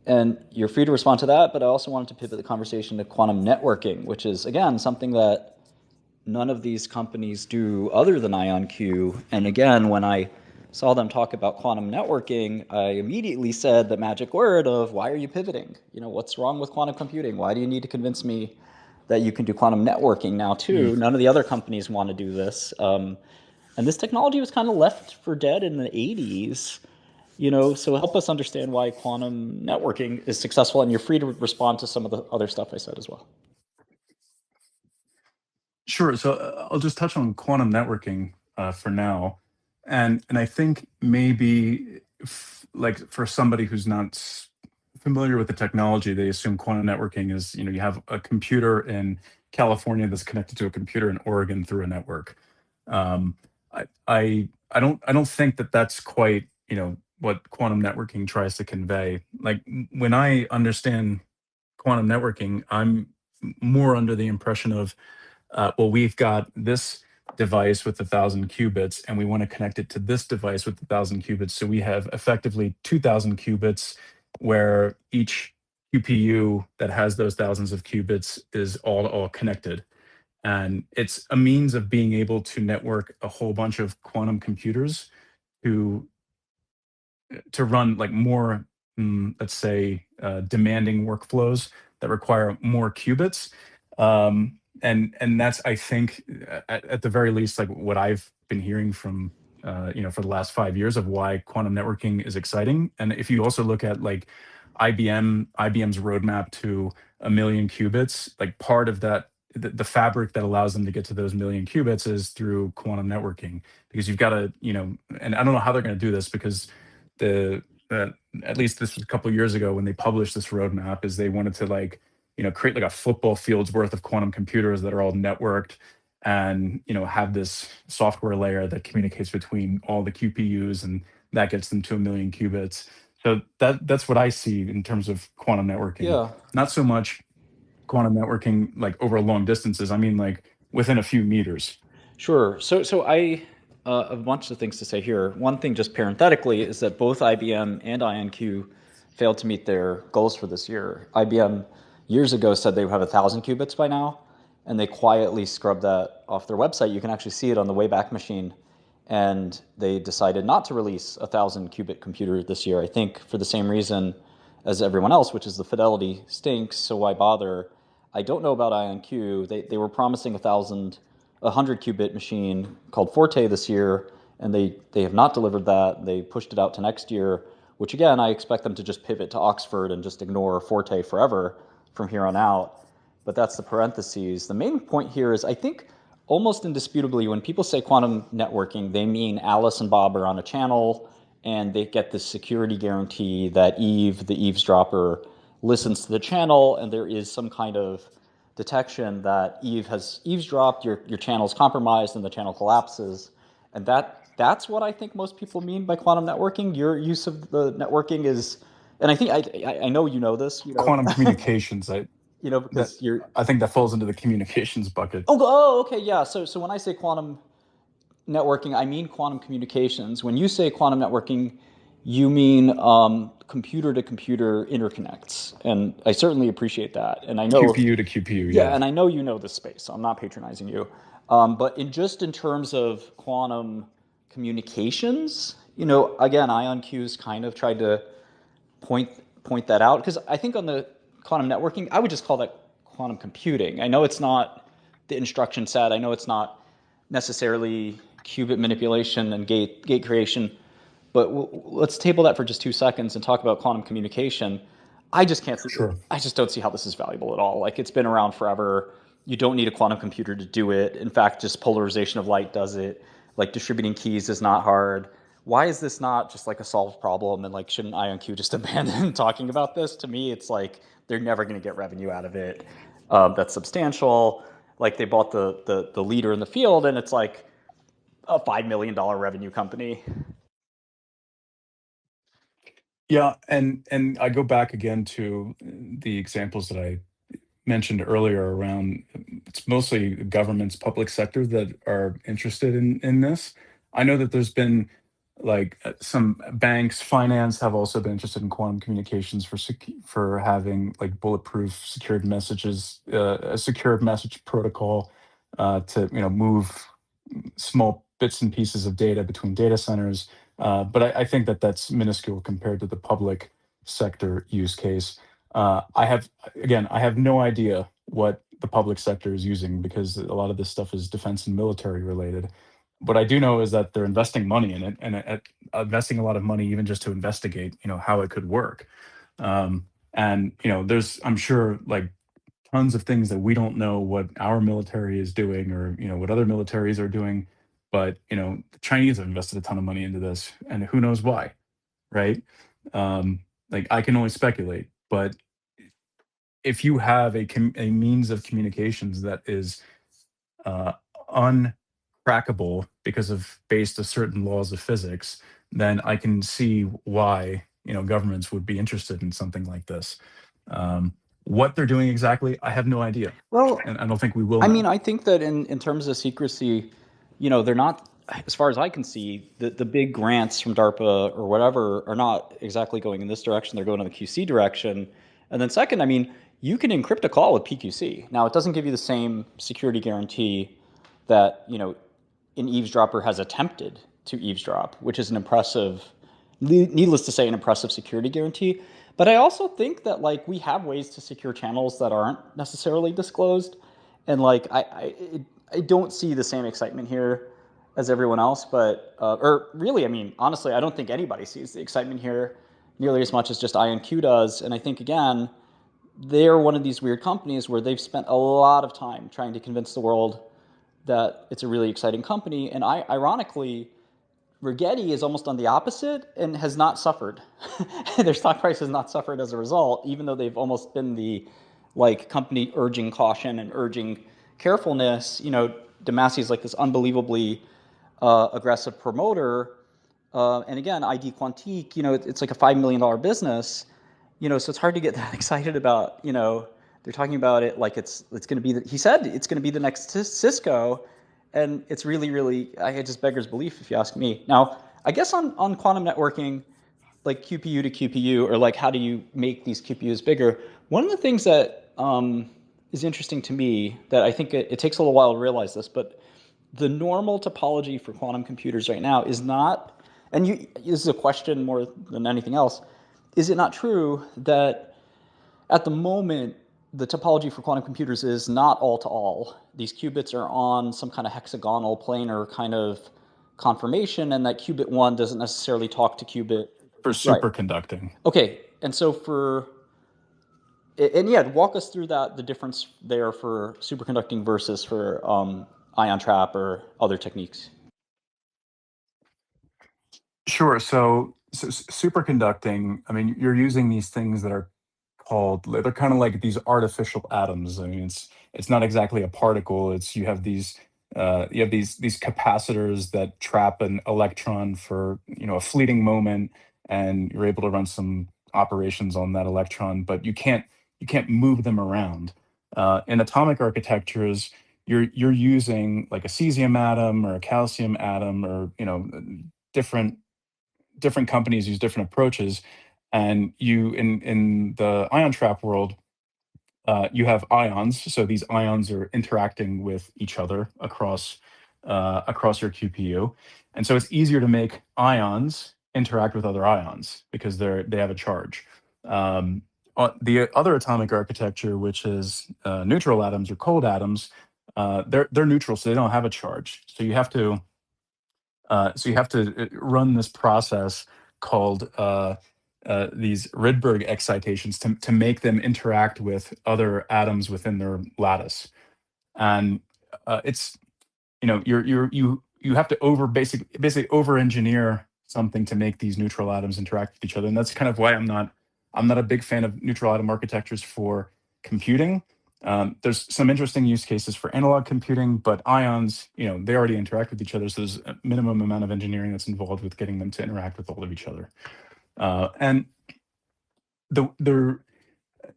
and you're free to respond to that. But I also wanted to pivot the conversation to quantum networking, which is again something that none of these companies do other than IonQ. And again, when I saw them talk about quantum networking, I immediately said the magic word of why are you pivoting? What's wrong with quantum computing? Why do you need to convince me that you can do quantum networking now too? None of the other companies want to do this. And this technology was kind of left for dead in the 80s. So help us understand why quantum networking is successful, and you're free to respond to some of the other stuff I said as well. Sure. So I'll just touch on quantum networking for now, and I think maybe like for somebody who's not familiar with the technology, they assume quantum networking is you have a computer in California that's connected to a computer in Oregon through a network. Um, I don't think that that's quite what quantum networking tries to convey. Like when I understand quantum networking, I'm more under the impression of well, we've got this device with 1,000 qubits, and we want to connect it to this device with 1,000 qubits. So we have effectively 2,000 qubits, where each QPU that has those thousands of qubits is all connected. And it's a means of being able to network a whole bunch of quantum computers to run like more, let's say, demanding workflows that require more qubits. And that's, I think, at the very least, like what I've been hearing from for the last 5 years of why quantum networking is exciting. And if you also look at like IBM's roadmap to a million qubits, like part of that. The fabric that allows them to get to those million qubits is through quantum networking, because you've got to, and I don't know how they're going to do this, because the at least this was a couple of years ago when they published this roadmap, is they wanted to like create like a football field's worth of quantum computers that are all networked, and have this software layer that communicates between all the QPUs, and that gets them to a million qubits. So that's what I see in terms of quantum networking. Yeah, Not so much quantum networking like over long distances. I mean like within a few meters. sure. So I have a bunch of things to say here. One thing, just parenthetically, is that both IBM and IonQ failed to meet their goals for this year. IBM years ago said they would have 1,000 qubits by now, and they quietly scrubbed that off their website. You can actually see it on the Wayback Machine, and they decided not to release 1,000 qubit computer this year. I think for the same reason as everyone else, which is the fidelity stinks. So why bother? I don't know about IonQ. They were promising 100 qubit machine called Forte this year, and they have not delivered that. They pushed it out to next year, which again I expect them to just pivot to Oxford and just ignore Forte forever from here on out. But that's the parentheses. The main point here is I think almost indisputably when people say quantum networking, they mean Alice and Bob are on a channel and they get this security guarantee that Eve, the eavesdropper, listens to the channel and there is some kind of detection that Eve has eavesdropped, your channel's compromised, and the channel collapses. And that's what I think most people mean by quantum networking. Your use of the networking is, and I think I know you know this, Quantum communications, that because you're. I think that falls into the communications bucket. Okay, yeah. So when I say quantum networking, I mean quantum communications. When you say quantum networking, you mean computer to computer interconnects, and I certainly appreciate that. And I know, QPU to QPU, yeah, yeah. and I know you know this space, so I'm not patronizing you. But in terms of quantum communications, again, IonQ's kind of tried to point point that out because I think on the quantum networking, I would just call that quantum computing. I know it's not the instruction set. I know it's not necessarily qubit manipulation and gate creation, but let's table that for just 2 seconds and talk about quantum communication. I just can't see. Sure. I just don't see how this is valuable at all. Like it's been around forever. You don't need a quantum computer to do it. In fact, just polarization of light does it. Like distributing keys is not hard. Why is this not just like a solved problem? And like, shouldn't IonQ just abandon talking about this? To me, it's like they're never going to get revenue out of it. That's substantial. Like they bought the leader in the field, and it's like a $5 million revenue company. Yeah, and I go back again to the examples that I mentioned earlier around it's mostly governments, public sector that are interested in this. I know that there's been like some banks, finance have also been interested in quantum communications for having like bulletproof secured messages, a secure message protocol to move small bits and pieces of data between data centers. But I think that that's minuscule compared to the public sector use case. I have no idea what the public sector is using because a lot of this stuff is defense and military related. What I do know is that they're investing money in it and investing a lot of money even just to investigate, how it could work. And there's I'm sure like tons of things that we don't know what our military is doing or what other militaries are doing, but the Chinese have invested a ton of money into this and who knows why, right? um like I can only speculate, but if you have a means of communications that is uh uncrackable because of based on certain laws of physics, then I can see why governments would be interested in something like this. What they're doing exactly, I have no idea, Well, and I don't think we will I mean, know. I think that in terms of secrecy, they're not, as far as I can see, the big grants from DARPA or whatever are not exactly going in this direction. They're going in the QC direction. And then second, I mean, you can encrypt a call with PQC. Now, it doesn't give you the same security guarantee that, an eavesdropper has attempted to eavesdrop, which is an impressive, needless to say, an impressive security guarantee. But I also think that like we have ways to secure channels that aren't necessarily disclosed, and like I don't see the same excitement here as everyone else. But or really, I mean, honestly, I don't think anybody sees the excitement here nearly as much as just IonQ does. And I think again, they're one of these weird companies where they've spent a lot of time trying to convince the world that it's a really exciting company. And ironically, Rigetti is almost on the opposite and has not suffered. Their stock price has not suffered as a result, even though they've almost been the like company urging caution and urging carefulness. Damassi is like this unbelievably aggressive promoter. And again, ID Quantique, it's like a $5 million business. So it's hard to get that excited about. They're talking about it like it's going to be. He said it's going to be the next Cisco, and it's really, it just beggars belief if you ask me. Now, I guess on quantum networking, like QPU to QPU, or like how do you make these QPUs bigger? One of the things that is interesting to me that I think it takes a little while to realize this, but the normal topology for quantum computers right now is not, and this is a question more than anything else, is it not true that at the moment the topology for quantum computers is not all to all? These qubits are on some kind of hexagonal planar kind of conformation, and that qubit 1 doesn't necessarily talk to qubit. For Right. superconducting. Okay. And so yeah, walk us through the difference there for superconducting versus for ion trap or other techniques. Sure. So superconducting, I mean, you're using these things that are they're kind of like these artificial atoms. I mean, it's not exactly a particle. It's you have these capacitors that trap an electron for a fleeting moment, and you're able to run some operations on that electron, but you can't move them around. In atomic architectures, you're using like a cesium atom or a calcium atom, or different different companies use different approaches. And in the ion trap world, you have ions. So these ions are interacting with each other across your QPU, and so it's easier to make ions interact with other ions because they have a charge. The other atomic architecture, which is neutral atoms or cold atoms, they're neutral, so they don't have a charge. So you have to run this process called these Rydberg excitations to make them interact with other atoms within their lattice. And it's you have to basically over engineer something to make these neutral atoms interact with each other. And that's kind of why I'm not a big fan of neutral atom architectures for computing. There's some interesting use cases for analog computing, but ions, they already interact with each other. So there's a minimum amount of engineering that's involved with getting them to interact with all of each other. And the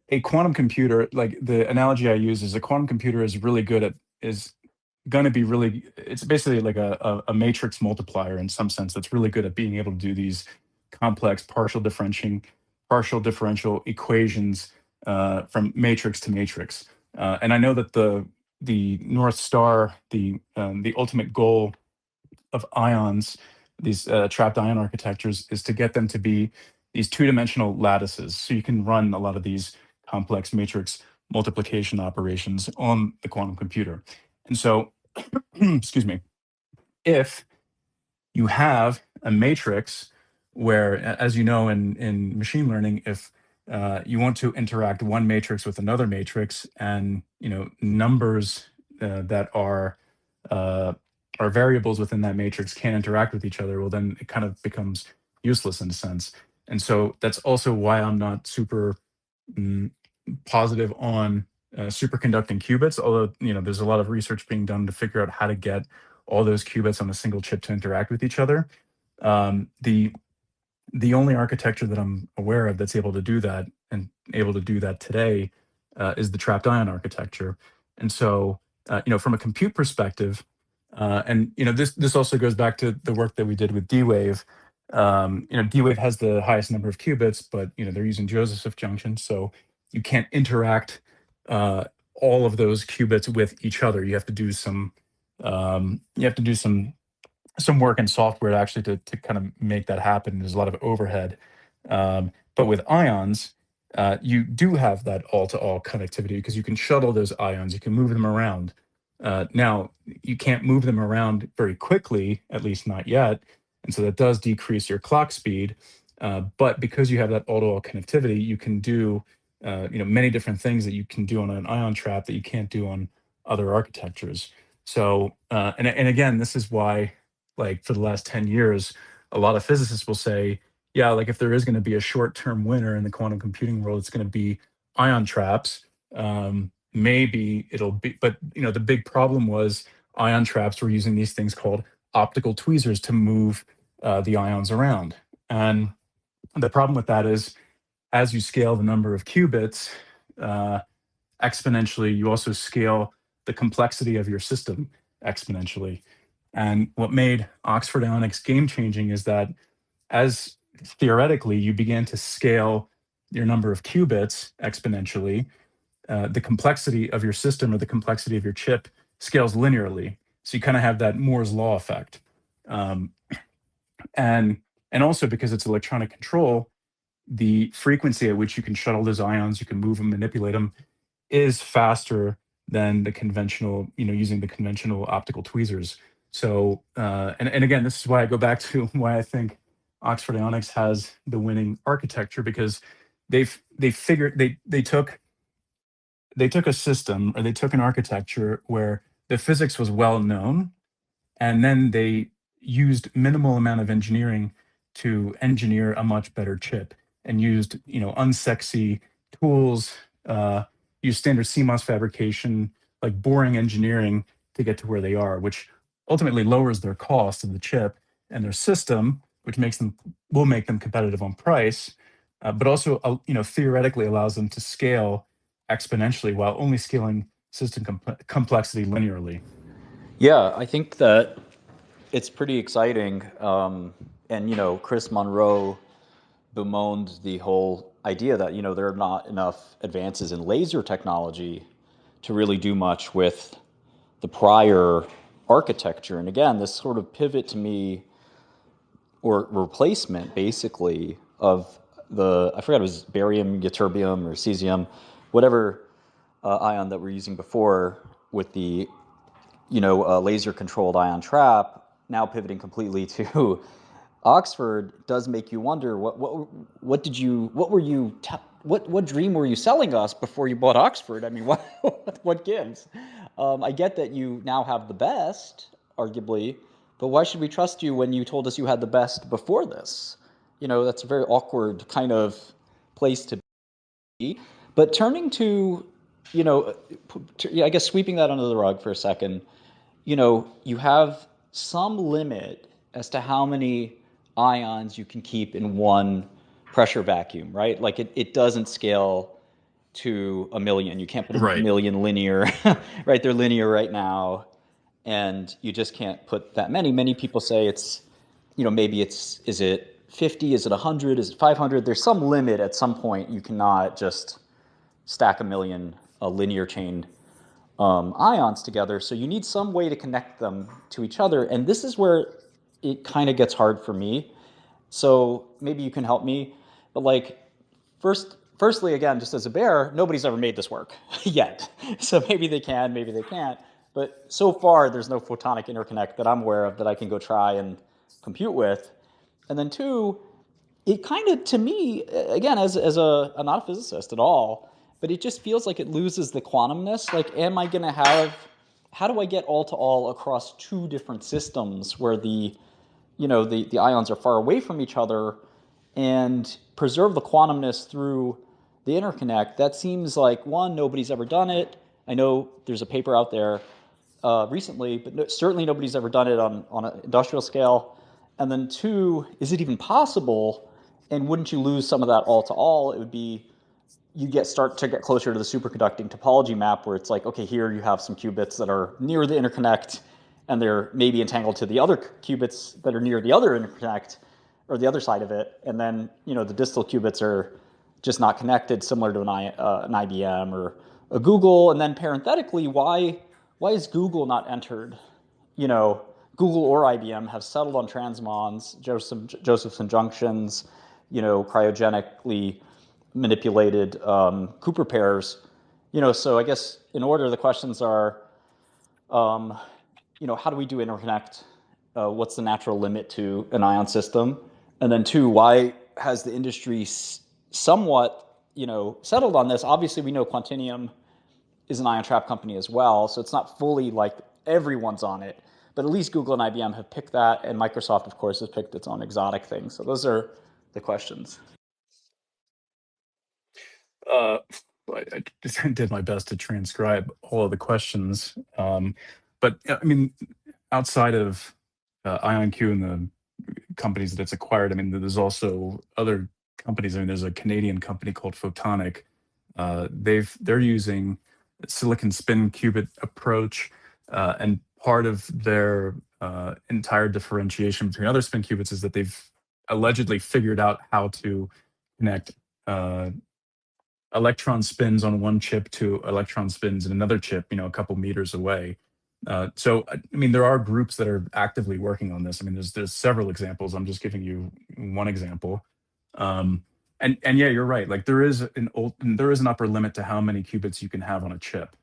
a quantum computer, like the analogy I use is a quantum computer is really good at is going to be really, it's basically like a matrix multiplier in some sense that's really good at being able to do these complex partial differential equations from matrix to matrix. And I know that the North Star, the ultimate goal of ions, these trapped ion architectures, is to get them to be these two-dimensional lattices. So you can run a lot of these complex matrix multiplication operations on the quantum computer. And so, excuse me, if you have a matrix where, as you know, in machine learning, if you want to interact one matrix with another matrix, and numbers that uh, are variables within that matrix can't interact with each other, well, then it kind of becomes useless in a sense. And so that's also why I'm not super mm, positive on superconducting qubits, although there's a lot of research being done to figure out how to get all those qubits on a single chip to interact with each other. The only architecture that I'm aware of that's able to do that and able to do that today is the trapped ion architecture. And so, from a compute perspective, and this also goes back to the work that we did with D-Wave. D-Wave has the highest number of qubits, but they're using Joseph junctions, so you can't interact all of those qubits with each other. You have to do some work in software to actually to kind of make that happen. There's a lot of overhead. But with ions, you do have that all-to-all connectivity because you can shuttle those ions, you can move them around. Now, you can't move them around very quickly, at least not yet. And so that does decrease your clock speed. But because you have that all-to-all connectivity, you can do many different things that you can do on an ion trap that you can't do on other architectures. So, and again, this is why, like, for the last 10 years, a lot of physicists will say, yeah, like, if there is going to be a short-term winner in the quantum computing world, it's going to be ion traps. Maybe it'll be, but the big problem was ion traps were using these things called optical tweezers to move the ions around. And the problem with that is, as you scale the number of qubits uh, exponentially, you also scale the complexity of your system exponentially. And what made Oxford Ionics game changing is that, as theoretically you began to scale your number of qubits exponentially, the complexity of your system or the complexity of your chip scales linearly. So you kind of have that Moore's law effect. Um, and and also, because it's electronic control, the frequency at which you can shuttle those ions, you can move them, manipulate them, is faster than the conventional, using the conventional optical tweezers. So, and again, this is why I go back to why I think Oxford Ionics has the winning architecture, because they figured they took a system, or they took an architecture where the physics was well known, and then they used minimal amount of engineering to engineer a much better chip, and used unsexy tools, uh, used standard CMOS fabrication, like boring engineering, to get to where they are, which ultimately lowers their cost of the chip and their system, which will make them competitive on price, but also theoretically allows them to scale exponentially while only scaling system complexity linearly. Yeah, I think that it's pretty exciting. And, Chris Monroe bemoaned the whole idea that, there are not enough advances in laser technology to really do much with the prior architecture. And again, this sort of pivot to me, or replacement basically, of I forgot, it was barium, ytterbium, or cesium, whatever ion that we're using before, with the laser controlled ion trap, now pivoting completely to Oxford, does make you wonder what dream were you selling us before you bought Oxford? I mean, what gives? I get that you now have the best, arguably, but why should we trust you when you told us you had the best before this? That's a very awkward kind of place to be. But turning to, I guess, sweeping that under the rug for a second, you have some limit as to how many ions you can keep in one pressure vacuum, right? Like, it doesn't scale to a million. You can't put a Right. million linear, right? They're linear right now. and you just can't put that many. Many people say it's, maybe is it 50? Is it 100? Is it 500? There's some limit at some point. You cannot just stack a million linear chain ions together. So you need some way to connect them to each other. And this is where it kind of gets hard for me. So maybe you can help me. But like, firstly, again, just as a bear, nobody's ever made this work yet. So maybe they can, maybe they can't. But so far, there's no photonic interconnect that I'm aware of that I can go try and compute with. And then two, it kind of, to me, again, I'm not a physicist at all, but it just feels like it loses the quantumness. Like, am I going to have, how do I get all to all across two different systems where the ions are far away from each other and preserve the quantumness through the interconnect? That seems like, one, nobody's ever done it. I know there's a paper out there recently, but certainly nobody's ever done it on an industrial scale. And then two, is it even possible? And wouldn't you lose some of that all to all? It would be, start to get closer to the superconducting topology map where it's like, okay, here you have some qubits that are near the interconnect and they're maybe entangled to the other qubits that are near the other interconnect or the other side of it. And then, the distal qubits are just not connected, similar to an IBM or a Google. And then parenthetically, why is Google not entered? Google or IBM have settled on transmons, Josephson junctions, cryogenically manipulated Cooper pairs. So I guess in order, the questions are, how do we do interconnect? What's the natural limit to an ion system? And then two, why has the industry somewhat, settled on this? Obviously, we know Quantinium is an ion trap company as well, so it's not fully like everyone's on it. But at least Google and IBM have picked that, and Microsoft, of course, has picked its own exotic thing. So those are the questions. Uh, I just did my best to transcribe all of the questions. But I mean, outside of IonQ and the companies that it's acquired, I mean, there's also other companies. I mean, there's a Canadian company called Photonic. They're using silicon spin qubit approach, and part of their entire differentiation between other spin qubits is that they've allegedly figured out how to connect uh, electron spins on one chip to electron spins in another chip, a couple meters away. So, I mean, there are groups that are actively working on this. I mean, there's several examples. I'm just giving you one example. Um, and yeah, you're right. Like there is an upper limit to how many qubits you can have on a chip.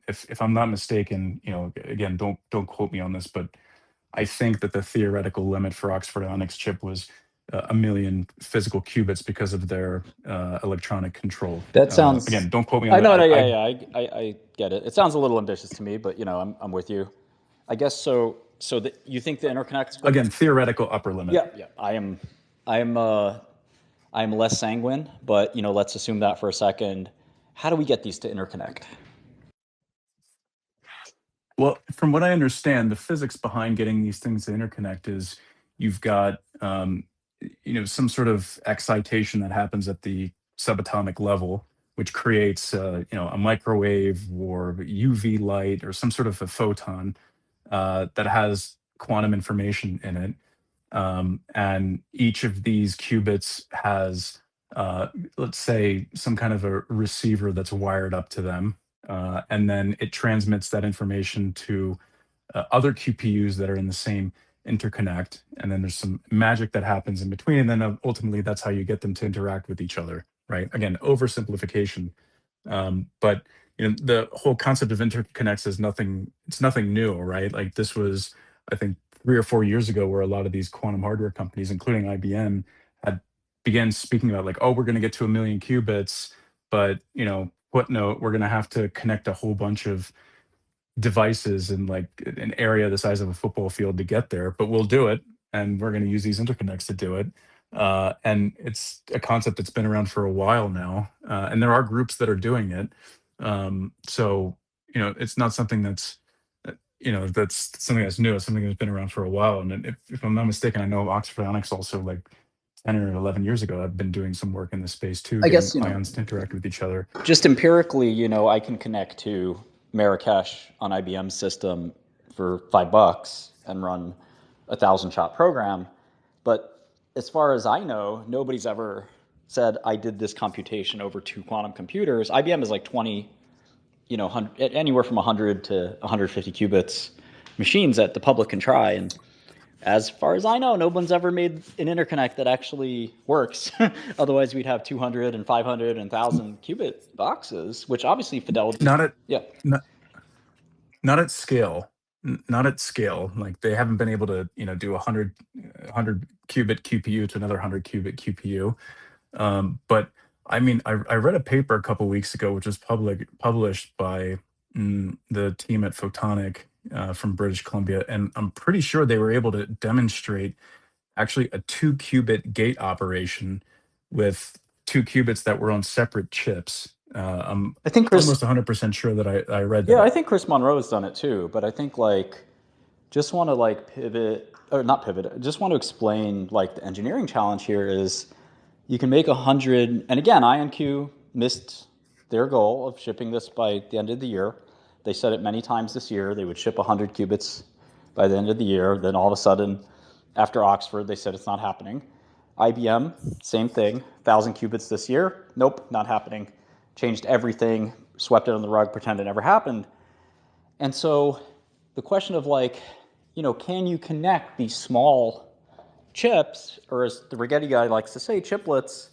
If I'm not mistaken, again, don't quote me on this, but I think that the theoretical limit for Oxford Ionics chip was a million physical qubits because of their electronic control. That sounds. Again, don't quote me on I that. know, no, yeah, yeah, I get it. It sounds a little ambitious to me, but I'm with you. I guess so. So that you think the interconnects would? Again, theoretical upper limit. Yeah, yeah. I am less sanguine, but let's assume that for a second. How do we get these to interconnect? Well, from what I understand, the physics behind getting these things to interconnect is you've got some sort of excitation that happens at the subatomic level, which creates a microwave or UV light or some sort of a photon that has quantum information in it. And each of these qubits has, let's say, some kind of a receiver that's wired up to them. And then it transmits that information to other QPUs that are in the same interconnect. And then there's some magic that happens in between. And then ultimately, that's how you get them to interact with each other, right? Again, oversimplification. But the whole concept of interconnects is nothing, it's nothing new, right? Like this was, I think, 3 or 4 years ago, where a lot of these quantum hardware companies, including IBM, had began speaking about like, oh, we're going to get to a million qubits, but footnote, we're going to have to connect a whole bunch of devices in like an area the size of a football field to get there, but we'll do it, and we're going to use these interconnects to do it. And it's a concept that's been around for a while now, and there are groups that are doing it. So it's not something that's something that's new. It's something that's been around for a while. And if I'm not mistaken, I know Oxford Ionics also, like 10 or 11 years ago, I've been doing some work in this space too, I getting guess ions to interact with each other. just empirically, I can connect to Marrakesh on IBM's system for $5 and run a 1,000-shot program. But as far as I know, nobody's ever said I did this computation over two quantum computers. IBM is like 20, anywhere from 100 to 150 qubits machines that the public can try. And as far as I know, no one's ever made an interconnect that actually works. Otherwise, we'd have 200 and 500 and 1,000 qubit boxes, which obviously fidelity. Not at Yeah, not, not at scale. Not at scale. Like they haven't been able to, do 100 qubit QPU to another 100 qubit QPU. But I mean, I read a paper a couple weeks ago, which was published by the team at Photonic from British Columbia, and I'm pretty sure they were able to demonstrate actually a 2 qubit gate operation with 2 qubits that were on separate chips. I'm I think Chris. almost 100% sure that I read Yeah, I that. think Chris Monroe's done it too. But I think just want to pivot or not pivot. Just want to explain the engineering challenge here is you can make 100. And again, IonQ missed their goal of shipping this by the end of the year. They said it many times this year. They would ship 100 qubits by the end of the year. Then all of a sudden, after Oxford, they said it's not happening. IBM, same thing, 1,000 qubits this year. Nope, not happening. Changed everything, swept it on the rug, pretend it never happened. And so the question of can you connect these small chips, or as the Rigetti guy likes to say, chiplets,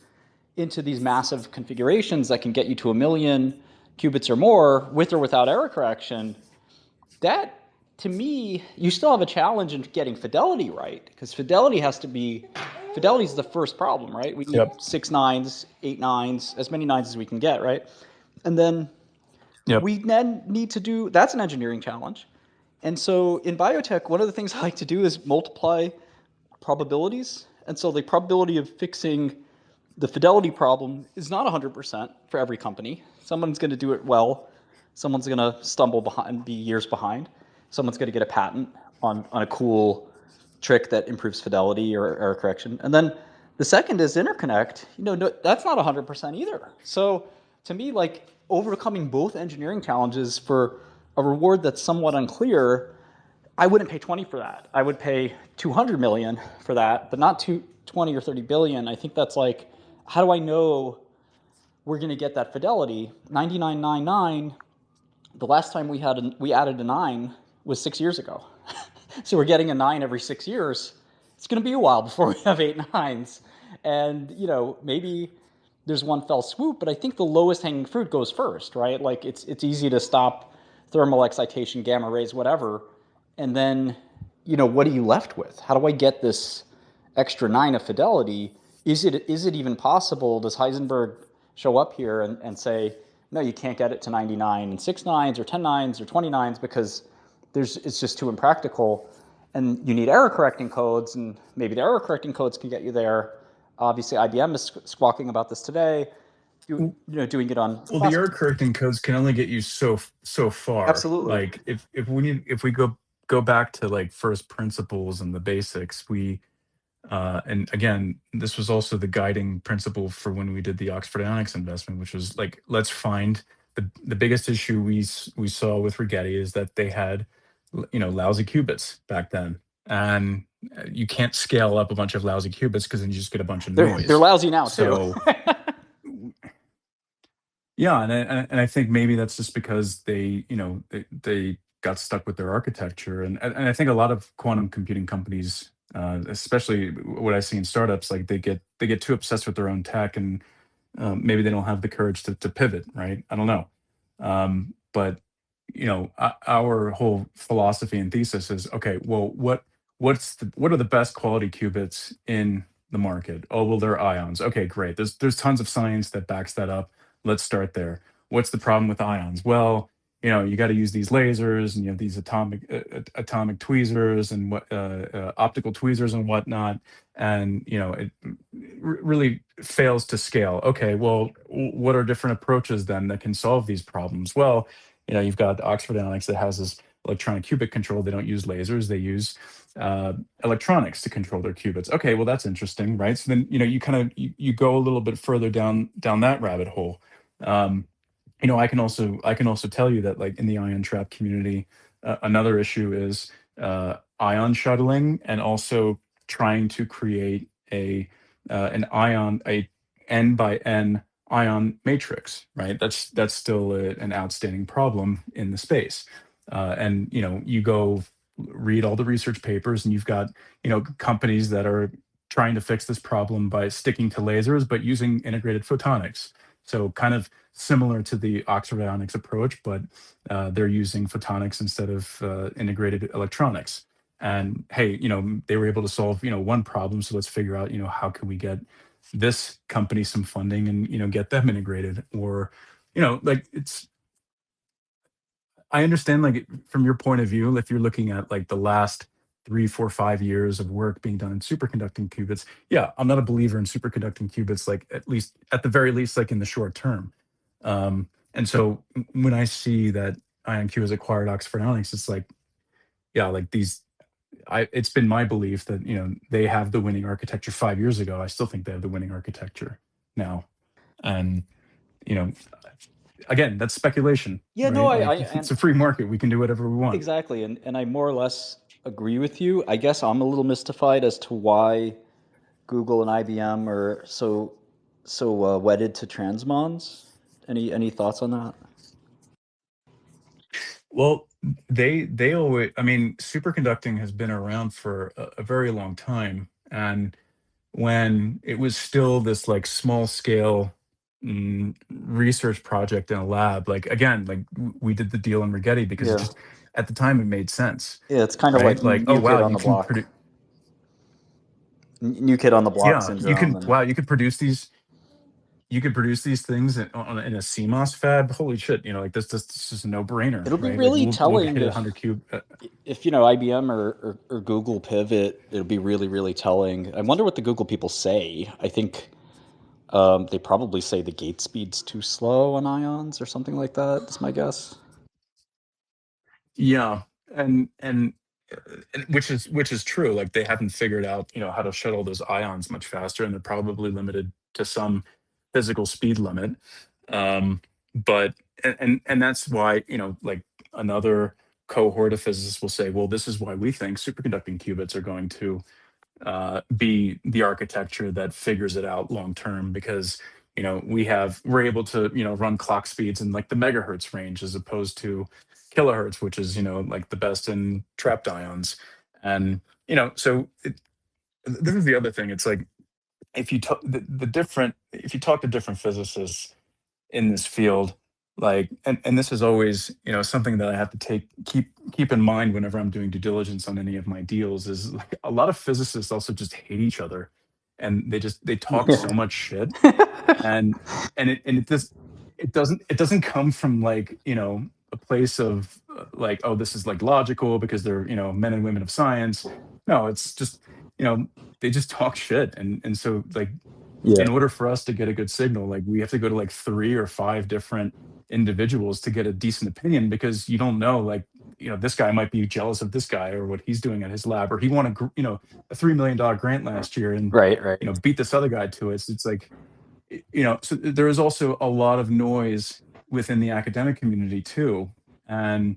into these massive configurations that can get you to 1 million qubits or more with or without error correction, that, to me, you still have a challenge in getting fidelity right, because fidelity is the first problem, right? We need Yep. 6 nines, 8 nines, as many nines as we can get, right? And then Yep. we then need to do, that's an engineering challenge. And so in biotech, one of the things I like to do is multiply probabilities. And so the probability of fixing the fidelity problem is not 100% for every company. Someone's going to do it well. Someone's going to stumble behind, be years behind. Someone's going to get a patent on a cool trick that improves fidelity or error correction. And then the second is interconnect. No, that's not 100% either. So to me, overcoming both engineering challenges for a reward that's somewhat unclear, I wouldn't pay 20 for that. I would pay 200 million for that, but not 20 or 30 billion. I think that's how do I know we're going to get that fidelity? 9999, the last time we added a 9 was 6 years ago. So we're getting a 9 every 6 years. It's going to be a while before we have 8 nines. And, maybe there's one fell swoop, but I think the lowest hanging fruit goes first, right? It's easy to stop thermal excitation, gamma rays, whatever. And then, what are you left with? How do I get this extra 9 of fidelity? Is it even possible? Does Heisenberg show up here and say, no, you can't get it to 99 and 6 nines or 10 nines or 20 nines because it's just too impractical, and you need error correcting codes, and maybe the error correcting codes can get you there. Obviously, IBM is squawking about this today, doing it on Well, the classic. error correcting codes can only get you so far. Absolutely. Like if we go back to like first principles and the basics, and again, this was also the guiding principle for when we did the Oxford Ionics investment, which was like, let's find the biggest issue we saw with Rigetti is that they had, lousy qubits back then, and you can't scale up a bunch of lousy qubits because then you just get a bunch of They're noise. lousy now too. So yeah, and I think maybe that's just because they got stuck with their architecture, and I think a lot of quantum computing companies, especially what I see in startups, like they get too obsessed with their own tech, and maybe they don't have the courage to pivot, right? I don't know, but our whole philosophy and thesis is okay. Well, what are the best quality qubits in the market? Oh, well, they're ions. Okay, great. There's tons of science that backs that up. Let's start there. What's the problem with ions? Well, you got to use these lasers, and you have these atomic tweezers and optical tweezers and whatnot, and it really fails to scale. Okay, well, what are different approaches then that can solve these problems? Well, you've got Oxford Ionics that has this electronic qubit control. They don't use lasers; they use electronics to control their qubits. Okay, well, that's interesting, right? So then you kind of you go a little bit further down that rabbit hole. I can also tell you that like in the ion trap community, Another issue is ion shuttling, and also trying to create an ion, a n by n ion matrix. Right, that's still an outstanding problem in the space. And you go read all the research papers, and you've got companies that are trying to fix this problem by sticking to lasers but using integrated photonics. So kind of similar to the Oxford Ionics approach, but they're using photonics instead of integrated electronics. And hey, they were able to solve one problem, so let's figure out how can we get this company some funding and get them integrated. Or like, it's I understand, like, from your point of view, if you're looking at like the last 3, 4, 5 years of work being done in superconducting qubits. Yeah, I'm not a believer in superconducting qubits, like, at least, at the very least, like in the short term. And so when I see that IonQ has acquired Oxford Ionics, it's like, yeah, like these. It's been my belief that they have the winning architecture 5 years ago. I still think they have the winning architecture now, and you know again, that's speculation, Yeah, no, right? I Like, and it's a free market. We can do whatever we want. exactly, and I more or less agree with you. I guess I'm a little mystified as to why Google and IBM are so wedded to transmons. Any thoughts on that? Well, they always, I mean, superconducting has been around for a very long time, and when it was still this like small scale research project in a lab, like, again, like, we did the deal in Rigetti because it Yeah, just, at the time, it made sense, yeah, it's kind of like right? Like, oh new wow, kid on you the can block, produce. new kid on the block Yeah, you syndrome, can. and Wow, you could produce these things in a CMOS fab. Holy shit! Like, this is a no brainer, it'll be right? Like, really we'll telling hit 100 cube. if IBM or Google pivot. It'll be really really telling. I wonder what the Google people say. I think they probably say the gate speed's too slow on ions or something like that. That's my guess. Yeah, and which is true. Like, they haven't figured out how to shuttle those ions much faster, and they're probably limited to some physical speed limit. But and that's why like, another cohort of physicists will say, well, this is why we think superconducting qubits are going to be the architecture that figures it out long term, because we're able to run clock speeds in like the megahertz range, as opposed to kilohertz, which is like the best in trapped ions. And so this is the other thing. It's like, if you talk the different if you talk to different physicists in this field, like, and this is always something that I have to keep in mind whenever I'm doing due diligence on any of my deals, is like, a lot of physicists also just hate each other, and they talk Yeah. so much shit. And it doesn't come from, like, a place of like, oh, this is like logical because they're men and women of science. No, it's just you know they just talk shit. And so, like, Yeah. in order for us to get a good signal, like, we have to go to like 3 or 5 different individuals to get a decent opinion, because you don't know, like, this guy might be jealous of this guy or what he's doing at his lab, or he won a $3 million grant last year, and Right. Right. beat this other guy to it. So it's like, so there is also a lot of noise within the academic community too. And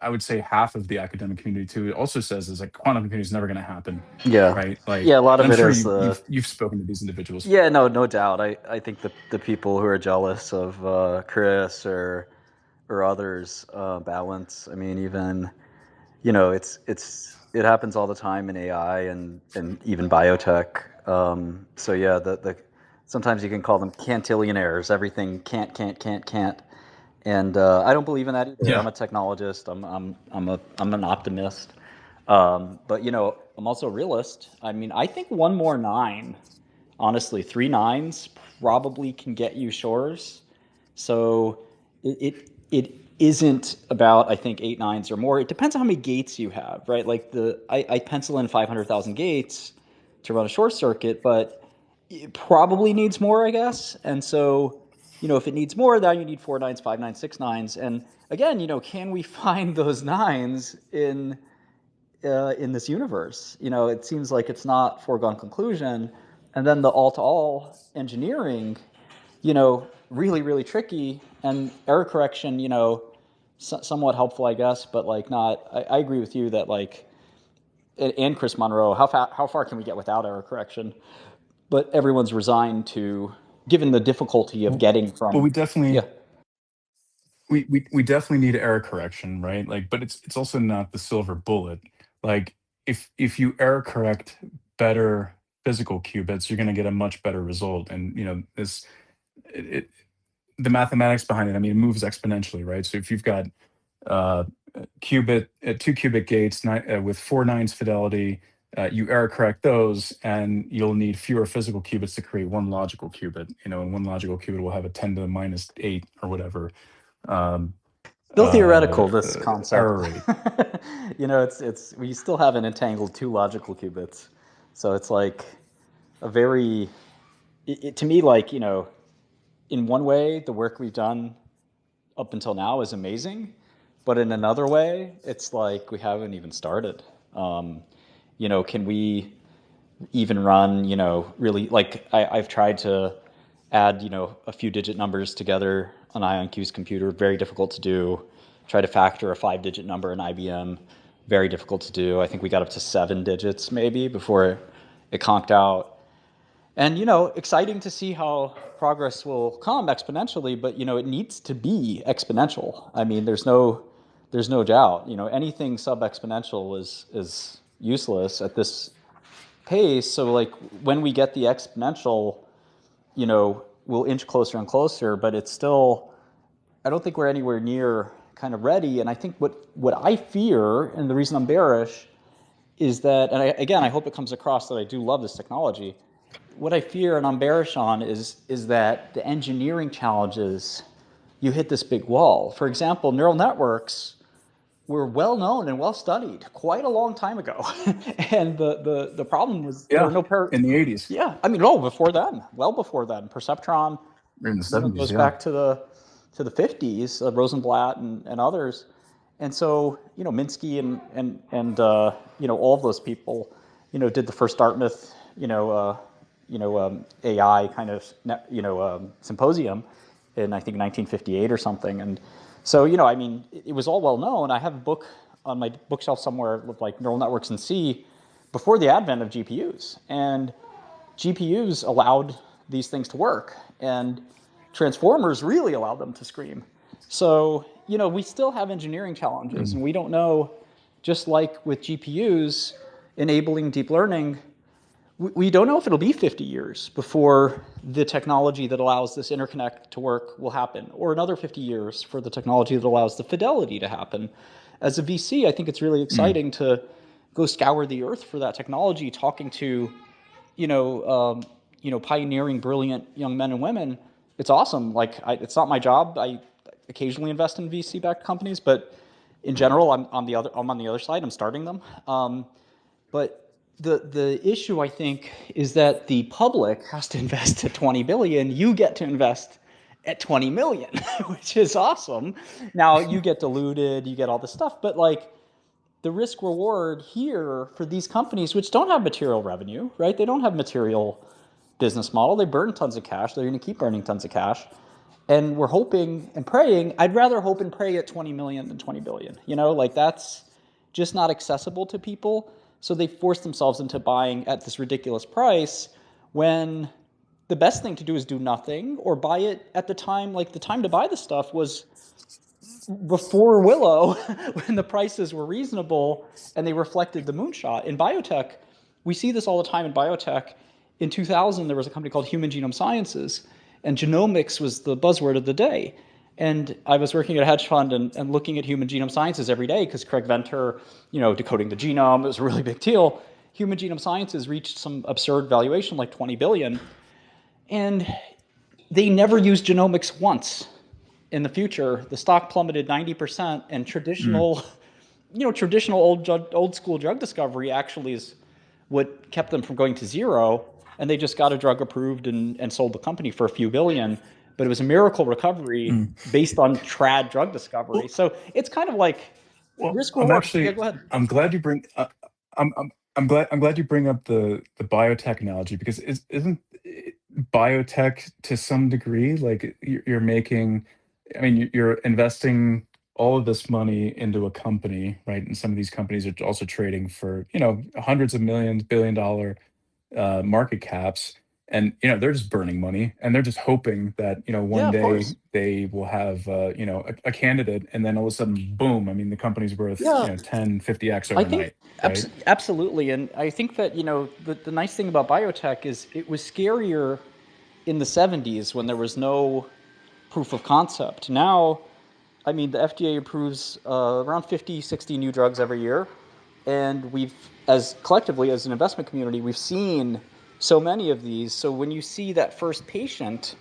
I would say half of the academic community too also says is like, quantum computing is never going to happen, Yeah. right? Like, Yeah. A lot and of I'm it sure is. you've spoken to these individuals. Yeah. No. No doubt. I think the people who are jealous of Chris or others balance. I mean, even it happens all the time in AI and even biotech. So yeah, the sometimes you can call them cantillionaires. Everything can't. And I don't believe in that either. I'm Yeah. a technologist. I'm an optimist. But I'm also a realist. I mean, I think one more nine, honestly, three nines probably can get you Shores. So it isn't about, I think, eight nines or more. It depends on how many gates you have, right? Like I pencil in 500,000 gates to run a short circuit, but it probably needs more, I guess. And so, if it needs more, then you need four nines, five nines, six nines. And again, can we find those nines in this universe? It seems like it's not foregone conclusion. And then the all-to-all engineering, really, really tricky. And error correction, somewhat helpful, I guess, but like not. I agree with you that like and Chris Monroe, how far can we get without error correction? But everyone's resigned to, given the difficulty of Well, getting well, from, we yeah, definitely we definitely need error correction, right? Like, but it's also not the silver bullet. Like, if you error correct better physical qubits, you're going to get a much better result. And this it the mathematics behind it. I mean, it moves exponentially, right? So if you've got uh, two qubit gates with 4 nines fidelity, you error correct those, and you'll need fewer physical qubits to create one logical qubit. And one logical qubit will have a 10 to the minus 8 or whatever um, still theoretical, this error concept. rate. It's we still haven't entangled two logical qubits. So it's like a very, to me, like, in one way, the work we've done up until now is amazing, but in another way, it's like we haven't even started. Um, can we even run, really like I've tried to add, a few digit numbers together on IonQ's computer, very difficult to do. Try to factor a 5 digit number in IBM, very difficult to do. I think we got up to 7 digits maybe before it conked out. And, exciting to see how progress will come exponentially, but, it needs to be exponential. I mean, there's no doubt, anything sub exponential is useless at this pace. So like when we get the exponential, we'll inch closer and closer, but it's still, I don't think we're anywhere near kind of ready. And I think what I fear, and the reason I'm bearish, is that, and again, I hope it comes across that I do love this technology. What I fear and I'm bearish on is that the engineering challenges, you hit this big wall. For example, neural networks were well known and well studied quite a long time ago, and the problem was there were Yeah, no in the 80s yeah, I mean, no, before then, well before then, perceptron, or in the 70s. goes Yeah. back to the 50s, Rosenblatt and others, and so Minsky and all of those people, did the first Dartmouth, AI kind of symposium in I think 1958 or something, and so I mean, it was all well known. I have a book on my bookshelf somewhere with like neural networks in C before the advent of GPUs, and GPUs allowed these things to work, and transformers really allowed them to scream. So, we still have engineering challenges, Mm. and we don't know, just like with GPUs enabling deep learning, we don't know if it'll be 50 years before the technology that allows this interconnect to work will happen, or another 50 years for the technology that allows the fidelity to happen. As a VC, I think it's really Mm. exciting to go scour the earth for that technology, talking to pioneering, brilliant young men and women. It's awesome. Like, it's not my job. I occasionally invest in VC-backed companies, but in general, I'm on the other side. I'm starting them. But the issue, I think, is that the public has to invest at 20 billion. You get to invest at 20 million, which is awesome. Now you get diluted, you get all this stuff, but like the risk reward here for these companies, which don't have material revenue, right? They don't have material business model. They burn tons of cash. They're going to keep burning tons of cash. And we're hoping and praying. I'd rather hope and pray at 20 million than 20 billion. Like that's just not accessible to people. So they force themselves into buying at this ridiculous price when the best thing to do is do nothing or buy it at the time. Like the time to buy the stuff was before Willow, when the prices were reasonable and they reflected the moonshot. In biotech, we see this all the time in biotech. In 2000, there was a company called Human Genome Sciences, and genomics was the buzzword of the day. And I was working at a hedge fund and looking at Human Genome Sciences every day because Craig Venter, decoding the genome, it was a really big deal. Human Genome Sciences reached some absurd valuation, like 20 billion, and they never used genomics once. In the future, the stock plummeted 90%, and Mm. traditional old school drug discovery actually is what kept them from going to zero. And they just got a drug approved and sold the company for a few billion. But it was a miracle recovery Mm. based on trad drug discovery. Well, So it's kind of like well, risk reward. Yeah, go ahead. I'm glad you bring. I'm glad you bring up the biotech analogy because isn't biotech to some degree like you're making. I mean, you're investing all of this money into a company, right? And some of these companies are also trading for, you know, hundreds of millions, billion-dollar market caps, and you know they're just burning money, and they're just hoping that you know Yeah, one of day course. they will have you know a candidate, and then all of a sudden, boom! I mean, the company's worth you Yeah, know 10, 50x I think overnight, right? absolutely. And I think that, the nice thing about biotech is it was scarier in the 70s when there was no proof of concept. Now, I mean, the FDA approves around 50, 60 new drugs every year. And we've, as collectively, as an investment community, we've seen so many of these. So when you see that first patient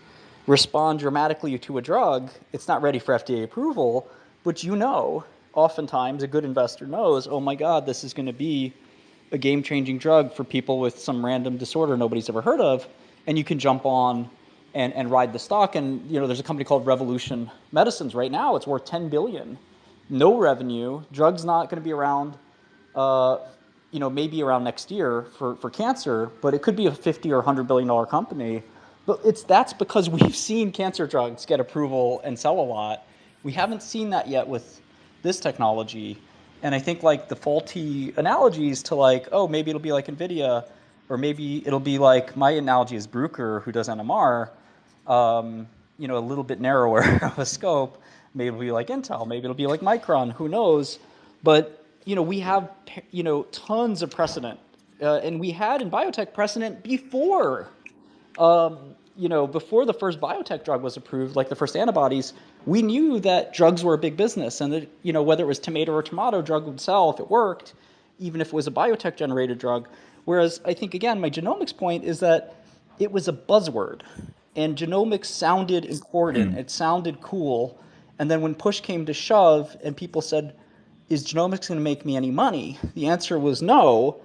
respond dramatically to a drug, it's not ready for FDA approval, but oftentimes a good investor knows, oh my God, this is going to be a game changing drug for people with some random disorder nobody's ever heard of. And you can jump on and ride the stock. And, there's a company called Revolution Medicines right now. It's worth 10 billion. No revenue. Drug's not going to be around, uh, maybe around next year for cancer, but it could be a 50 or $100 billion company. But that's because we've seen cancer drugs get approval and sell a lot. We haven't seen that yet with this technology. And I think like the faulty analogies to like, oh, maybe it'll be like Nvidia, or maybe it'll be like my analogy is Bruker, who does NMR, a little bit narrower of a scope. Maybe it'll be like Intel, maybe it'll be like Micron, who knows? But we have tons of precedent, and we had in biotech precedent before the first biotech drug was approved, like the first antibodies. We knew that drugs were a big business, and that whether it was tomato or tomato, drug would sell if it worked, even if it was a biotech generated drug. Whereas I think again, my genomics point is that it was a buzzword, and genomics sounded important. Mm. It sounded cool, and then when push came to shove, and people said, "Is genomics going to make me any money?" The answer was no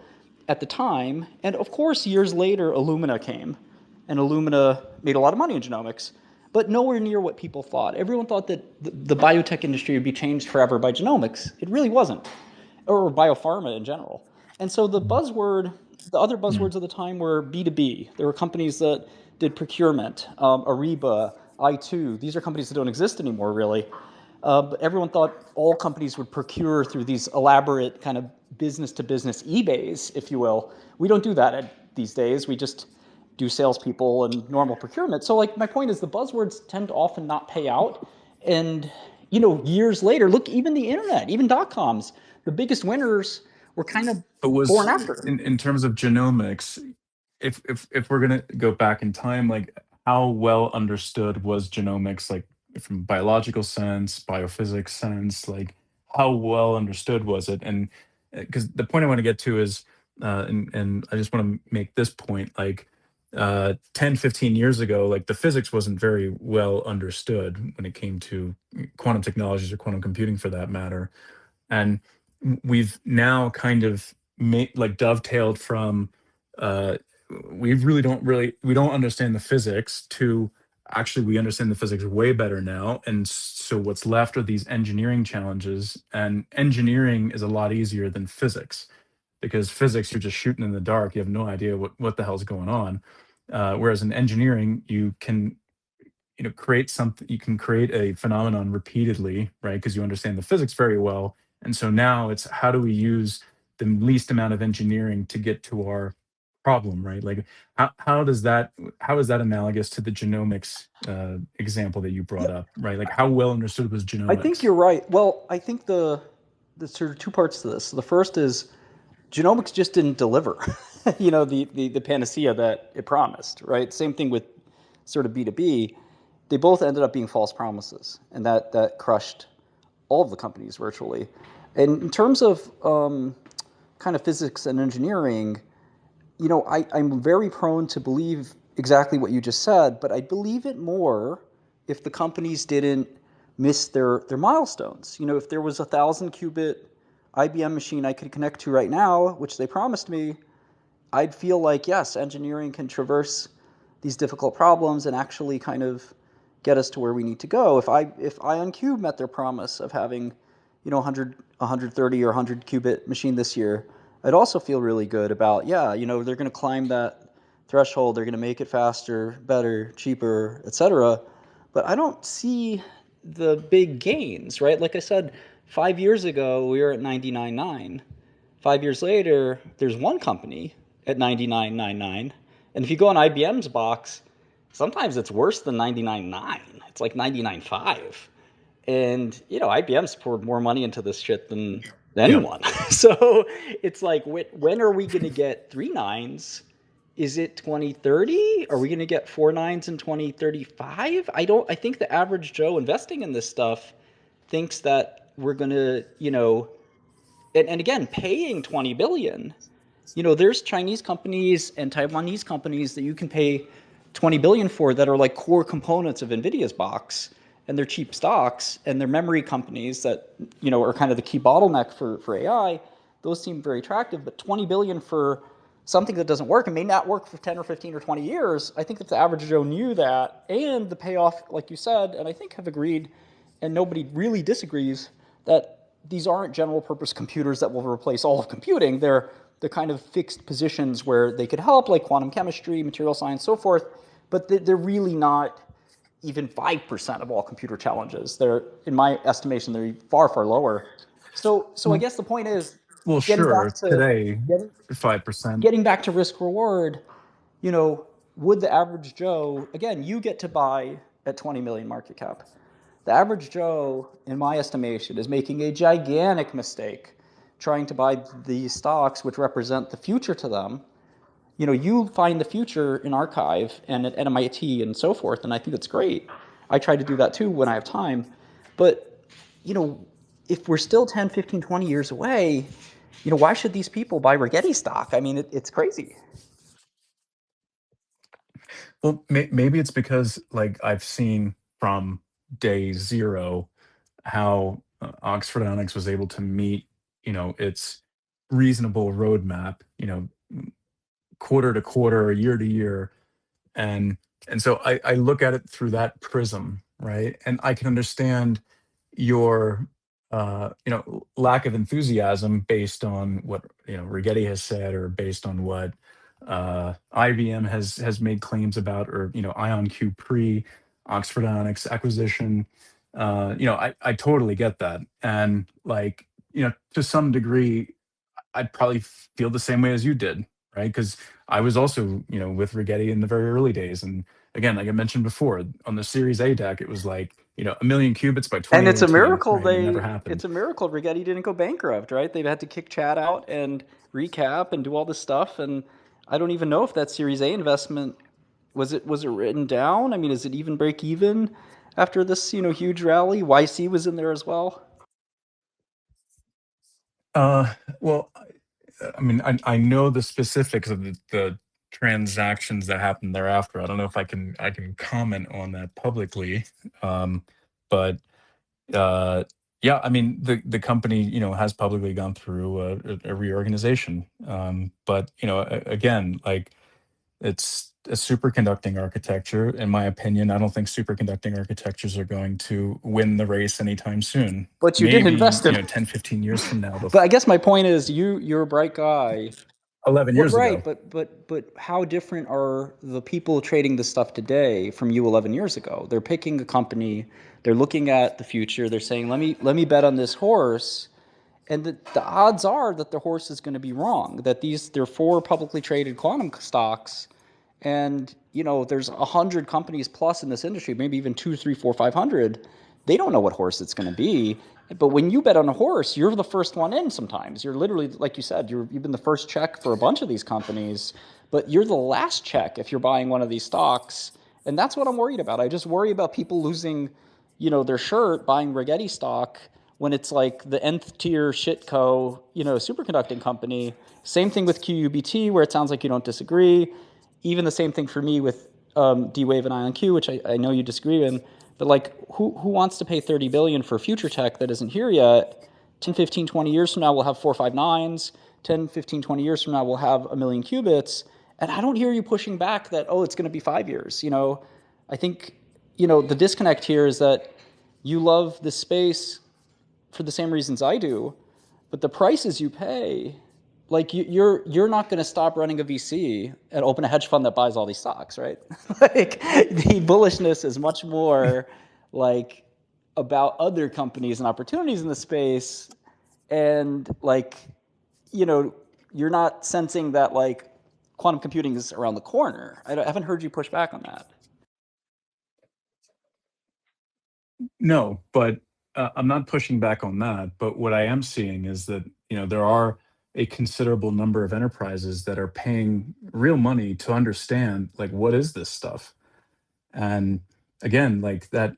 at the time. And of course, years later, Illumina came, and Illumina made a lot of money in genomics, but nowhere near what people thought. Everyone thought that the biotech industry would be changed forever by genomics. It really wasn't, or biopharma in general. And so the other Mm. buzzwords of the time were B2B. There were companies that did procurement, Ariba, I2. These are companies that don't exist anymore, really. But everyone thought all companies would procure through these elaborate kind of business to business eBays, if you will. We don't do that these days. We just do salespeople and normal procurement. So, like, my point is the buzzwords tend to often not pay out. And, years later, look, even the internet, even dot coms, the biggest winners were kind of But born was after. in terms of genomics, if we're gonna go back in time, like how well understood was genomics, like from biological sense, biophysics sense, like how well understood was it? And because the point I want to get to is, and I just want to make this point, like 10, 15 years ago, like the physics wasn't very well understood when it came to quantum technologies or quantum computing for that matter. And we've now kind of made like dovetailed from uh we don't understand the physics to actually we understand the physics way better now, and so what's left are these engineering challenges, and engineering is a lot easier than physics because physics you're just shooting in the dark, you have no idea what the hell's going on, whereas in engineering you can create something, you can create a phenomenon repeatedly, right? Because you understand the physics very well. And so now it's how do we use the least amount of engineering to get to our problem, right? Like how is that analogous to the genomics example that you brought up, right? Like how well understood was I think genomics? you're right. Well, I think the sort of two parts to this. The first is genomics just didn't deliver, the panacea that it promised, right? Same thing with sort of B2B. They both ended up being false promises, and that crushed all of the companies virtually. And in terms of kind of physics and engineering, I'm very prone to believe exactly what you just said, but I believe it more if the companies didn't miss their milestones. If there was 1,000 qubit IBM machine I could connect to right now, which they promised me, I'd feel like, yes, engineering can traverse these difficult problems and actually kind of get us to where we need to go. If IonQ met their promise of having, 100, 130 or 100 qubit machine this year, I'd also feel really good about, yeah, they're going to climb that threshold, they're going to make it faster, better, cheaper, etc. But I don't see the big gains, right? Like I said, 5 years ago we were at 99.9. 5 years later, there's one company at 99.99, and if you go on IBM's box, sometimes it's worse than 99.9. It's like 99.5. And IBM's poured more money into this shit than Yeah. anyone. So it's like, when are we going to get three nines? Is it 2030? Are we going to get four nines in 2035? I think the average Joe investing in this stuff thinks that we're going to, and again, paying 20 billion. There's Chinese companies and Taiwanese companies that you can pay 20 billion for that are like core components of Nvidia's box, and they're cheap stocks, and they're memory companies that are kind of the key bottleneck for AI. Those seem very attractive, but 20 billion for something that doesn't work and may not work for 10 or 15 or 20 years. I think if the average Joe knew that, and the payoff, like you said, and I think have agreed, and nobody really disagrees, that these aren't general purpose computers that will replace all of computing. They're kind of fixed positions where they could help, like quantum chemistry, material science, so forth, but they're really not even 5% of all computer challenges. They're, in my estimation, they're far, far lower. So I Well, guess the point is, well, getting sure. back to Today, getting 5%. getting back to risk reward, would the average Joe, again, you get to buy at 20 million market cap. The average Joe, in my estimation, is making a gigantic mistake trying to buy these stocks which represent the future to them. You find the future in archive and at MIT and so forth, and I think it's great. I try to do that too when I have time. But, you know, if we're still 10, 15, 20 years away, why should these people buy Rigetti stock? I mean, it's crazy. Well, maybe it's because like I've seen from day zero how Oxford Ionics was able to meet, its reasonable roadmap, quarter to quarter, year to year, and so I look at it through that prism, right? And I can understand your lack of enthusiasm based on what Rigetti has said, or based on what IBM has made claims about, or IonQ pre Oxford Ionics acquisition. I totally get that, and like to some degree, I'd probably feel the same way as you did, right? Because I was also, with Rigetti in the very early days. And again, like I mentioned before, on the Series A deck, it was like, a million qubits by And it's a 2018, miracle right? It never they happened. it's a miracle Rigetti didn't go bankrupt, right? They've had to kick Chad out and recap and do all this stuff, and I don't even know if that Series A investment was it written down? I mean, is it even break even after this, huge rally? YC was in there as well. Well, I mean, I know the specifics of the transactions that happened thereafter. I don't know if I can comment on that publicly, but uh, yeah, I mean, the company, has publicly gone through a reorganization. But again, like it's a superconducting architecture. In my opinion, I don't think superconducting architectures are going to win the race anytime soon. But you did Maybe, invest in. 10, 15 years from now, But I guess my point is, you're a bright guy. 11 Well, years right, ago. but how different are the people trading this stuff today from you 11 years ago? They're picking a company, they're looking at the future, they're saying, let me bet on this horse, and the odds are that the horse is going to be wrong. That they're four publicly traded quantum stocks, and there's 100 companies plus in this industry, maybe even two, three, four, 500. They don't know what horse it's going to be. But when you bet on a horse, you're the first one in. Sometimes you're literally, like you said, you've been the first check for a bunch of these companies, but you're the last check if you're buying one of these stocks. And that's what I'm worried about. I just worry about people losing, their shirt buying Rigetti stock when it's like the nth tier shitco, superconducting company. Same thing with QUBT, where it sounds like you don't disagree. Even the same thing for me with D-Wave and IonQ, which I know you disagree in. But like, who wants to pay 30 billion for future tech that isn't here yet? 10, 15, 20 years from now, we'll have 459s. 10, 15, 20 years from now, we'll have a million qubits. And I don't hear you pushing back that, oh, it's going to be 5 years. I think, the disconnect here is that you love this space for the same reasons I do, but the prices you pay, like you're not going to stop running a VC and open a hedge fund that buys all these stocks, right? Like the bullishness is much more like about other companies and opportunities in the space, and like, you know, you're not sensing that like quantum computing is around the corner. I haven't heard you push back on that. No, but I'm not pushing back on that. But what I am seeing is that, there are a considerable number of enterprises that are paying real money to understand, like, what is this stuff? And again, like that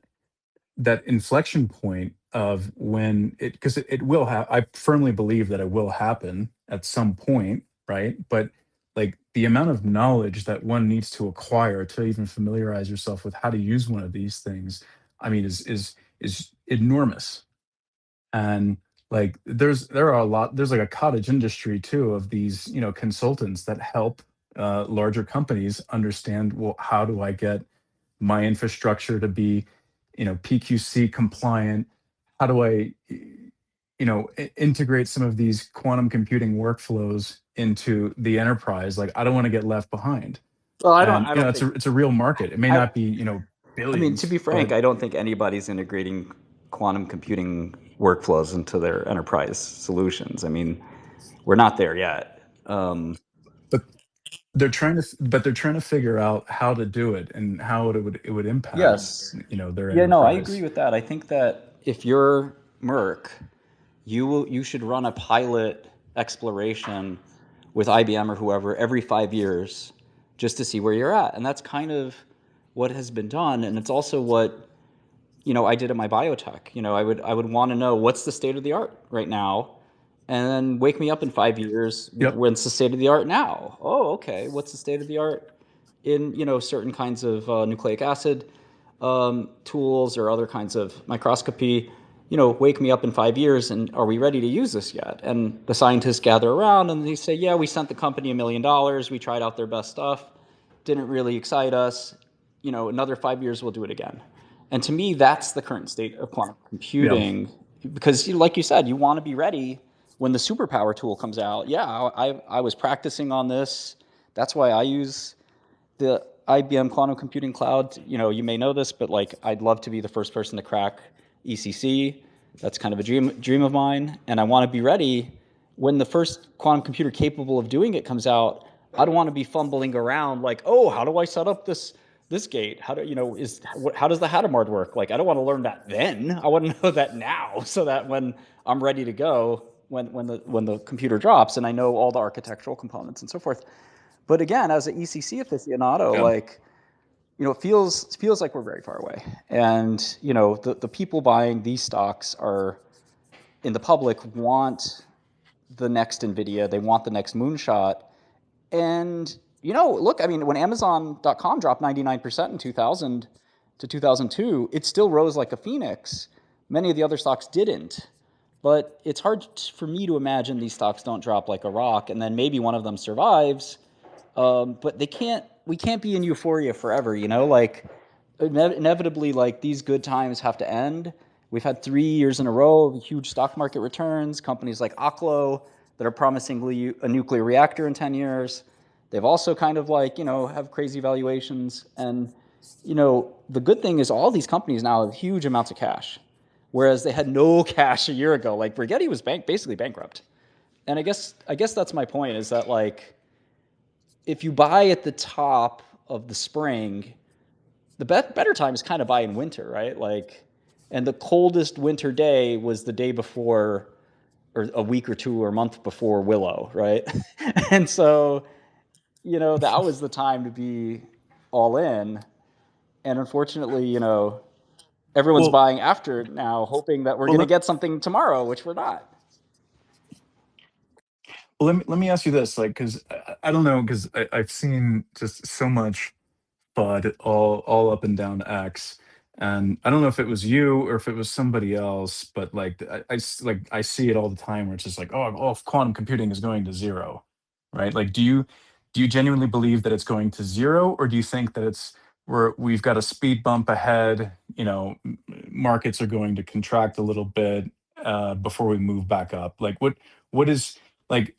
inflection point of when it, because it will have, I firmly believe that it will happen at some point, right? But like the amount of knowledge that one needs to acquire to even familiarize yourself with how to use one of these things, I mean, is enormous. And like there are a lot, there's like a cottage industry too of these, consultants that help larger companies understand, well, how do I get my infrastructure to be, PQC compliant? How do I, integrate some of these quantum computing workflows into the enterprise? Like, I don't want to get left behind. Well, And I don't think. it's a real market. It may I not be, I mean, to billions, be but frank, I don't think anybody's integrating quantum computing workflows into their enterprise solutions. I mean, we're not there yet. but they're trying to figure out how to do it and how it would impact, Yes. their Yeah, no, I agree enterprise. with that. I think that if you're Merck, you should run a pilot exploration with IBM or whoever every 5 years just to see where you're at. And that's kind of what has been done. And it's also what, I did at my biotech. I would want to know what's the state of the art right now, and then wake me up in 5 years. Yep. What's the state of the art now? Oh, okay. What's the state of the art in certain kinds of nucleic acid tools or other kinds of microscopy? Wake me up in 5 years, and are we ready to use this yet? And the scientists gather around and they say, yeah, we sent the company $1 million. We tried out their best stuff, didn't really excite us. Another 5 years, we'll do it again. And to me, that's the current state of quantum Yeah. computing, because, like you said, you want to be ready when the superpower tool comes out. Yeah, I was practicing on this. That's why I use the IBM Quantum Computing Cloud. You may know this, but like, I'd love to be the first person to crack ECC. That's kind of a dream of mine, and I want to be ready when the first quantum computer capable of doing it comes out. I don't want to be fumbling around like, oh, how do I set up this gate? How do how does the Hadamard work? Like, I don't want to learn that then. I want to know that now, so that when I'm ready to go, when the computer drops, and I know all the architectural components and so forth. But again, as an ECC aficionado, Yeah. like, it feels like we're very far away. And the people buying these stocks are in the public want the next Nvidia, they want the next moonshot. And look, I mean, when Amazon.com dropped 99% in 2000 to 2002, it still rose like a phoenix. Many of the other stocks didn't. But it's hard for me to imagine these stocks don't drop like a rock, and then maybe one of them survives. But they can't. We can't be in euphoria forever. Like, inevitably, like, these good times have to end. We've had 3 years in a row of huge stock market returns. Companies like Oklo that are promising a nuclear reactor in 10 years. They've also kind of like, have crazy valuations. And, the good thing is all these companies now have huge amounts of cash, whereas they had no cash a year ago. Like, Rigetti was basically bankrupt. And I guess that's my point, is that like, if you buy at the top of the spring, the better time is kind of buy in winter, right? Like, and the coldest winter day was the day before, or a week or two or a month before Willow, right? And so, that was the time to be all in. And unfortunately, everyone's Well, buying after now, hoping that we're well, going to get something tomorrow, which we're not. let me ask you this, like, because I don't know, because I've seen just so much FUD all up and down X, and I don't know if it was you or if it was somebody else, but like like I see it all the time where it's just like, oh, quantum computing is going to zero, right? Like, do you genuinely believe that it's going to zero, or do you think that we've got a speed bump ahead? Markets are going to contract a little bit before we move back up. Like, what is, like,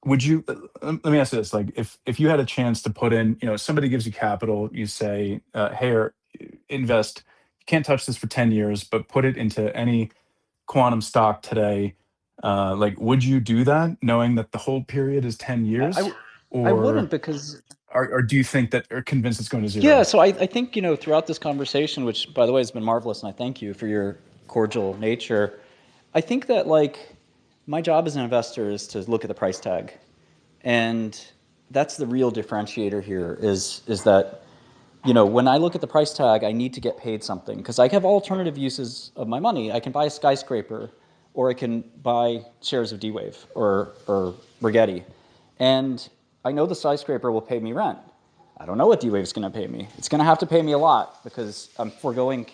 would you, let me ask you this, like, if you had a chance to put in, somebody gives you capital, you say, hey, invest can't touch this for 10 years, but put it into any quantum stock today, like, would you do that knowing that the hold period is 10 I, years? I, I wouldn't Or, because or do you think that, or convinced it's going to yeah, zero? so I think, throughout this conversation, which by the way has been marvelous, and I thank you for your cordial nature, I think that like my job as an investor is to look at the price tag. And that's the real differentiator here is that, when I look at the price tag, I need to get paid something because I have alternative uses of my money. I can buy a skyscraper or I can buy shares of D-Wave or Rigetti. And I know the skyscraper will pay me rent. I don't know what D-Wave is going to pay me. It's going to have to pay me a lot because I'm foregoing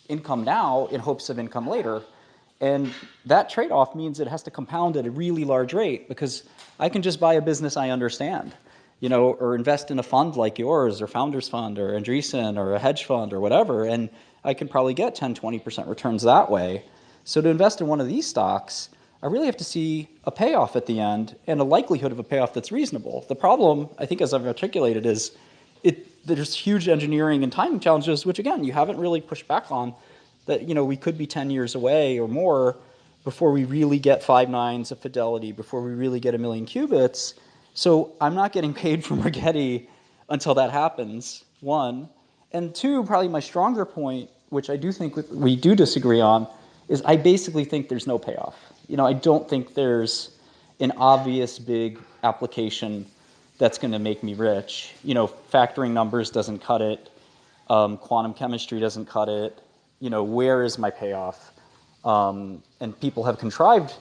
income now in hopes of income later. And that trade-off means it has to compound at a really large rate because I can just buy a business I understand, or invest in a fund like yours or Founders Fund or Andreessen or a hedge fund or whatever, and I can probably get 10, 20% returns that way. So to invest in one of these stocks, I really have to see a payoff at the end and a likelihood of a payoff that's reasonable. The problem, I think, as I've articulated, is there's huge engineering and timing challenges, which again, you haven't really pushed back on, that we could be 10 years away or more before we really get 5 nines of fidelity, before we really get a million qubits. So I'm not getting paid from Rigetti until that happens, one. And two, probably my stronger point, which I do think we do disagree on, is I basically think there's no payoff. I don't think there's an obvious big application that's going to make me rich. Factoring numbers doesn't cut it. Quantum chemistry doesn't cut it. Where is my payoff? And people have contrived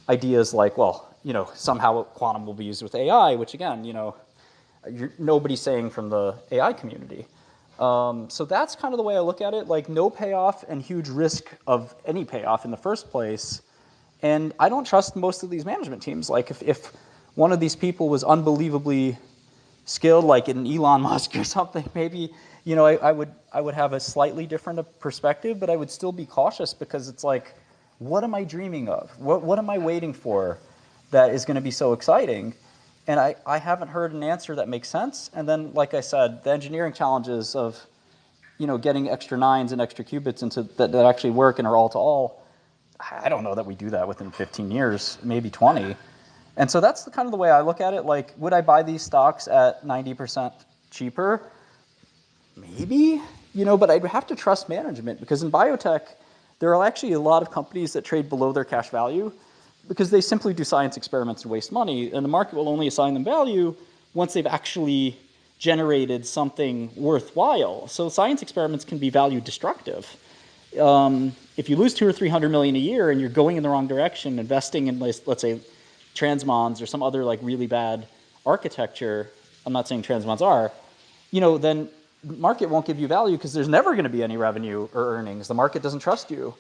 ideas like, well, somehow quantum will be used with AI, which again, nobody's saying from the AI community. So that's kind of the way I look at it, like no payoff and huge risk of any payoff in the first place. And I don't trust most of these management teams. Like if one of these people was unbelievably skilled, like an Elon Musk or something, maybe I would have a slightly different perspective, but I would still be cautious because it's like, what am I dreaming of? What am I waiting for that is going to be so exciting? And I haven't heard an answer that makes sense. And then, like I said, the engineering challenges of getting extra nines and extra qubits into that actually work and are all to all. I don't know that we do that within 15 years, maybe 20. And so that's kind of the way I look at it. Like, would I buy these stocks at 90% cheaper? Maybe, but I'd have to trust management because in biotech, there are actually a lot of companies that trade below their cash value because they simply do science experiments and waste money. And the market will only assign them value once they've actually generated something worthwhile. So science experiments can be value destructive. If you lose 200 or 300 million a year and you're going in the wrong direction, investing in, let's say, transmons or some other like really bad architecture, I'm not saying transmons are, then the market won't give you value because there's never going to be any revenue or earnings. The market doesn't trust you.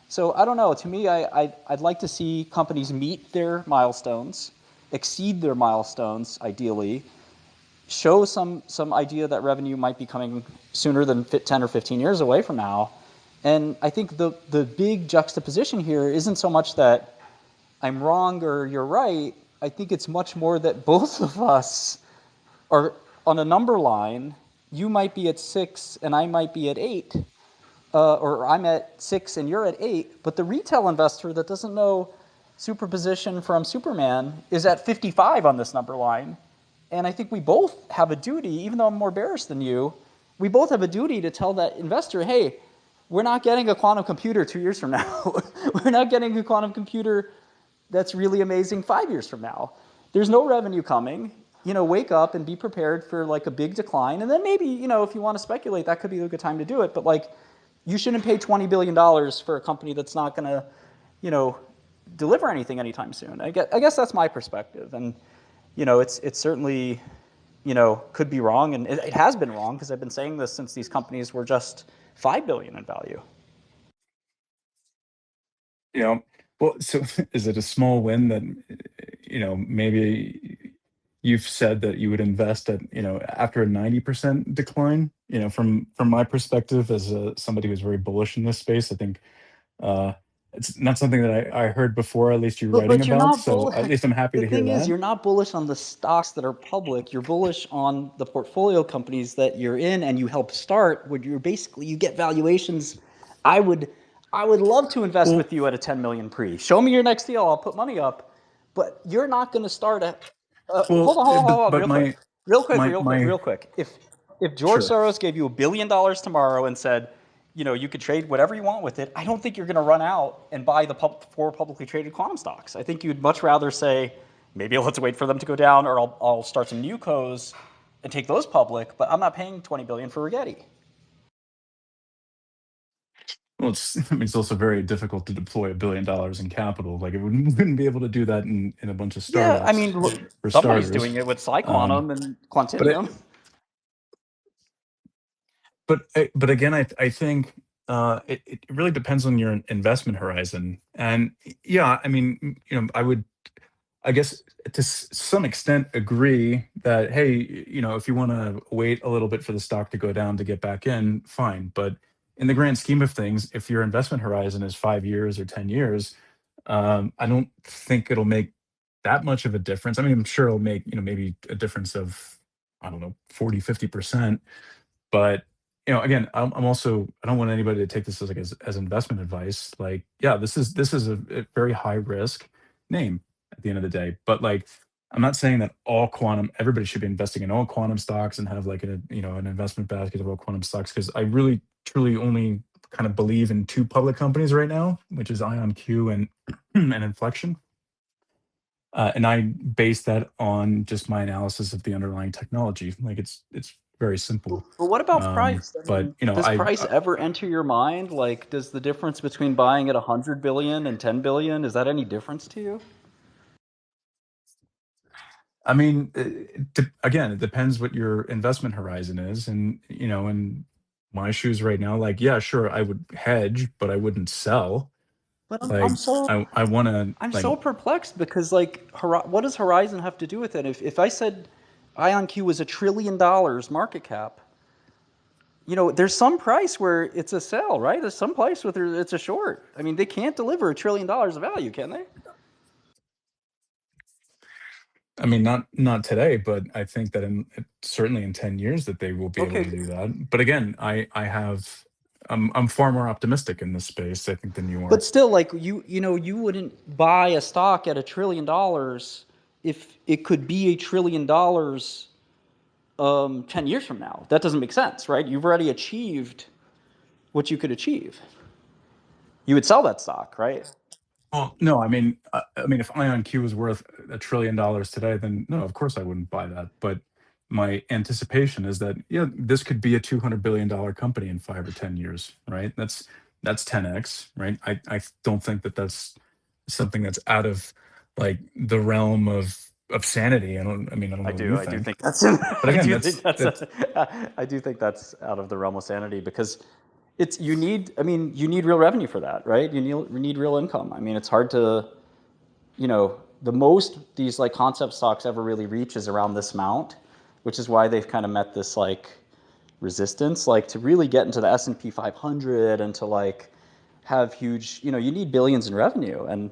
So I don't know. To me, I'd like to see companies meet their milestones, exceed their milestones, ideally, show some idea that revenue might be coming sooner than 10 or 15 years away from now. And I think the big juxtaposition here isn't so much that I'm wrong or you're right. I think it's much more that both of us are on a number line. You might be at 6 and I might be at 8, or I'm at 6 and you're at 8. But the retail investor that doesn't know superposition from Superman is at 55 on this number line. And I think we both have a duty, even though I'm more bearish than you, we both have a duty to tell that investor, hey, we're not getting a quantum computer 2 years from now. We're not getting a quantum computer that's really amazing 5 years from now. There's no revenue coming. Wake up and be prepared for like a big decline. And then maybe, if you want to speculate, that could be a good time to do it. But like, you shouldn't pay $20 billion for a company that's not going to, deliver anything anytime soon. I guess that's my perspective. And, it's certainly, could be wrong. And it has been wrong because I've been saying this since these companies were just 5 billion in value. You know, well, so is it a small win that, maybe you've said that you would invest at, after a 90% decline? From my perspective as somebody who's very bullish in this space, I think, It's not something that I heard before, at least you writing But you're about. not So bullish. at least I'm happy The to hear thing is, that. you're not bullish on the stocks that are public. You're bullish on the portfolio companies that you're in and you help start. Where you're basically you get valuations. I would I would love to invest Well, with you at a 10 million pre. Show me your next deal. I'll put money up. But you're not going to start at. well, Hold on, but real quick, real quick, my real quick, my real quick. If George sure. Soros gave you $1 billion tomorrow and said, you could trade whatever you want with it, I don't think you're going to run out and buy the four publicly traded quantum stocks. I think you'd much rather say, maybe let's wait for them to go down, or I'll start some new cos and take those public. But I'm not paying 20 billion for Rigetti. Well, I mean, it's also very difficult to deploy $1 billion in capital. Like, it wouldn't be able to do that in a bunch of Yeah, I startups, mean, look, for somebody's starters. doing it with Um, PsiQuantum and but it, Quantinium. but again, I think it really depends on your investment horizon. And yeah, I mean, I would, I guess, to some extent agree that, hey, if you want to wait a little bit for the stock to go down to get back in, fine. But in the grand scheme of things, if your investment horizon is 5 years or 10 years, I don't think it'll make that much of a difference. I mean, I'm sure it'll make, maybe a difference of, I don't know, 40, 50%. But again, I'm also, I don't want anybody to take this as like as investment advice. Like, yeah, this is a very high risk name at the end of the day. But like, I'm not saying that all quantum everybody should be investing in all quantum stocks and have like an investment basket of all quantum stocks, because I really truly only kind of believe in two public companies right now, which is IonQ and and Inflection. And I base that on just my analysis of the underlying technology. Like, it's very simple. But what about price? I But mean, does price ever enter your mind? Like, does the difference between buying at 100 billion and 10 billion, is that any difference to you? I mean, again, it depends what your investment horizon is, and in my shoes right now, like, yeah, sure, I would hedge, but I wouldn't sell. But I'm Like, so I want to I'm like, so perplexed because like what does Horizon have to do with it? If I said IonQ was $1 trillion market cap, there's some price where it's a sell, right? There's some place where it's a short. I mean, they can't deliver $1 trillion of value, can they? I mean, not today, but I think that certainly in 10 years that they will be able Okay, to do that. But again, I'm far more optimistic in this space, I think, than you but are. still, like you wouldn't buy a stock at $1 trillion if it could be $1 trillion 10 years from now. That doesn't make sense, right? You've already achieved what you could achieve. You would sell that stock, right? Well, no, I mean, if IonQ was worth $1 trillion today, then no, of course I wouldn't buy that. But my anticipation is that, yeah, this could be a $200 billion company in 5 or 10 years, right? That's 10x, right? I don't think that that's something that's out of like the realm of sanity. I don't I know what do. you I do think, think that's. but I again, do think that's. I do think that's out of the realm of sanity because it's you need. I mean, you need real revenue for that, right? You need real income. I mean, it's hard to. The most these like concept stocks ever really reach is around this amount, which is why they've kind of met this like resistance. Like to really get into the S&P 500 and to like have huge. You need billions in revenue and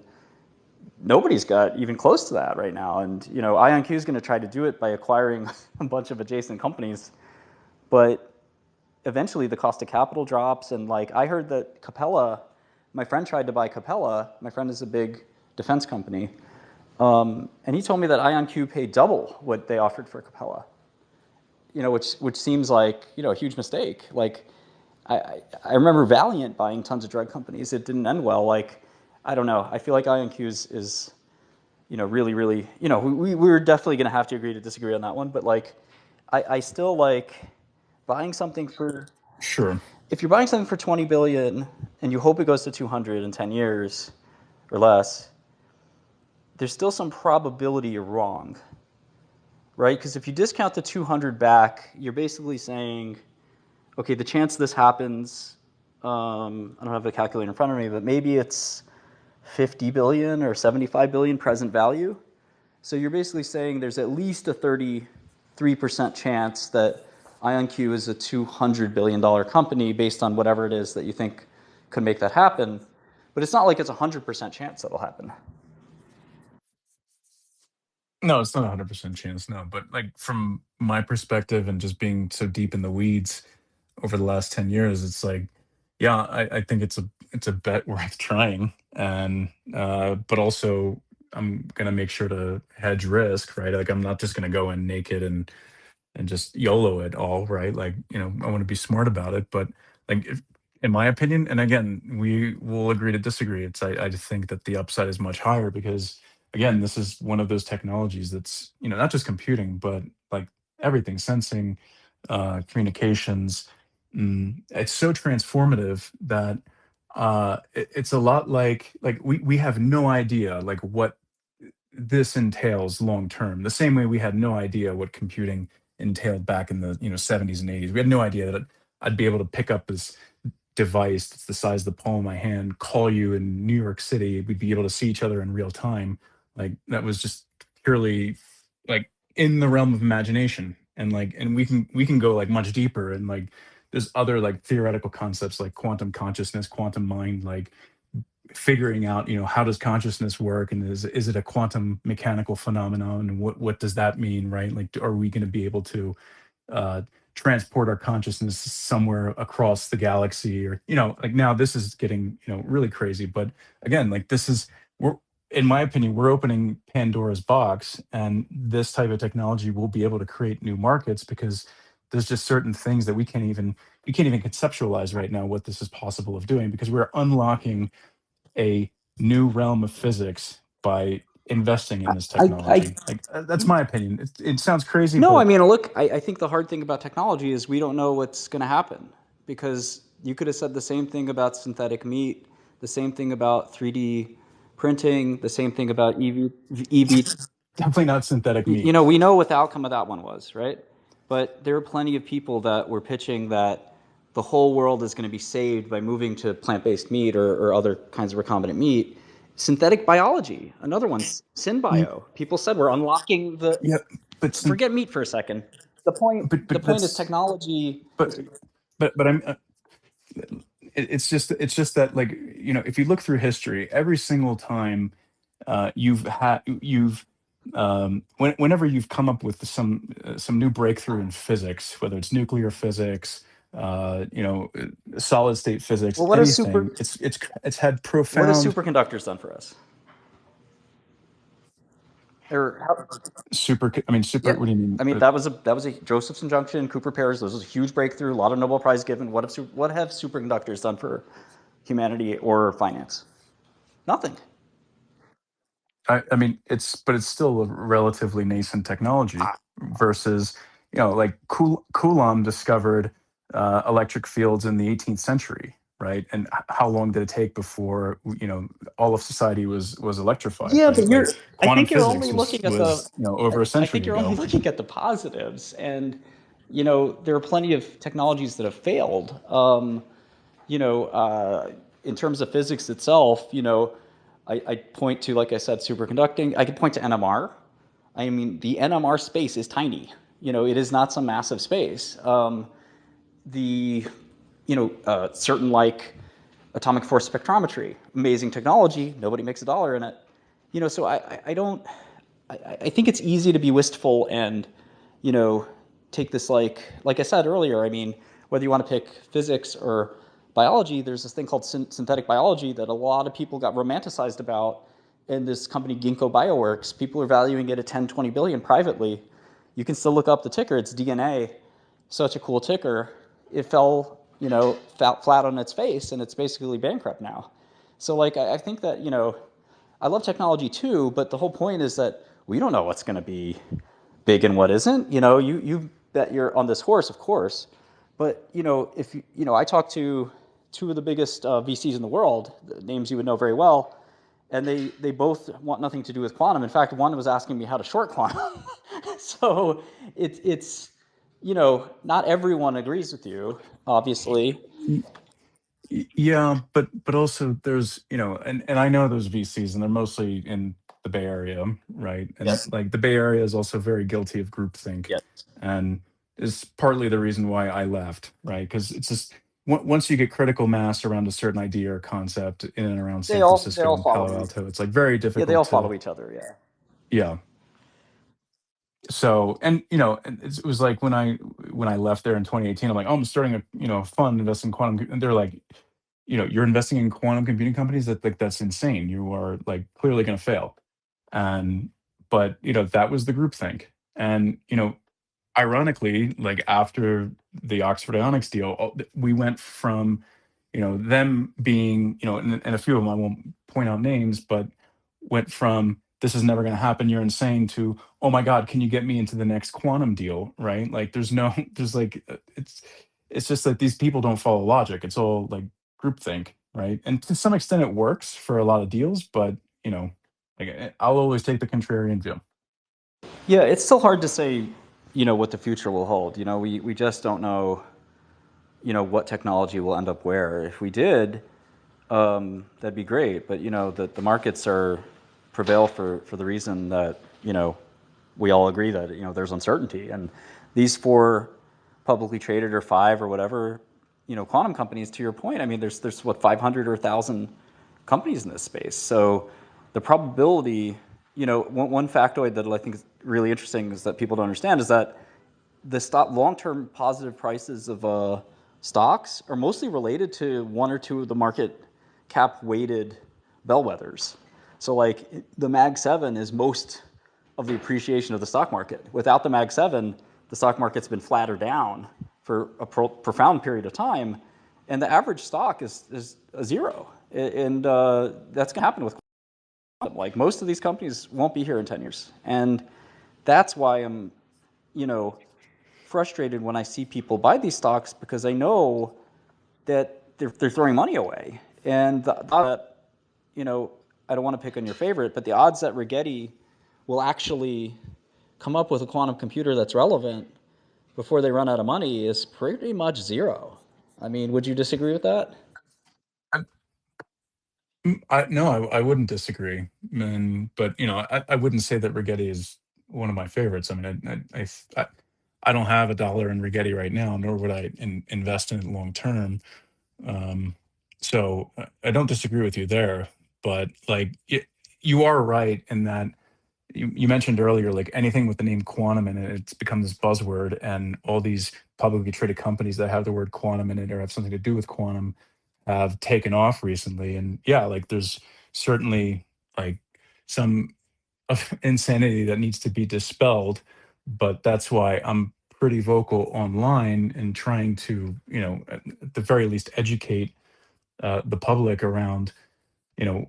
nobody's got even close to that right now. And IonQ is going to try to do it by acquiring a bunch of adjacent companies, but eventually the cost of capital drops. And like I heard that Capella, my friend tried to buy Capella. My friend is a big defense company, and he told me that IonQ paid double what they offered for Capella. Which seems like a huge mistake. Like I remember Valiant buying tons of drug companies. It didn't end well. Like I don't know. I feel like IonQ is really, really, we were definitely going to have to agree to disagree on that one. But like, I still like buying something for, sure. if you're buying something for 20 billion and you hope it goes to 200 in 10 years or less, there's still some probability you're wrong, right? Because if you discount the 200 back, you're basically saying, okay, the chance this happens, I don't have the calculator in front of me, but maybe it's 50 billion or 75 billion present value. So you're basically saying there's at least a 33% chance that IonQ is a $200 billion company based on whatever it is that you think could make that happen. but it's not like it's 100% chance that'll happen. No, it's not 100% chance, no. But like from my perspective and just being so deep in the weeds over the last 10 years, it's like, yeah, I think it's a bet worth trying. And but also I'm gonna make sure to hedge risk, right? Like I'm not just gonna go in naked and just YOLO it all, right? Like, I want to be smart about it. But like, in my opinion, and again, we will agree to disagree. I just think that the upside is much higher because again, this is one of those technologies that's, not just computing, but like everything, sensing, communications. It's so transformative that it's a lot like we have no idea like what this entails long term. The same way we had no idea what computing entailed back in the 70s and 80s. We had no idea that I'd be able to pick up this device that's the size of the palm of my hand, call you in New York City. We'd be able to see each other in real time. Like that was just purely like in the realm of imagination. And we can go like much deeper and like there's other like theoretical concepts like quantum consciousness, quantum mind, like figuring out how does consciousness work and is it a quantum mechanical phenomenon and what does that mean, right? Like are we going to be able to uh transport our consciousness somewhere across the galaxy, or like now this is getting really crazy. But again, like this is we're in my opinion we're opening Pandora's box, and this type of technology will be able to create new markets because there's just certain things that we can't even conceptualize right now what this is possible of doing, because we're unlocking a new realm of physics by investing in this I technology. Like that's my opinion. It sounds crazy, No, I but mean, look, I think the hard thing about technology is we don't know what's going to happen, because you could have said the same thing about synthetic meat, the same thing about 3D printing, the same thing about EV. definitely not synthetic You meat. know, we know what the outcome of that one was, right? But there are plenty of people that were pitching that the whole world is going to be saved by moving to plant-based meat or other kinds of recombinant meat. Synthetic biology, another one, Mm, synbio. People said we're unlocking the. yeah, but syn- Forget meat for a second. The point. The but point is that's technology. but but I'm it's just that, like, if you look through history, every single time you've whenever you've come up with some new breakthrough in physics, whether it's nuclear physics, solid state physics, Well, anything, it's had what has profound superconductors done for us? Or how, I mean, super. yeah, What do you mean? I mean that was a Josephson junction, Cooper pairs. Those was a huge breakthrough. A lot of Nobel Prize given. What have superconductors done for humanity or finance? Nothing. I mean, it's still a relatively nascent technology versus, like Coulomb discovered electric fields in the 18th century, right? And how long did it take before, all of society was electrified, Yeah, right? but Like I quantum think you're only physics was looking at the. was over a I think century you're only ago. looking at the positives, and there are plenty of technologies that have failed. You know, in terms of physics itself, I point to, like I said, superconducting. I could point to NMR. I mean, the NMR space is tiny. It is not some massive space. The certain like atomic force spectrometry, amazing technology. Nobody makes a dollar in it. So I don't. I think it's easy to be wistful and you know take this like I said earlier. I mean, whether you want to pick physics or biology, there's this thing called synthetic biology that a lot of people got romanticized about. In this company Ginkgo Bioworks, people are valuing it at 10, 20 billion privately. You can still look up the ticker. It's DNA. Such a cool ticker. It fell, flat on its face, and it's basically bankrupt now. So, like, I think that, I love technology too, but the whole point is that we don't know what's going to be big and what isn't. You bet you're on this horse, of course, but if I talk to two of the biggest VCs in the world, names you would know very well, and they both want nothing to do with quantum. In fact, one was asking me how to short quantum. So it's not everyone agrees with you, obviously. Yeah, but also there's, and I know those VCs, and they're mostly in the Bay Area, right? And Yes. like the Bay Area is also very guilty of groupthink, Yes. and is partly the reason why I left, right? Because it's just once you get critical mass around a certain idea or concept in and around They San all they Francisco all and follow Palo each. Alto, it's like very Yeah, they difficult all to, follow each other. Yeah. yeah. So, and it was like when I left there in 2018, I'm like, oh, I'm starting a fund investing in quantum, and they're like, you're investing in quantum computing companies. That's insane. You are like clearly going to fail. And but that was the groupthink. And ironically, like after the Oxford Ionics deal, we went from them being, and a few of them, I won't point out names, but went from this is never going to happen, you're insane, to oh my god, can you get me into the next quantum deal, right? Like there's no, there's like it's just that these people don't follow logic. It's all like groupthink, right? And to some extent, it works for a lot of deals, but you know, like I'll always take the contrarian view. Yeah, it's still hard to say, what the future will hold. We just don't know, what technology will end up where. If we did, that'd be great. But the markets are prevail for the reason that we all agree that there's uncertainty, and these four publicly traded or five or whatever quantum companies. To your point, I mean, there's what 500 or 1,000 companies in this space. So the probability, one factoid that I think is really interesting is that people don't understand is that the stock long-term positive prices of stocks are mostly related to one or two of the market cap weighted bellwethers. So like the Mag 7 is most of the appreciation of the stock market. Without the Mag 7, the stock market's been flat or down for a profound period of time, and the average stock is a zero. And that's going to happen with like most of these companies won't be here in 10 years. And that's why I'm, you know, frustrated when I see people buy these stocks, because I know that they're throwing money away. And you know, I don't want to pick on your favorite, but the odds that Rigetti will actually come up with a quantum computer that's relevant before they run out of money is pretty much zero. I mean, would you disagree with that? No, I wouldn't disagree, but I wouldn't say that Rigetti is one of my favorites. I mean, I don't have a dollar in Rigetti right now, nor would I invest in it long term. Um, so I don't disagree with you there, but like you are right in that you mentioned earlier, like anything with the name quantum in it, it's become this buzzword, and all these publicly traded companies that have the word quantum in it or have something to do with quantum have taken off recently. And yeah, like there's certainly like some of insanity that needs to be dispelled, but that's why I'm pretty vocal online and trying to, at the very least, educate the public around, you know,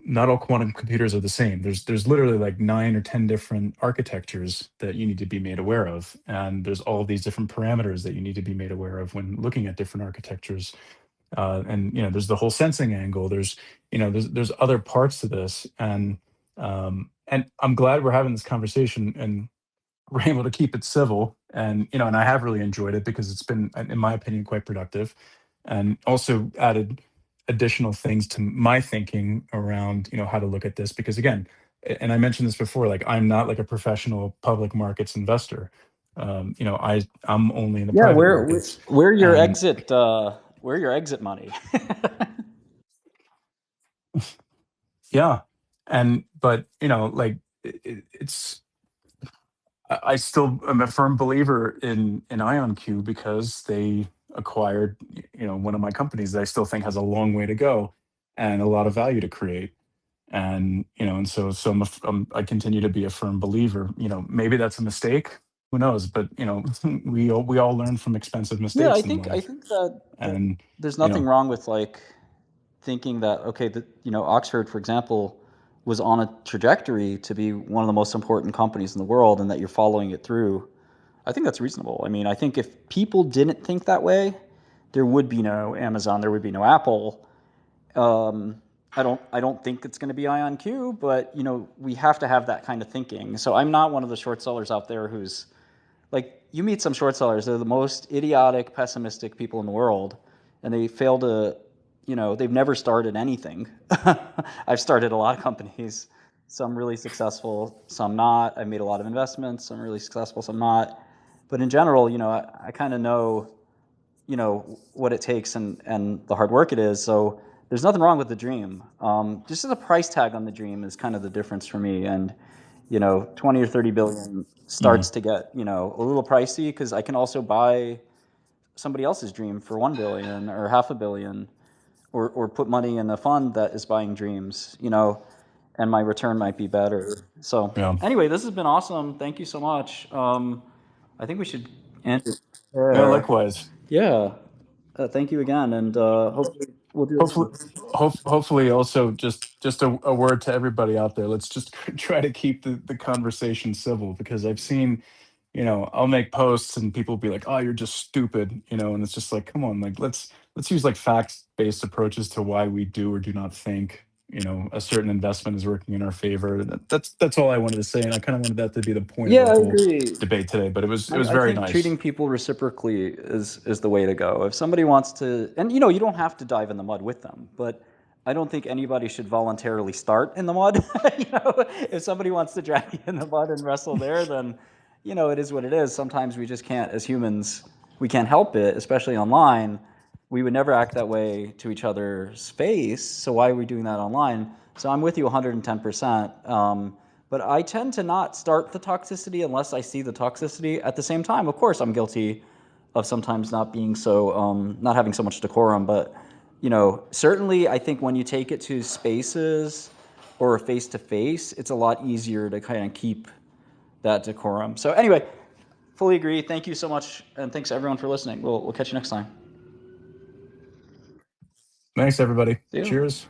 not all quantum computers are the same. There's literally like 9 or 10 different architectures that you need to be made aware of, and there's all these different parameters that you need to be made aware of when looking at different architectures. And there's the whole sensing angle. There's other parts to this, and I'm glad we're having this conversation and we're able to keep it civil. And I have really enjoyed it because it's been, in my opinion, quite productive, and also added additional things to my thinking around how to look at this. Because again, and I mentioned this before, like I'm not like a professional public markets investor. I'm only in the Yeah, private where markets, where your and exit where your exit money? yeah, and but like it's I still am a firm believer in IonQ because they acquired one of my companies that I still think has a long way to go and a lot of value to create. And I continue to be a firm believer. Maybe that's a mistake. Who knows? But we all learn from expensive Yeah, I mistakes in think I life. think that And there's you nothing know, wrong with like thinking that okay, that Oxford, for example, was on a trajectory to be one of the most important companies in the world, and that you're following it through. I think that's reasonable. I mean, I think if people didn't think that way, there would be no Amazon, there would be no Apple. Um, I don't think it's going to be IonQ, but we have to have that kind of thinking. So I'm not one of the short sellers out there who's like, you meet some short sellers, they're the most idiotic, pessimistic people in the world, and they fail to, they've never started anything. I've started a lot of companies, some really successful, some not. I've made a lot of investments, some really successful, some not. But in general, I kind of know, what it takes and the hard work it is. So there's nothing wrong with the dream. Just the price tag on the dream is kind of the difference for me. And 20 or 30 billion starts Mm. to get a little pricey, because I can also buy somebody else's dream for 1 billion or half a billion, or put money in a fund that is buying dreams, and my return might be better. So Yeah. anyway, this has been awesome. Thank you so much. I think we should end it Yeah. there. Likewise. Yeah. Thank you again, and hopefully we'll do it Hopefully, again. hopefully, also just a word to everybody out there. Let's just try to keep the conversation civil, because I've seen, I'll make posts and people will be like, "Oh, you're just stupid," and it's just like, come on, like let's use like fact-based approaches to why we do or do not think, a certain investment is working in our favor. That's all I wanted to say, and I kind of wanted that to be the point of Yeah, our I whole agree. debate today. But it was I very think treating nice. people reciprocally is the way to go. If somebody wants to, and you don't have to dive in the mud with them, but I don't think anybody should voluntarily start in the mud. If somebody wants to drag you in the mud and wrestle there, then it is what it is. Sometimes we just can't, as humans, we can't help it, especially online. We would never act that way to each other's face. So why are we doing that online? So I'm with you 110%. But I tend to not start the toxicity unless I see the toxicity. At the same time, of course, I'm guilty of sometimes not being so, not having so much decorum. But certainly, I think when you take it to spaces or face to face, it's a lot easier to kind of keep that decorum. So anyway, fully agree. Thank you so much, and thanks everyone for listening. We'll catch you next time. Thanks, everybody. See you. Cheers.